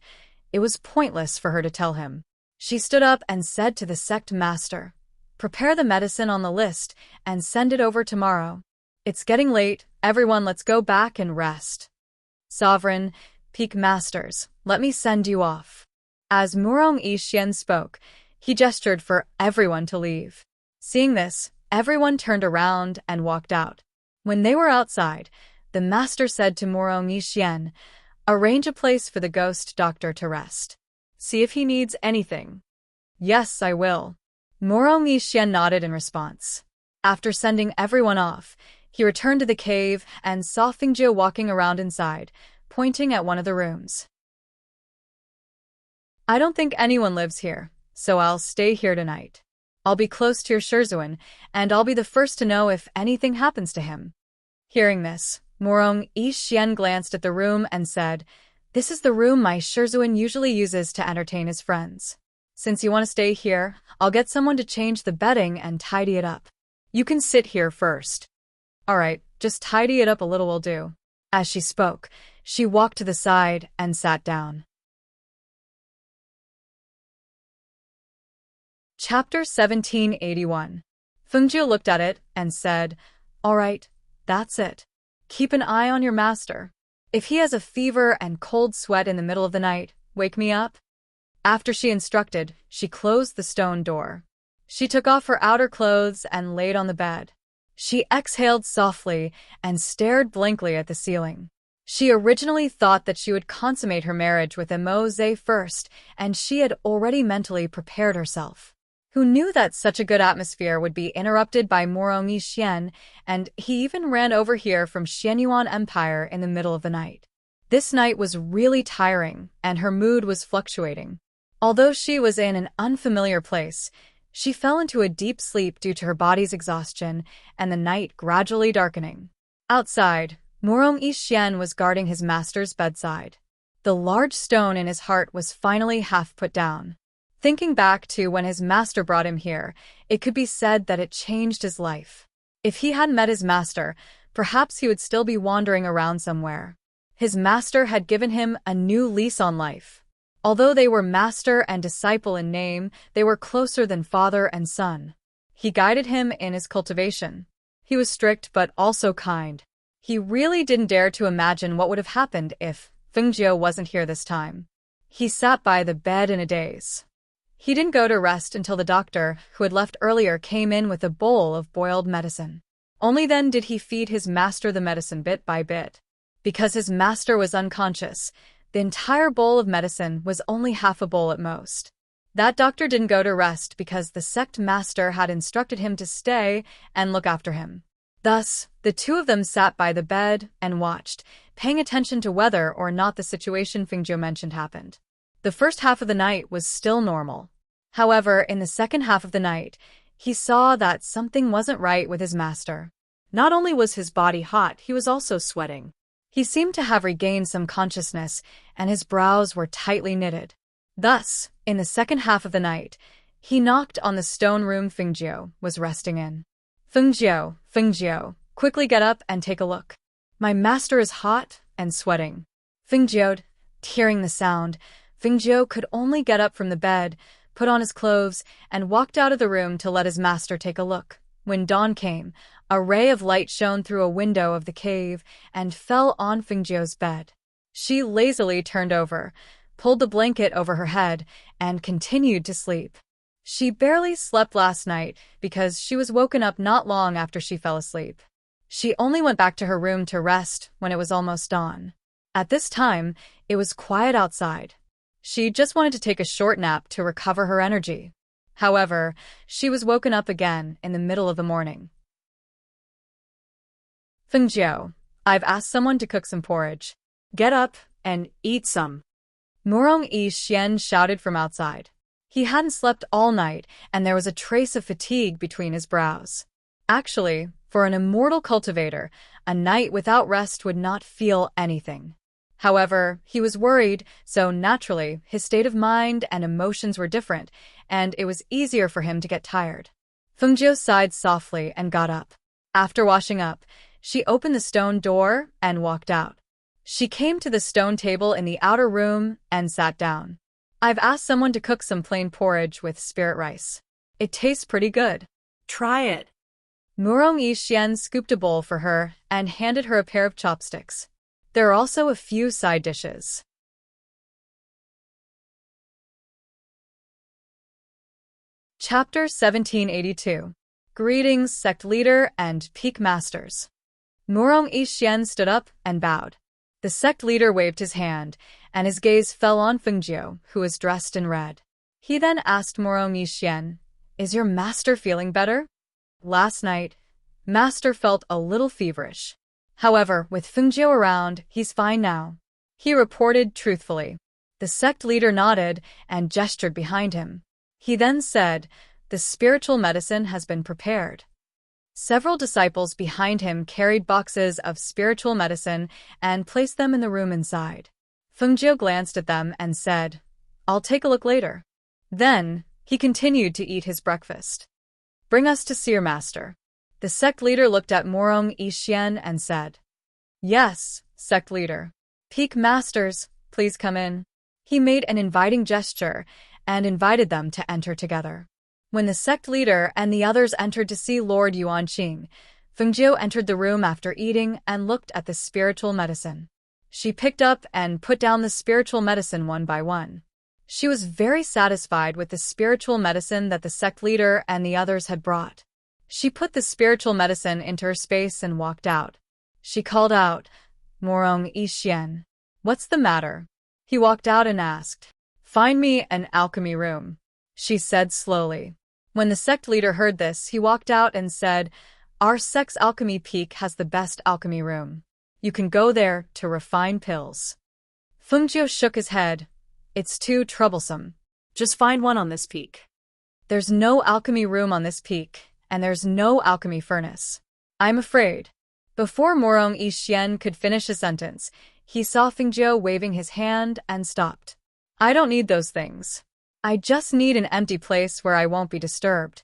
it was pointless for her to tell him. She stood up and said to the sect master, "Prepare the medicine on the list and send it over tomorrow. It's getting late, everyone let's go back and rest. Sovereign, peak masters, let me send you off." As Murong Yixian spoke, he gestured for everyone to leave. Seeing this, everyone turned around and walked out. When they were outside, the master said to Murong Yixian, "Arrange a place for the ghost doctor to rest. See if he needs anything." "Yes, I will." Murong Yixian nodded in response. After sending everyone off, he returned to the cave and saw Fengjiu walking around inside, pointing at one of the rooms. "I don't think anyone lives here, so I'll stay here tonight. I'll be close to your Shizhuan, and I'll be the first to know if anything happens to him." Hearing this, Murong Yixian glanced at the room and said, "This is the room my Shizhuan usually uses to entertain his friends. Since you want to stay here, I'll get someone to change the bedding and tidy it up. You can sit here first." "All right, just tidy it up a little will do." As she spoke, she walked to the side and sat down. Chapter 1781. Fengjiu looked at it and said, "All right, that's it. Keep an eye on your master. If he has a fever and cold sweat in the middle of the night, wake me up." After she instructed, she closed the stone door. She took off her outer clothes and laid on the bed. She exhaled softly and stared blankly at the ceiling. She originally thought that she would consummate her marriage with Immerse first, and she had already mentally prepared herself. Who knew that such a good atmosphere would be interrupted by Murong Yixian, and he even ran over here from Xianyuan Empire in the middle of the night. This night was really tiring, and her mood was fluctuating. Although she was in an unfamiliar place, she fell into a deep sleep due to her body's exhaustion and the night gradually darkening. Outside, Murong Yixian was guarding his master's bedside. The large stone in his heart was finally half put down. Thinking back to when his master brought him here, it could be said that it changed his life. If he hadn't met his master, perhaps he would still be wandering around somewhere. His master had given him a new lease on life. Although they were master and disciple in name, they were closer than father and son. He guided him in his cultivation. He was strict but also kind. He really didn't dare to imagine what would have happened if Fengjiu wasn't here this time. He sat by the bed in a daze. He didn't go to rest until the doctor, who had left earlier, came in with a bowl of boiled medicine. Only then did he feed his master the medicine bit by bit. Because his master was unconscious, the entire bowl of medicine was only half a bowl at most. That doctor didn't go to rest because the sect master had instructed him to stay and look after him. Thus, the two of them sat by the bed and watched, paying attention to whether or not the situation Fengjiu mentioned happened. The first half of the night was still normal. However, in the second half of the night, he saw that something wasn't right with his master. Not only was his body hot, he was also sweating. He seemed to have regained some consciousness, and his brows were tightly knitted. Thus, in the second half of the night, he knocked on the stone room Fengjiu was resting in. Fengjiu, quickly get up and take a look. My master is hot and sweating." Fengjiu, hearing the sound, Fengjiu could only get up from the bed, put on his clothes, and walked out of the room to let his master take a look. When dawn came, a ray of light shone through a window of the cave and fell on Fengjiu's bed. She lazily turned over, pulled the blanket over her head, and continued to sleep. She barely slept last night because she was woken up not long after she fell asleep. She only went back to her room to rest when it was almost dawn. At this time, it was quiet outside. She just wanted to take a short nap to recover her energy. However, she was woken up again in the middle of the morning. Fengjiu, I've asked someone to cook some porridge. Get up and eat some. Murong Yi Xian shouted from outside. He hadn't slept all night, and there was a trace of fatigue between his brows. Actually, for an immortal cultivator, a night without rest would not feel anything. However, he was worried, so naturally, his state of mind and emotions were different, and it was easier for him to get tired. Fengjiu sighed softly and got up. After washing up, she opened the stone door and walked out. She came to the stone table in the outer room and sat down. I've asked someone to cook some plain porridge with spirit rice. It tastes pretty good. Try it. Murong Yi Xian scooped a bowl for her and handed her a pair of chopsticks. There are also a few side dishes. Chapter 1782. Greetings, Sect Leader and Peak Masters. Murong Yi Xian stood up and bowed. The sect leader waved his hand, and his gaze fell on Fengjiu, who was dressed in red. He then asked Murong Yi Xian, "Is your master feeling better?" Last night, Master felt a little feverish. However, with Fengjiu around, he's fine now. He reported truthfully. The sect leader nodded and gestured behind him. He then said, "The spiritual medicine has been prepared." Several disciples behind him carried boxes of spiritual medicine and placed them in the room inside. Fengjiu glanced at them and said, "I'll take a look later." Then, he continued to eat his breakfast. "Bring us to Seer Master." The sect leader looked at Murong Yi Xian and said, "Yes, sect leader. Peak Masters, please come in." He made an inviting gesture and invited them to enter together. When the sect leader and the others entered to see Lord Yuanqing, Fengjiu entered the room after eating and looked at the spiritual medicine. She picked up and put down the spiritual medicine one by one. She was very satisfied with the spiritual medicine that the sect leader and the others had brought. She put the spiritual medicine into her space and walked out. She called out, "Murong Yi Xian, what's the matter?" He walked out and asked, "Find me an alchemy room," she said slowly. When the sect leader heard this, he walked out and said, "Our sect's alchemy peak has the best alchemy room. You can go there to refine pills." Fengjiu shook his head. "It's too troublesome. Just find one on this peak." "There's no alchemy room on this peak, and there's no alchemy furnace. I'm afraid." Before Murong Yi Xian could finish a sentence, he saw Fengjiu waving his hand and stopped. "I don't need those things. I just need an empty place where I won't be disturbed."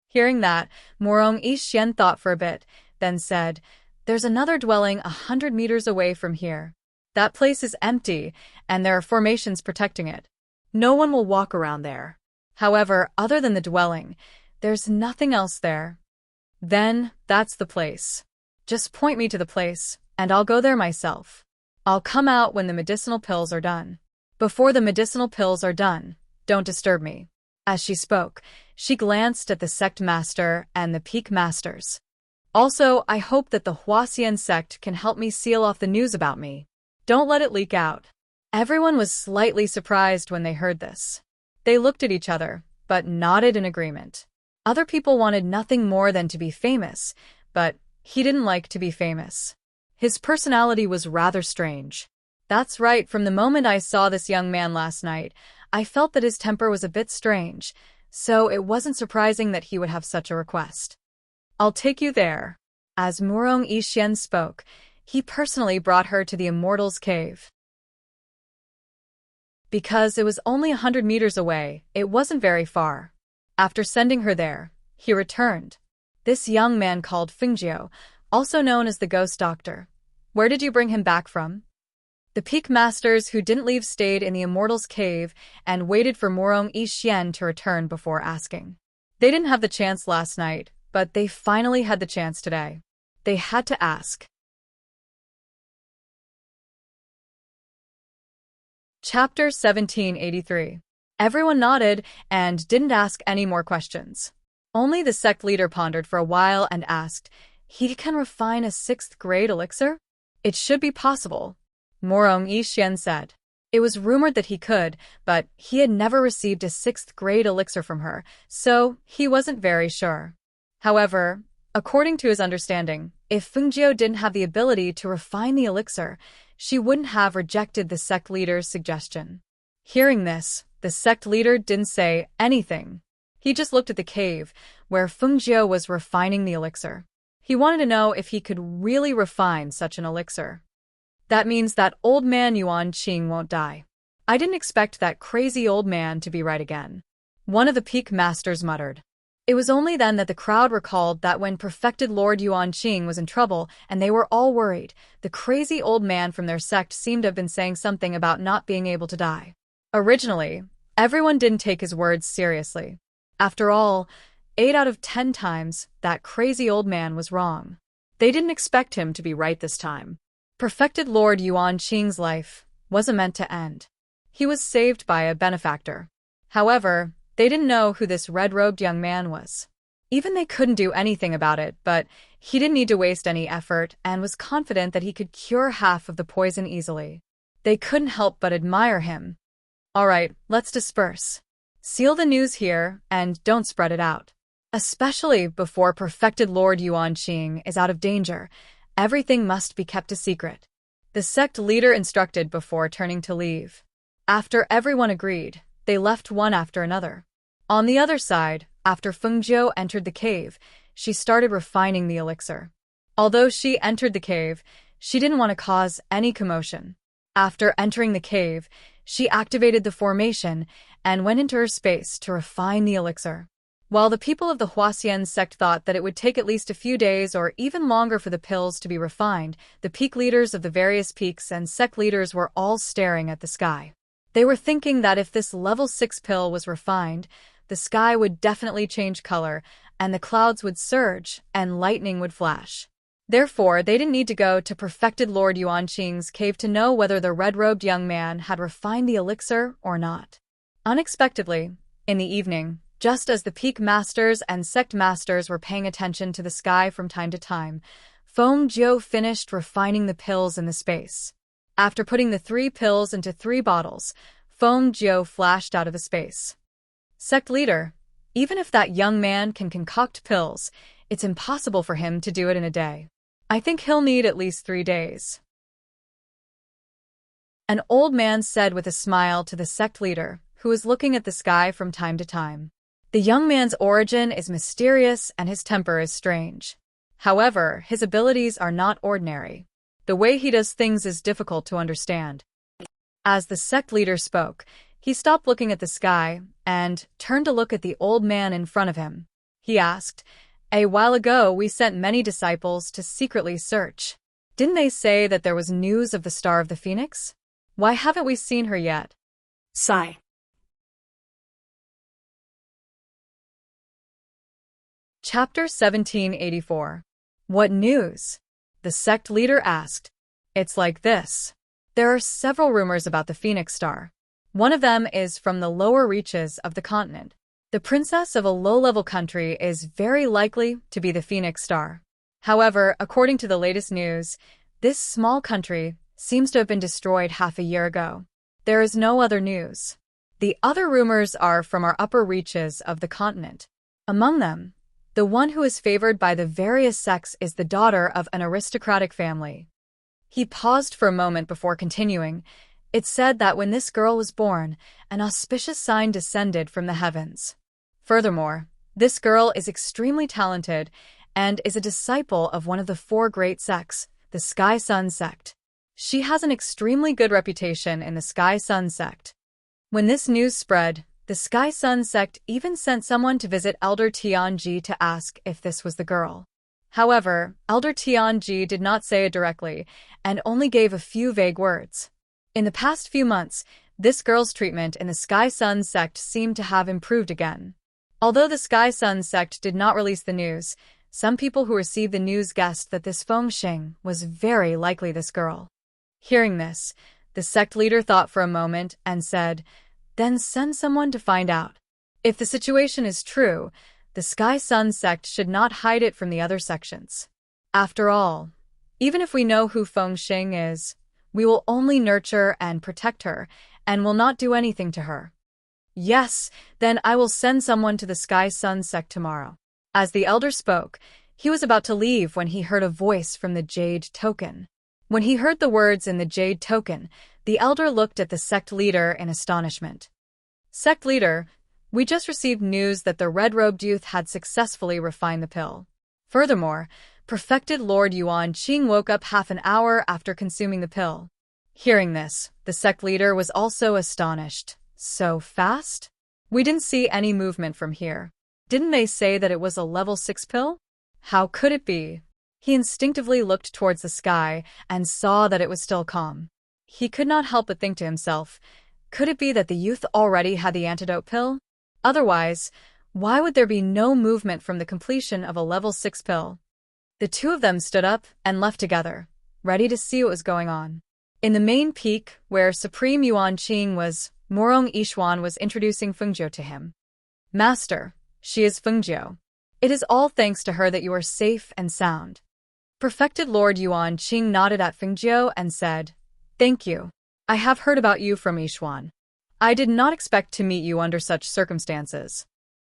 Hearing that, Murong Yi Xian thought for a bit, then said, "There's another dwelling 100 meters away from here. That place is empty, and there are formations protecting it. No one will walk around there. However, other than the dwelling, there's nothing else there." "Then, that's the place. Just point me to the place, and I'll go there myself. I'll come out when the medicinal pills are done. Before the medicinal pills are done, don't disturb me." As she spoke, she glanced at the sect master and the peak masters. "Also, I hope that the Huaxian sect can help me seal off the news about me. Don't let it leak out." Everyone was slightly surprised when they heard this. They looked at each other, but nodded in agreement. Other people wanted nothing more than to be famous, but he didn't like to be famous. His personality was rather strange. "That's right, from the moment I saw this young man last night, I felt that his temper was a bit strange, so it wasn't surprising that he would have such a request. I'll take you there." As Murong Yi Xian spoke, he personally brought her to the Immortal's Cave. Because it was only 100 meters away, it wasn't very far. After sending her there, he returned. This young man called Fengjiu, also known as the Ghost Doctor. "Where did you bring him back from?" The Peak Masters who didn't leave stayed in the Immortal's Cave and waited for Murong Yi Xian to return before asking. They didn't have the chance last night, but they finally had the chance today. They had to ask. Chapter 1783. Everyone nodded and didn't ask any more questions. Only the sect leader pondered for a while and asked, "He can refine a 6th grade elixir? It should be possible," Morong Yixian said. It was rumored that he could, but he had never received a 6th grade elixir from her, so he wasn't very sure. However, according to his understanding, if Fengjiu didn't have the ability to refine the elixir, she wouldn't have rejected the sect leader's suggestion. Hearing this, the sect leader didn't say anything. He just looked at the cave, where Fengjiu was refining the elixir. He wanted to know if he could really refine such an elixir. That means that old man Yuan Qing won't die. I didn't expect that crazy old man to be right again, one of the peak masters muttered. It was only then that the crowd recalled that when perfected Lord Yuan Qing was in trouble and they were all worried, the crazy old man from their sect seemed to have been saying something about not being able to die. Originally, everyone didn't take his words seriously. After all, 8 out of 10 times, that crazy old man was wrong. They didn't expect him to be right this time. Perfected Lord Yuan Qing's life wasn't meant to end. He was saved by a benefactor. However, they didn't know who this red-robed young man was. Even they couldn't do anything about it, but he didn't need to waste any effort and was confident that he could cure half of the poison easily. They couldn't help but admire him. All right, let's disperse. Seal the news here and don't spread it out. Especially before perfected Lord Yuan Qing is out of danger, everything must be kept a secret. The sect leader instructed before turning to leave. After everyone agreed, they left one after another. On the other side, after Fengjiu entered the cave, she started refining the elixir. Although she entered the cave, she didn't want to cause any commotion. After entering the cave, she activated the formation and went into her space to refine the elixir. While the people of the Huaxian sect thought that it would take at least a few days or even longer for the pills to be refined, the peak leaders of the various peaks and sect leaders were all staring at the sky. They were thinking that if this level 6 pill was refined, the sky would definitely change color, and the clouds would surge, and lightning would flash. Therefore, they didn't need to go to perfected Lord Yuan Qing's cave to know whether the red-robed young man had refined the elixir or not. Unexpectedly, in the evening, just as the peak masters and sect masters were paying attention to the sky from time to time, Fengjiu finished refining the pills in the space. After putting the 3 pills into 3 bottles, Fengjiu flashed out of the space. Sect leader, even if that young man can concoct pills, it's impossible for him to do it in a day. I think he'll need at least 3 days. An old man said with a smile to the sect leader, who was looking at the sky from time to time. The young man's origin is mysterious and his temper is strange. However, his abilities are not ordinary. The way he does things is difficult to understand. As the sect leader spoke, he stopped looking at the sky and turned to look at the old man in front of him. He asked, "A while ago we sent many disciples to secretly search. Didn't they say that there was news of the Star of the Phoenix? Why haven't we seen her yet?" Sigh. Chapter 1784. What news? The sect leader asked. It's like this. There are several rumors about the Phoenix Star. One of them is from the lower reaches of the continent. The princess of a low-level country is very likely to be the Phoenix Star. However, according to the latest news, this small country seems to have been destroyed half a year ago. There is no other news. The other rumors are from our upper reaches of the continent. Among them, the one who is favored by the various sects is the daughter of an aristocratic family. He paused for a moment before continuing. It's said that when this girl was born, an auspicious sign descended from the heavens. Furthermore, this girl is extremely talented and is a disciple of one of the 4 great sects, the Sky Sun sect. She has an extremely good reputation in the Sky Sun sect. When this news spread, the Sky Sun sect even sent someone to visit Elder Tianji to ask if this was the girl. However, Elder Tianji did not say it directly and only gave a few vague words. In the past few months, this girl's treatment in the Sky Sun sect seemed to have improved again. Although the Sky Sun sect did not release the news, some people who received the news guessed that this Feng Xing was very likely this girl. Hearing this, The sect leader thought for a moment and said, "Then send someone to find out. If the situation is true, the Sky Sun sect should not hide it from the other sections. After all, even if we know who Feng Xing is, we will only nurture and protect her and will not do anything to her." "Yes, then I will send someone to the Sky Sun sect tomorrow." As the elder spoke, he was about to leave when he heard a voice from the Jade Token. When he heard the words in the Jade Token, the elder looked at the sect leader in astonishment. "Sect leader, we just received news that the red-robed youth had successfully refined the pill. Furthermore, perfected Lord Yuan Qing woke up half an hour after consuming the pill." Hearing this, the sect leader was also astonished. "So fast? We didn't see any movement from here. Didn't they say that it was a level 6 pill? How could it be?" He instinctively looked towards the sky and saw that it was still calm. He could not help but think to himself, could it be that the youth already had the antidote pill? Otherwise, why would there be no movement from the completion of a level 6 pill? The two of them stood up and left together, ready to see what was going on. In the main peak, where Supreme Yuan Qing was, Morong Yishuan was introducing Fengjiu to him. "Master, she is Fengjiu. It is all thanks to her that you are safe and sound." Perfected Lord Yuan Qing nodded at Fengjiu and said, "Thank you. I have heard about you from Yishuan. I did not expect to meet you under such circumstances.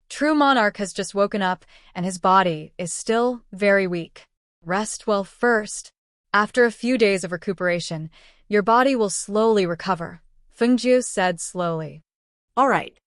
True monarch has just woken up and his body is still very weak. Rest well first. After a few days of recuperation, your body will slowly recover," Fengjiu said slowly. All right.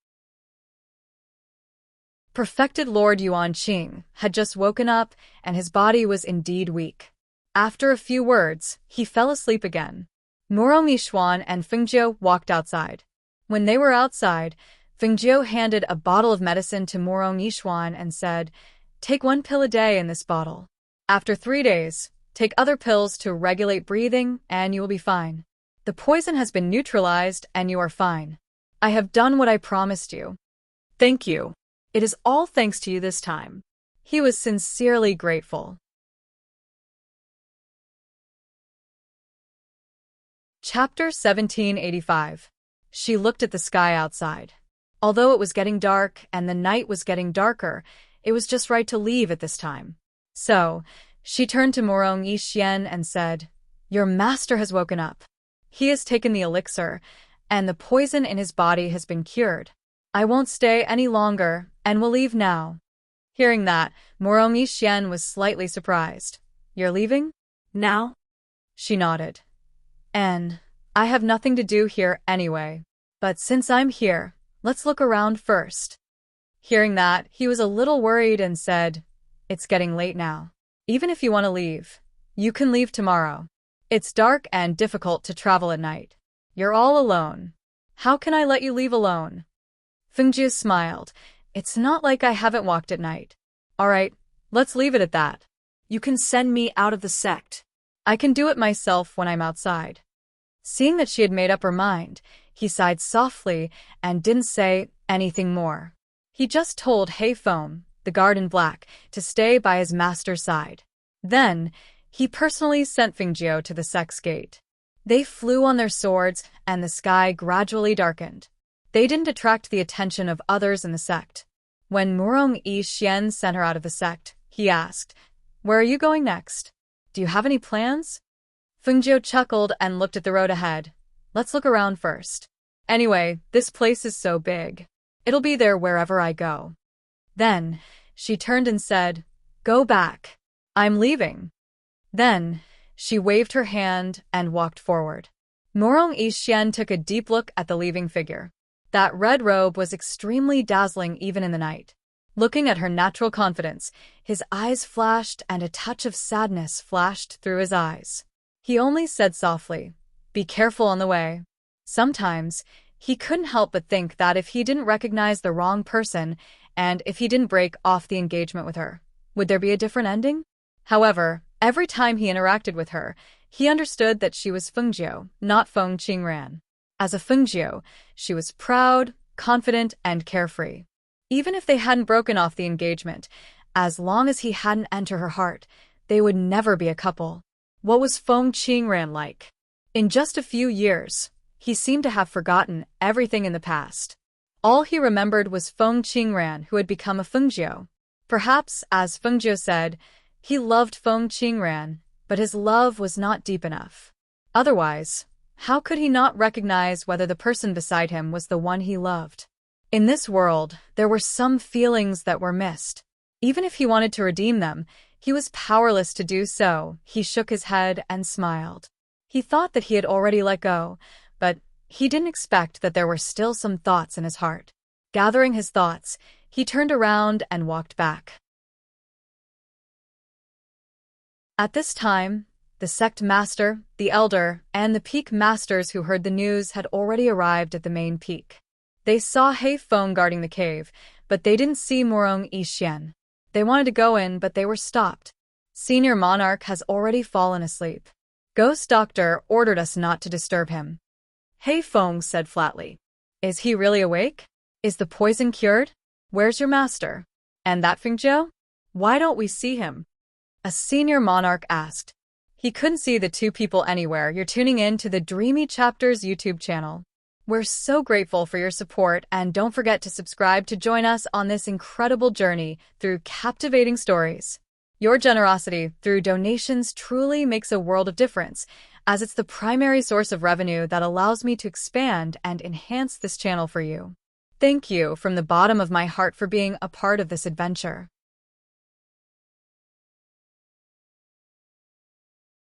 Perfected Lord Yuan Qing had just woken up and his body was indeed weak. After a few words, he fell asleep again. Morong Yishuan and Fengjiu walked outside. When they were outside, Fengjiu handed a bottle of medicine to Morong Yishuan and said, "Take 1 pill a day in this bottle. After 3 days, take other pills to regulate breathing and you will be fine. The poison has been neutralized and you are fine. I have done what I promised you." Thank you. It is all thanks to you this time. He was sincerely grateful. Chapter 1785. She looked at the sky outside. Although it was getting dark and the night was getting darker, it was just right to leave at this time. So, she turned to Morong Yishuan and said, "Your master has woken up. He has taken the elixir, and the poison in his body has been cured. I won't stay any longer and will leave now." Hearing that, Morong Yishuan was slightly surprised. "You're leaving?" Now? She nodded. "And I have nothing to do here anyway. But since I'm here, let's look around first." Hearing that, he was a little worried and said, "It's getting late now. Even if you want to leave, you can leave tomorrow. It's dark and difficult to travel at night. You're all alone. How can I let you leave alone?" Fengjiu smiled. "It's not like I haven't walked at night. All right, let's leave it at that. You can send me out of the sect. I can do it myself when I'm outside." Seeing that she had made up her mind, he sighed softly and didn't say anything more. He just told Hei Foam, the guard in black, to stay by his master's side. Then, he personally sent Fengjiu to the sect's gate. They flew on their swords and the sky gradually darkened. They didn't attract the attention of others in the sect. When Morong Yishuan sent her out of the sect, he asked, "Where are you going next? Do you have any plans?" Fengjiu chuckled and looked at the road ahead. "Let's look around first. Anyway, this place is so big. It'll be there wherever I go." Then, she turned and said, "Go back. I'm leaving." Then, she waved her hand and walked forward. Morong Yishuan took a deep look at the leaving figure. That red robe was extremely dazzling even in the night. Looking at her natural confidence, his eyes flashed and a touch of sadness flashed through his eyes. He only said softly, "Be careful on the way." Sometimes, he couldn't help but think that if he didn't recognize the wrong person and if he didn't break off the engagement with her, would there be a different ending? However, every time he interacted with her, he understood that she was Fengjiu, not Feng Qingran. As a Fengjiu, she was proud, confident, and carefree. Even if they hadn't broken off the engagement, as long as he hadn't entered her heart, they would never be a couple. What was Feng Qingran like? In just a few years, he seemed to have forgotten everything in the past. All he remembered was Feng Qingran, who had become a Fengjiu. Perhaps, as Fengjiu said, he loved Feng Qingran, but his love was not deep enough. Otherwise, how could he not recognize whether the person beside him was the one he loved? In this world, there were some feelings that were missed. Even if he wanted to redeem them, he was powerless to do so. He shook his head and smiled. He thought that he had already let go, but he didn't expect that there were still some thoughts in his heart. Gathering his thoughts, he turned around and walked back. At this time, the sect master, the elder, and the peak masters who heard the news had already arrived at the main peak. They saw He Feng guarding the cave, but they didn't see Morong Yixian. They wanted to go in, but they were stopped. Senior Monarch has already fallen asleep. Ghost Doctor ordered us not to disturb him. He Feng said flatly. Is he really awake? Is the poison cured? Where's your master? And that Fengjiu? Why don't we see him? A senior monarch asked. He couldn't see the two people anywhere. You're tuning in to the Dreamy Chapters YouTube channel. We're so grateful for your support, and don't forget to subscribe to join us on this incredible journey through captivating stories. Your generosity through donations truly makes a world of difference, as it's the primary source of revenue that allows me to expand and enhance this channel for you. Thank you from the bottom of my heart for being a part of this adventure.